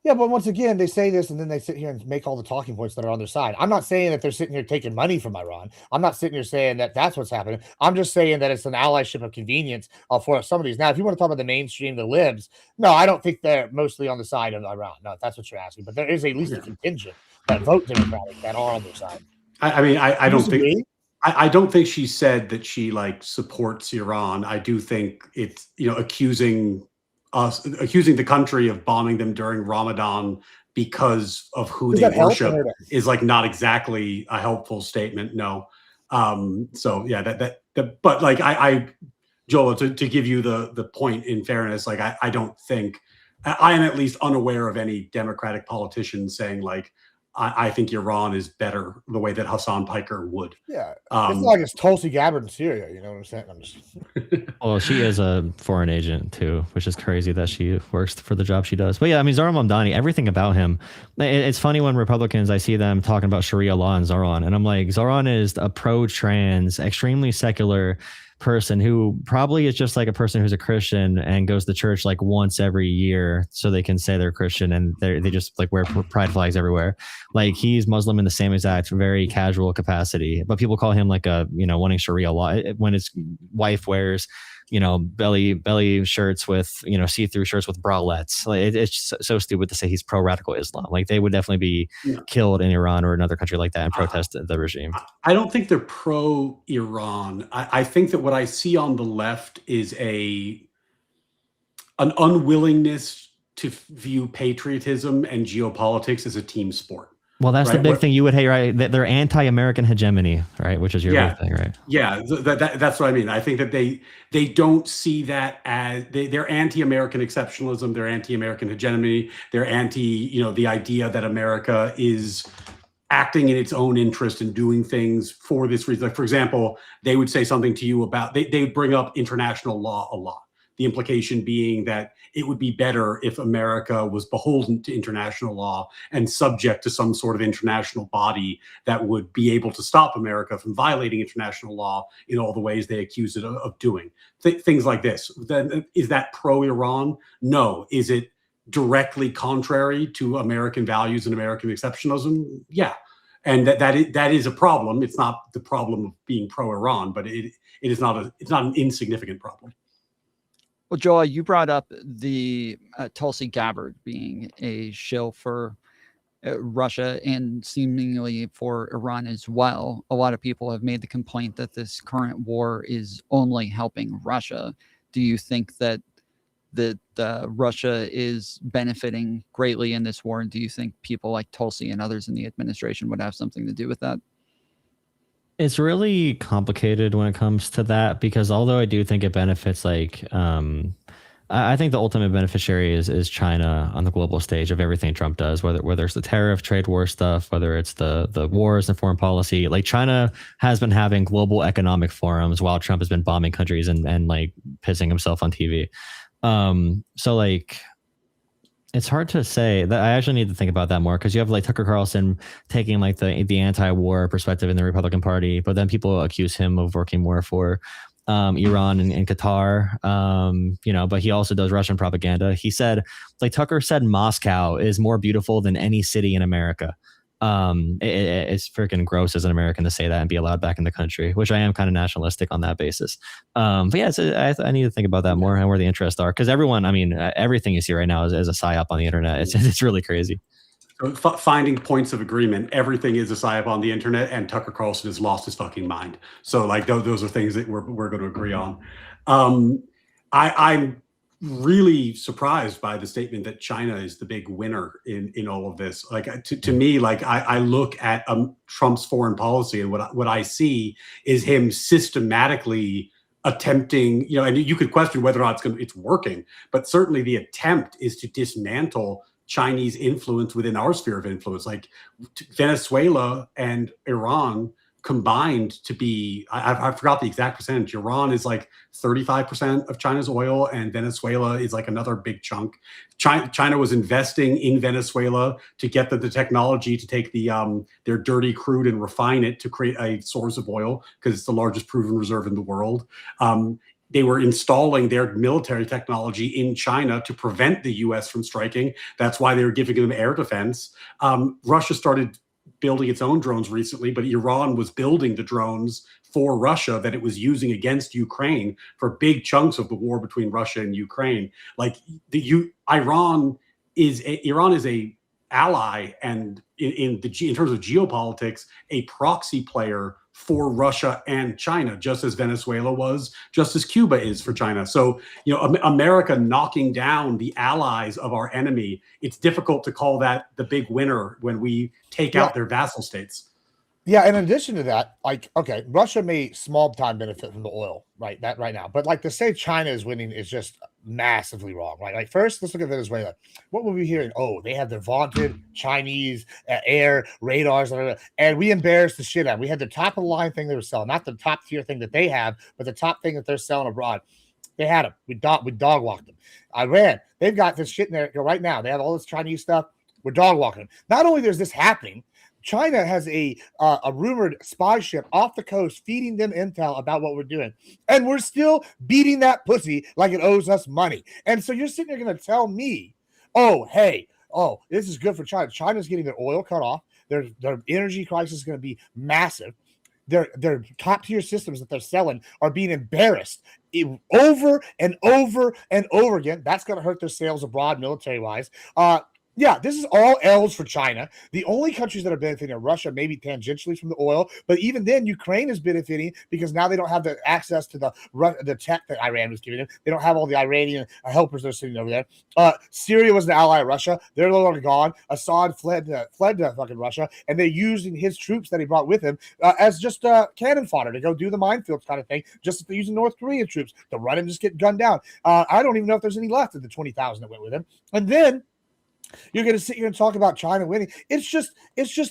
Yeah, but once again, they say this and then they sit here and make all the talking points that are on their side. I'm not saying that they're sitting here taking money from Iran. I'm not sitting here saying that that's what's happening. I'm just saying that it's an allyship of convenience for some of these. Now, if you want to talk about the mainstream, the libs, no, I don't think they're mostly on the side of Iran. No, that's what you're asking. But there is at least a contingent that vote Democratic that are on their side. I don't think. I don't think she said that she supports Iran. I do think it's accusing the country of bombing them during Ramadan because of who they worship is not exactly a helpful statement. No, So yeah, but like Joel, to give you the point in fairness, like I don't think I am at least unaware of any Democratic politicians saying like I think Iran is better the way that Hassan Piker would. Yeah, it's not like it's Tulsi Gabbard in Syria. You know what I'm saying? I'm just... Well, she is a foreign agent too, which is crazy that she works for the job she does. But yeah, I mean, Zohran Mamdani, everything about him. It's funny when Republicans, I see them talking about Sharia law and Zohran, and I'm like, Zohran is a pro-trans, extremely secular person who probably is just like a person who's a Christian and goes to church like once every year so they can say they're Christian, and they just like wear pride flags everywhere. Like he's Muslim in the same exact very casual capacity, but people call him like a, you know, wanting Sharia law when his wife wears, you know, belly shirts with, you know, see-through shirts with bralettes. Like it's so stupid to say he's pro-radical Islam. Like they would definitely be killed in Iran or another country like that and protest the regime. I don't think they're pro-Iran. I think that what I see on the left is an unwillingness to view patriotism and geopolitics as a team sport. Well, that's right? the big thing you would hate, right? They're anti-American hegemony, right? Which is your big thing, right? Yeah, that's what I mean. I think that they don't see that as they're anti-American exceptionalism, they're anti-American hegemony, they're anti, you know, the idea that America is acting in its own interest and doing things for this reason. Like, for example, they would say something to you about they would bring up international law a lot. The implication being that it would be better if America was beholden to international law and subject to some sort of international body that would be able to stop America from violating international law in all the ways they accuse it of doing. Things like this. Then, is that pro-Iran? No. Is it directly contrary to American values and American exceptionalism? Yeah. And that is a problem. It's not the problem of being pro-Iran, but it's not an insignificant problem. Well, Joel, you brought up the Tulsi Gabbard being a shill for Russia and seemingly for Iran as well. A lot of people have made the complaint that this current war is only helping Russia. Do you think that Russia is benefiting greatly in this war? And do you think people like Tulsi and others in the administration would have something to do with that? It's really complicated when it comes to that, because although I do think it benefits, like, I think the ultimate beneficiary is China on the global stage of everything Trump does, whether it's the tariff, trade war stuff, whether it's the wars and foreign policy. Like China has been having global economic forums while Trump has been bombing countries and like pissing himself on TV. So like, it's hard to say. That I actually need to think about that more, because you have like Tucker Carlson taking like the anti-war perspective in the Republican Party, but then people accuse him of working more for Iran and Qatar, you know, but he also does Russian propaganda. He said, like Tucker said, Moscow is more beautiful than any city in America. It's freaking gross as an American to say that and be allowed back in the country, which I am kind of nationalistic on that basis. But yeah, I need to think about that more and where the interests are, because everyone, I mean, everything you see right now is a psyop on the internet. It's really crazy. So finding points of agreement, everything is a psyop on the internet, and Tucker Carlson has lost his fucking mind. So like those are things that we're going to agree on. I'm really surprised by the statement that China is the big winner in all of this. Like to me, like I look at Trump's foreign policy, and what I see is him systematically attempting, you know, and you could question whether or not it's working, but certainly the attempt is to dismantle Chinese influence within our sphere of influence. Like Venezuela and Iran combined to be, I forgot the exact percentage. Iran is like 35% of China's oil, and Venezuela is like another big chunk. China was investing in Venezuela to get the technology to take their dirty crude and refine it to create a source of oil, because it's the largest proven reserve in the world. They were installing their military technology in China to prevent the U.S. from striking. That's why they were giving them air defense. Russia started building its own drones recently, but Iran was building the drones for Russia that it was using against Ukraine for big chunks of the war between Russia and Ukraine. Like Iran is a ally, and in terms of geopolitics, a proxy player for Russia and China, just as Venezuela was, just as Cuba is for China. So, you know, America knocking down the allies of our enemy, it's difficult to call that the big winner when we take out their vassal states. Yeah, in addition to that, like, okay, Russia may small time benefit from the oil right now, but like to say China is winning is just massively wrong, right? Like, first, let's look at Venezuela. What were we hearing? Oh, they have the vaunted Chinese air radars, and we embarrassed the shit out. We had the top of the line thing they were selling, not the top tier thing that they have, but the top thing that they're selling abroad. They had them. We dog walked them. Iran, they've got this shit in there right now. They have all this Chinese stuff. We're dog walking them. Not only is this happening, China has a rumored spy ship off the coast feeding them intel about what we're doing. And we're still beating that pussy like it owes us money. And so you're sitting there going to tell me, oh, hey, this is good for China. China's getting their oil cut off. Their energy crisis is going to be massive. Their top tier systems that they're selling are being embarrassed over and over and over again. That's going to hurt their sales abroad, military wise. Yeah, this is all L's for China. The only countries that are benefiting are Russia, maybe tangentially from the oil, but even then, Ukraine is benefiting because now they don't have the access to the tech that Iran was giving them. They don't have all the Iranian helpers that are sitting over there. Syria was an ally of Russia. They're no longer gone. Assad fled to fucking Russia, and they're using his troops that he brought with him as just cannon fodder to go do the minefields kind of thing, just as they're using North Korean troops to run and just get gunned down. I don't even know if there's any left of the 20,000 that went with him. And then you're going to sit here and talk about China winning. It's just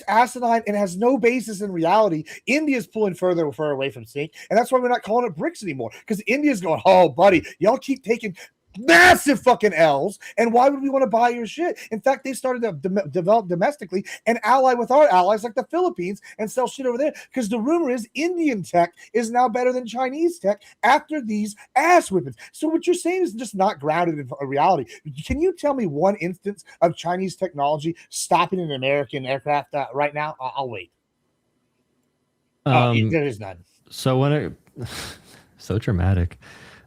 asinine and has no basis in reality. India's pulling further and further away from sync, and that's why we're not calling it BRICS anymore, because India's going, oh, buddy, y'all keep taking massive fucking L's, and why would we want to buy your shit? In fact, they started to develop domestically and ally with our allies like the Philippines and sell shit over there, because the rumor is Indian tech is now better than Chinese tech after these ass whippings. So what you're saying is just not grounded in reality. Can you tell me one instance of Chinese technology stopping an American aircraft right now? I'll wait. There is none. So so dramatic.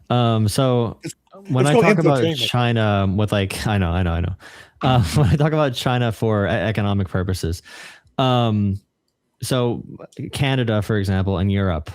So when I talk about China with like, I know. When I talk about China for economic purposes, so Canada, for example, and Europe,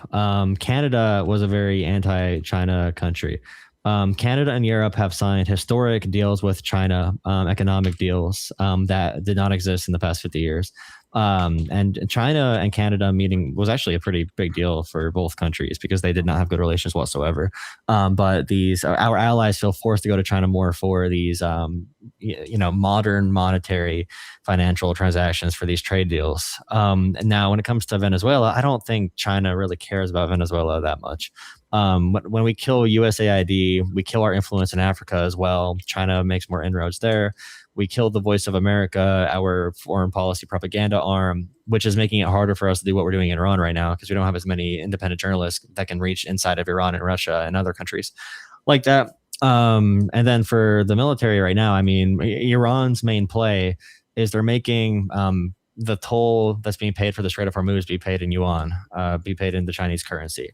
Canada was a very anti-China country. Canada and Europe have signed historic deals with China, economic deals that did not exist in the past 50 years. And China and Canada meeting was actually a pretty big deal for both countries because they did not have good relations whatsoever. But our allies feel forced to go to China more for these, modern monetary financial transactions for these trade deals. And now when it comes to Venezuela, I don't think China really cares about Venezuela that much. When we kill USAID, we kill our influence in Africa as well. China makes more inroads there. We killed the Voice of America, our foreign policy propaganda arm, which is making it harder for us to do what we're doing in Iran right now because we don't have as many independent journalists that can reach inside of Iran and Russia and other countries like that. And then for the military right now, I mean, Iran's main play is they're making the toll that's being paid for the Strait of Hormuz be paid in yuan, be paid in the Chinese currency.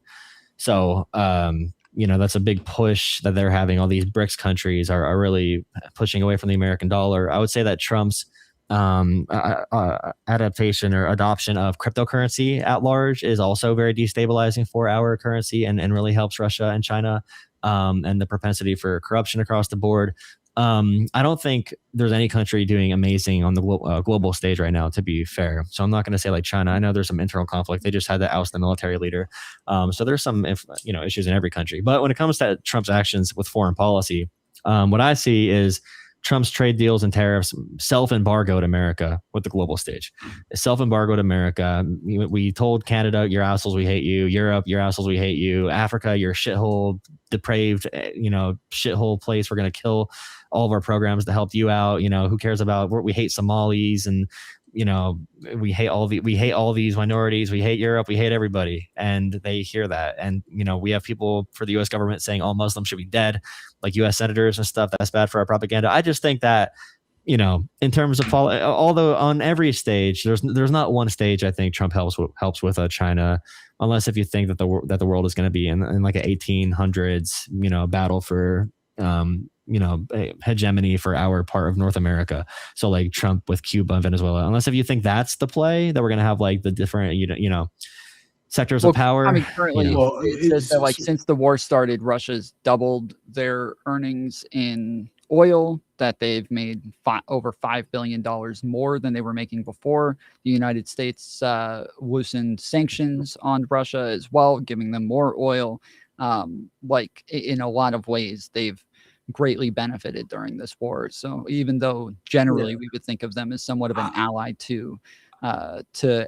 So, that's a big push that they're having. All these BRICS countries are really pushing away from the American dollar. I would say that Trump's adaptation or adoption of cryptocurrency at large is also very destabilizing for our currency and really helps Russia and China and the propensity for corruption across the board. I don't think there's any country doing amazing on the global stage right now, to be fair. So I'm not going to say like China. I know there's some internal conflict. They just had to oust the military leader. So there's some, issues in every country. But when it comes to Trump's actions with foreign policy, what I see is Trump's trade deals and tariffs self-embargoed America with the global stage. Self-embargoed America. We told Canada, you're assholes, we hate you. Europe, you're assholes, we hate you. Africa, you're shithole, depraved, shithole place. We're going to kill all of our programs to help you out. Who cares about, we hate Somalis and, we hate all these minorities. We hate Europe. We hate everybody. And they hear that. And, we have people for the U.S. government saying all Muslims should be dead, like U.S. senators and stuff. That's bad for our propaganda. I just think that, in terms of although on every stage, there's not one stage I think Trump helps with China, unless if you think that the world is going to be in like an 1800s, battle for, hegemony for our part of North America. So like Trump with Cuba and Venezuela, unless if you think that's the play that we're going to have like the different, sectors of power. I mean, currently it says that like since the war started, Russia's doubled their earnings in oil, that they've made over $5 billion more than they were making before. The United States loosened sanctions on Russia as well, giving them more oil. Like in a lot of ways, they've greatly benefited during this war. So even though generally we would think of them as somewhat of an ally to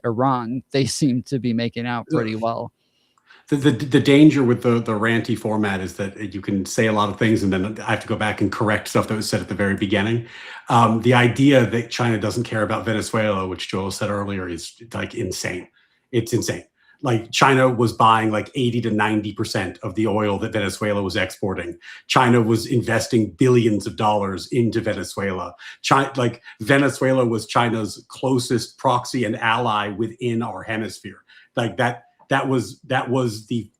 Iran, they seem to be making out pretty well. The danger with the ranty format is that you can say a lot of things and then I have to go back and correct stuff that was said at the very beginning. The idea that China doesn't care about Venezuela, which Joel said earlier, is like insane. It's insane. Like China was buying like 80 to 90% of the oil that Venezuela was exporting. China was investing billions of dollars into Venezuela. Like Venezuela was China's closest proxy and ally within our hemisphere. Like that was the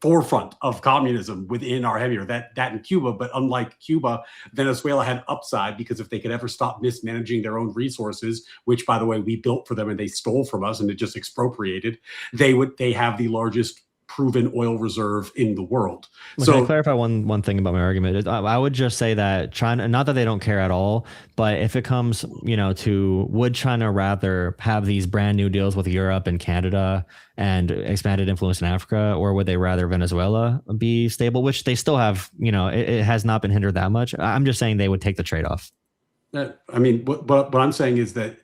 forefront of communism within our hemisphere, that in Cuba. But unlike Cuba, Venezuela had upside because if they could ever stop mismanaging their own resources, which by the way, we built for them and they stole from us and it just expropriated, they have the largest proven oil reserve in the world. So can I clarify one thing about my argument? I would just say that China, not that they don't care at all, but if it comes, to would China rather have these brand new deals with Europe and Canada and expanded influence in Africa, or would they rather Venezuela be stable, which they still have, it has not been hindered that much. I'm just saying they would take the trade-off. I mean, what I'm saying is that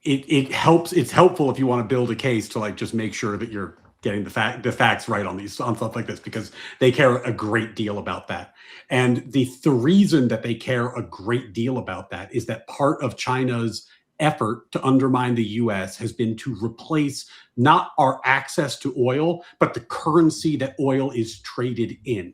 it helps. It's helpful if you want to build a case to like just make sure that you're getting the facts right on stuff like this, because they care a great deal about that. And the reason that they care a great deal about that is that part of China's effort to undermine the US has been to replace not our access to oil, but the currency that oil is traded in.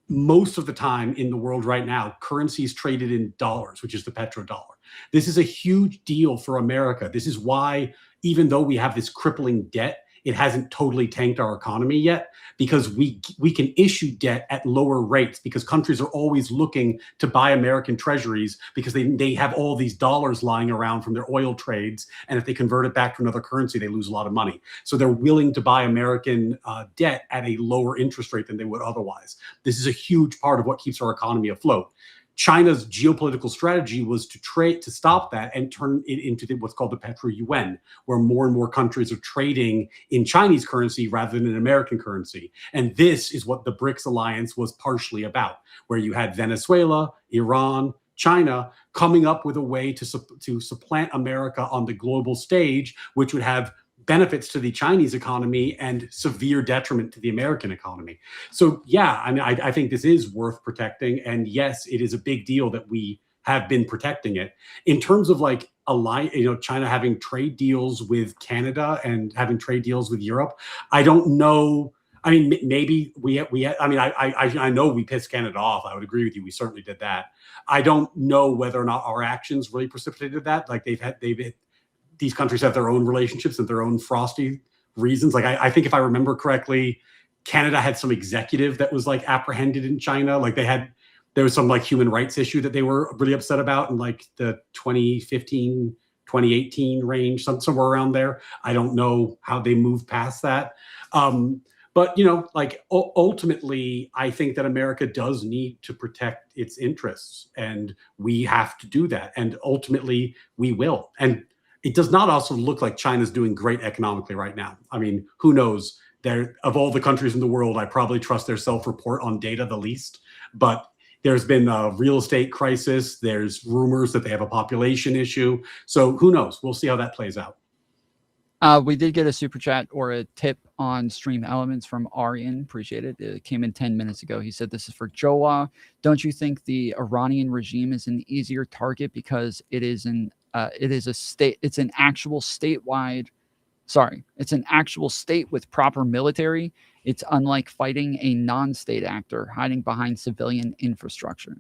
Most of the time in the world right now, currency is traded in dollars, which is the petrodollar. This is a huge deal for America. This is why, even though we have this crippling debt, it hasn't totally tanked our economy yet, because we can issue debt at lower rates because countries are always looking to buy American treasuries because they have all these dollars lying around from their oil trades. And if they convert it back to another currency, they lose a lot of money. So they're willing to buy American debt at a lower interest rate than they would otherwise. This is a huge part of what keeps our economy afloat. China's geopolitical strategy was to stop that and turn it into what's called the petro-yuan, where more and more countries are trading in Chinese currency rather than in American currency. And this is what the BRICS alliance was partially about, where you had Venezuela, Iran, China coming up with a way to supplant America on the global stage, which would have benefits to the Chinese economy and severe detriment to the American economy. So yeah, I mean, I think this is worth protecting. And yes, it is a big deal that we have been protecting it. In terms of like China having trade deals with Canada and having trade deals with Europe, I don't know. I mean, maybe I know we pissed Canada off. I would agree with you. We certainly did that. I don't know whether or not our actions really precipitated that. Like these countries have their own relationships and their own frosty reasons. Like I think if I remember correctly, Canada had some executive that was like apprehended in China. Like there was some like human rights issue that they were really upset about in like the 2015, 2018 range, somewhere around there. I don't know how they moved past that. But ultimately, I think that America does need to protect its interests, and we have to do that. And ultimately, we will. And it does not also look like China's doing great economically right now. I mean, who knows? Of all the countries in the world, I probably trust their self-report on data the least. But there's been a real estate crisis. There's rumors that they have a population issue. So who knows? We'll see how that plays out. We did get a super chat or a tip on Stream Elements from Aryan. Appreciate it. It came in 10 minutes ago. He said, this is for Joa. Don't you think the Iranian regime is an easier target because it's an actual state with proper military. It's unlike fighting a non-state actor hiding behind civilian infrastructure.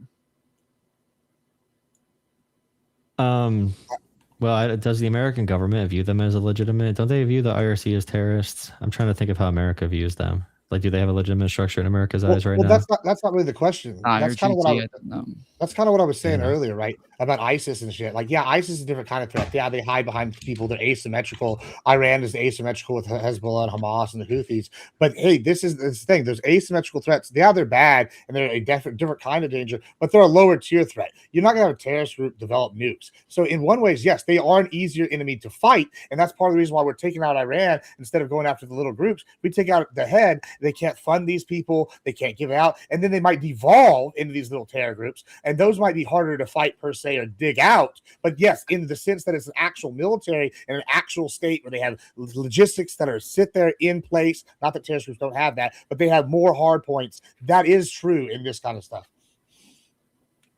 Well, does the American government view them as a legitimate? Don't they view the IRC as terrorists? I'm trying to think of how America views them. Like, do they have a legitimate structure in America's eyes right well, now? that's not really the question. That's kind of what IRGC, I don't know. That's kind of what I was saying earlier, right? About ISIS and shit. Like, yeah, ISIS is a different kind of threat. Yeah, they hide behind people. They're asymmetrical. Iran is asymmetrical with Hezbollah and Hamas and the Houthis. But hey, this is the thing. There's asymmetrical threats. Yeah, they're bad and they're a different kind of danger, but they're a lower tier threat. You're not going to have a terrorist group develop nukes. So in one ways, yes, they are an easier enemy to fight. And that's part of the reason why we're taking out Iran instead of going after the little groups. We take out the head. They can't fund these people. They can't give out. And then they might devolve into these little terror groups. And those might be harder to fight per se or dig out. But yes, in the sense that it's an actual military and an actual state where they have logistics that are sit there in place. Not that terrorist groups don't have that, but they have more hard points. That is true in this kind of stuff.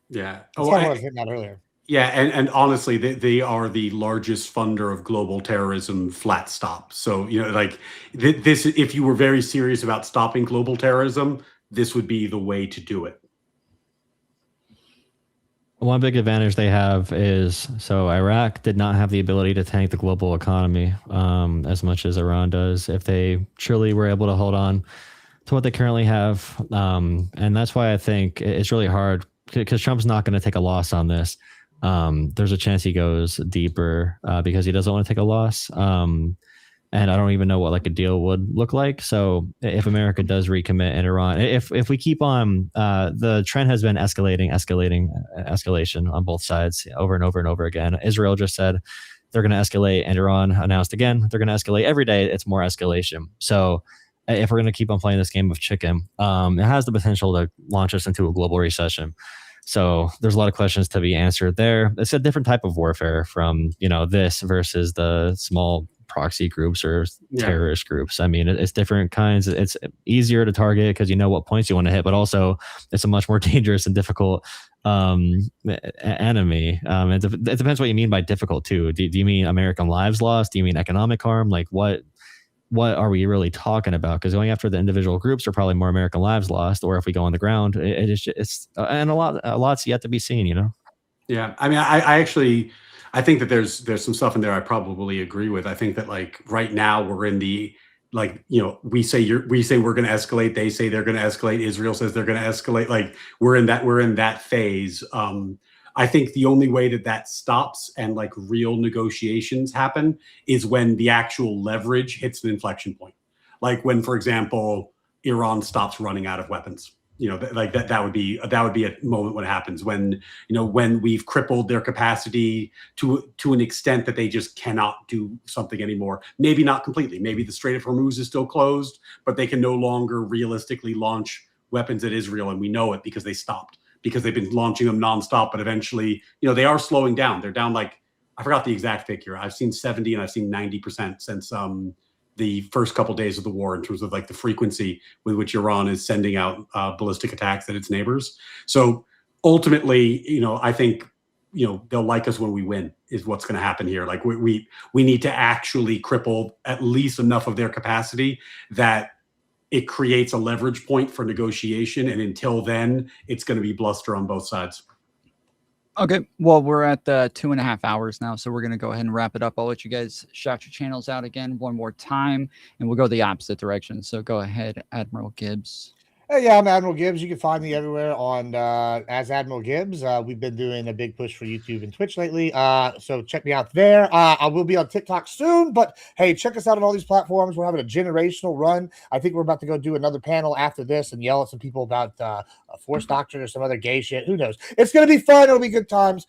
Yeah. That's kind of what I was hitting at earlier. Yeah, and honestly, they are the largest funder of global terrorism, flat stop. So, like this, if you were very serious about stopping global terrorism, this would be the way to do it. One big advantage they have is, so Iraq did not have the ability to tank the global economy as much as Iran does if they truly were able to hold on to what they currently have. And that's why I think it's really hard, because Trump's not going to take a loss on this. There's a chance he goes deeper because he doesn't want to take a loss. And I don't even know what like a deal would look like. So if America does recommit in Iran, if we keep on, the trend has been escalation on both sides over and over and over again. Israel just said they're going to escalate, and Iran announced again they're going to escalate. Every day it's more escalation. So if we're going to keep on playing this game of chicken, it has the potential to launch us into a global recession. So there's a lot of questions to be answered there. It's a different type of warfare from, this versus the small proxy groups or terrorist groups. I mean, it's different kinds. It's easier to target because you know what points you want to hit, but also it's a much more dangerous and difficult enemy. It depends what you mean by difficult too. Do you mean American lives lost? Do you mean economic harm? Like what are we really talking about? Because going after the individual groups are probably more American lives lost, or if we go on the ground, it's and a lot's yet to be seen, Yeah, I mean, I think that there's some stuff in there I probably agree with. I think that like right now we're in the we say we're going to escalate. They say they're going to escalate. Israel says they're going to escalate. Like we're in that phase. I think the only way that stops and like real negotiations happen is when the actual leverage hits an inflection point. Like when, for example, Iran stops running out of weapons. That would be a moment when it happens, when we've crippled their capacity to an extent that they just cannot do something anymore. Maybe not completely. Maybe the Strait of Hormuz is still closed, but they can no longer realistically launch weapons at Israel, and we know it because they stopped. Because they've been launching them nonstop, but eventually, they are slowing down. They're down like, I forgot the exact figure. I've seen 70 and I've seen 90% since the first couple days of the war in terms of like the frequency with which Iran is sending out ballistic attacks at its neighbors. So ultimately, I think, they'll like us when we win is what's going to happen here. Like we need to actually cripple at least enough of their capacity that it creates a leverage point for negotiation. And until then, it's going to be bluster on both sides. Okay. Well, we're at 2.5 hours now, so we're going to go ahead and wrap it up. I'll let you guys shout your channels out again one more time, and we'll go the opposite direction. So go ahead, Admiral Gibbs. Hey, yeah, I'm Admiral Gibbs. You can find me everywhere on as Admiral Gibbs. We've been doing a big push for YouTube and Twitch lately, so check me out there. I will be on TikTok soon, but hey, check us out on all these platforms. We're having a generational run. I think we're about to go do another panel after this and yell at some people about a force doctrine or some other gay shit. Who knows? It's going to be fun. It'll be good times.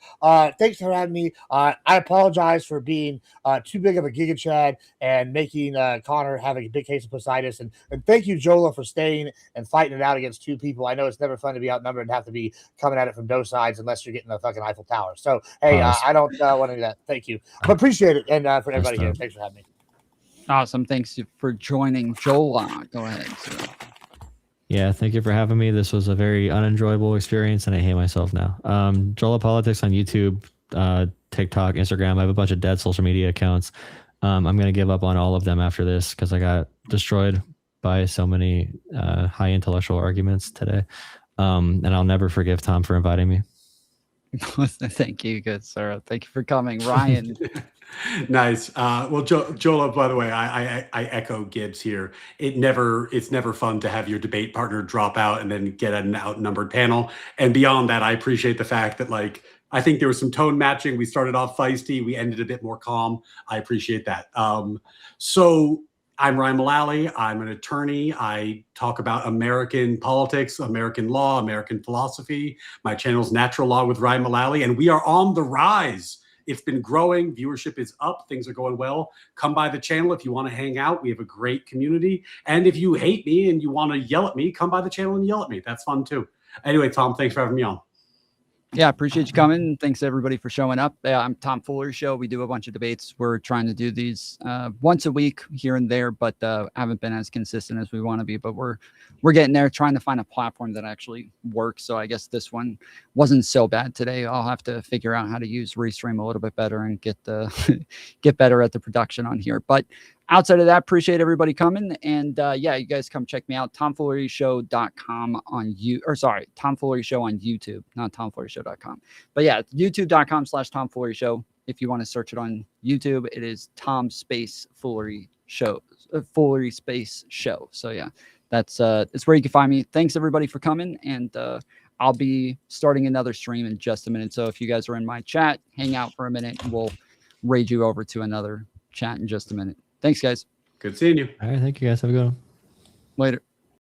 Thanks for having me. I apologize for being too big of a Giga Chad and making Connor have a big case of fasciitis. And thank you, Jola, for staying and fighting it out against two people. I know it's never fun to be outnumbered and have to be coming at it from both sides unless you're getting the fucking Eiffel Tower. So, hey, I don't want to do that. Thank you. But appreciate it. And for everybody here, thanks for having me. Awesome. Thanks for joining. Jola, go ahead. Yeah, thank you for having me. This was a very unenjoyable experience, and I hate myself now. Jola Politics on YouTube, TikTok, Instagram. I have a bunch of dead social media accounts. I'm going to give up on all of them after this because I got destroyed by so many high intellectual arguments today. And I'll never forgive Tom for inviting me. Thank you, good sir. Thank you for coming. Ryan. Nice. Well, Jola, by the way, I echo Gibbs here. It's never fun to have your debate partner drop out and then get an outnumbered panel. And beyond that, I appreciate the fact that, like, I think there was some tone matching. We started off feisty, we ended a bit more calm. I appreciate that. So I'm Ryan Mullally. I'm an attorney. I talk about American politics, American law, American philosophy. My channel's Natural Law with Ryan Mullally, and we are on the rise. It's been growing. Viewership is up. Things are going well. Come by the channel if you want to hang out. We have a great community. And if you hate me and you want to yell at me, come by the channel and yell at me. That's fun too. Anyway, Tom, thanks for having me on. Yeah, appreciate you coming. Thanks everybody for showing up. I'm Tomfoolery Show. We do a bunch of debates. We're trying to do these once a week here and there, but haven't been as consistent as we want to be. But we're getting there, trying to find a platform that actually works. So I guess this one wasn't so bad today. I'll have to figure out how to use Restream a little bit better and get the get better at the production on here. But outside of that, appreciate everybody coming. And yeah, you guys come check me out. tomfooleryshow.com on Tomfoolery Show on YouTube, not tomfooleryshow.com. But yeah, youtube.com/tomfooleryshow. If you want to search it on YouTube, it is Tom Space Foolery Show, Foolery Space Show. So yeah, that's where you can find me. Thanks everybody for coming. And I'll be starting another stream in just a minute. So if you guys are in my chat, hang out for a minute and we'll raid you over to another chat in just a minute. Thanks, guys. Good seeing you. All right. Thank you, guys. Have a good one. Later.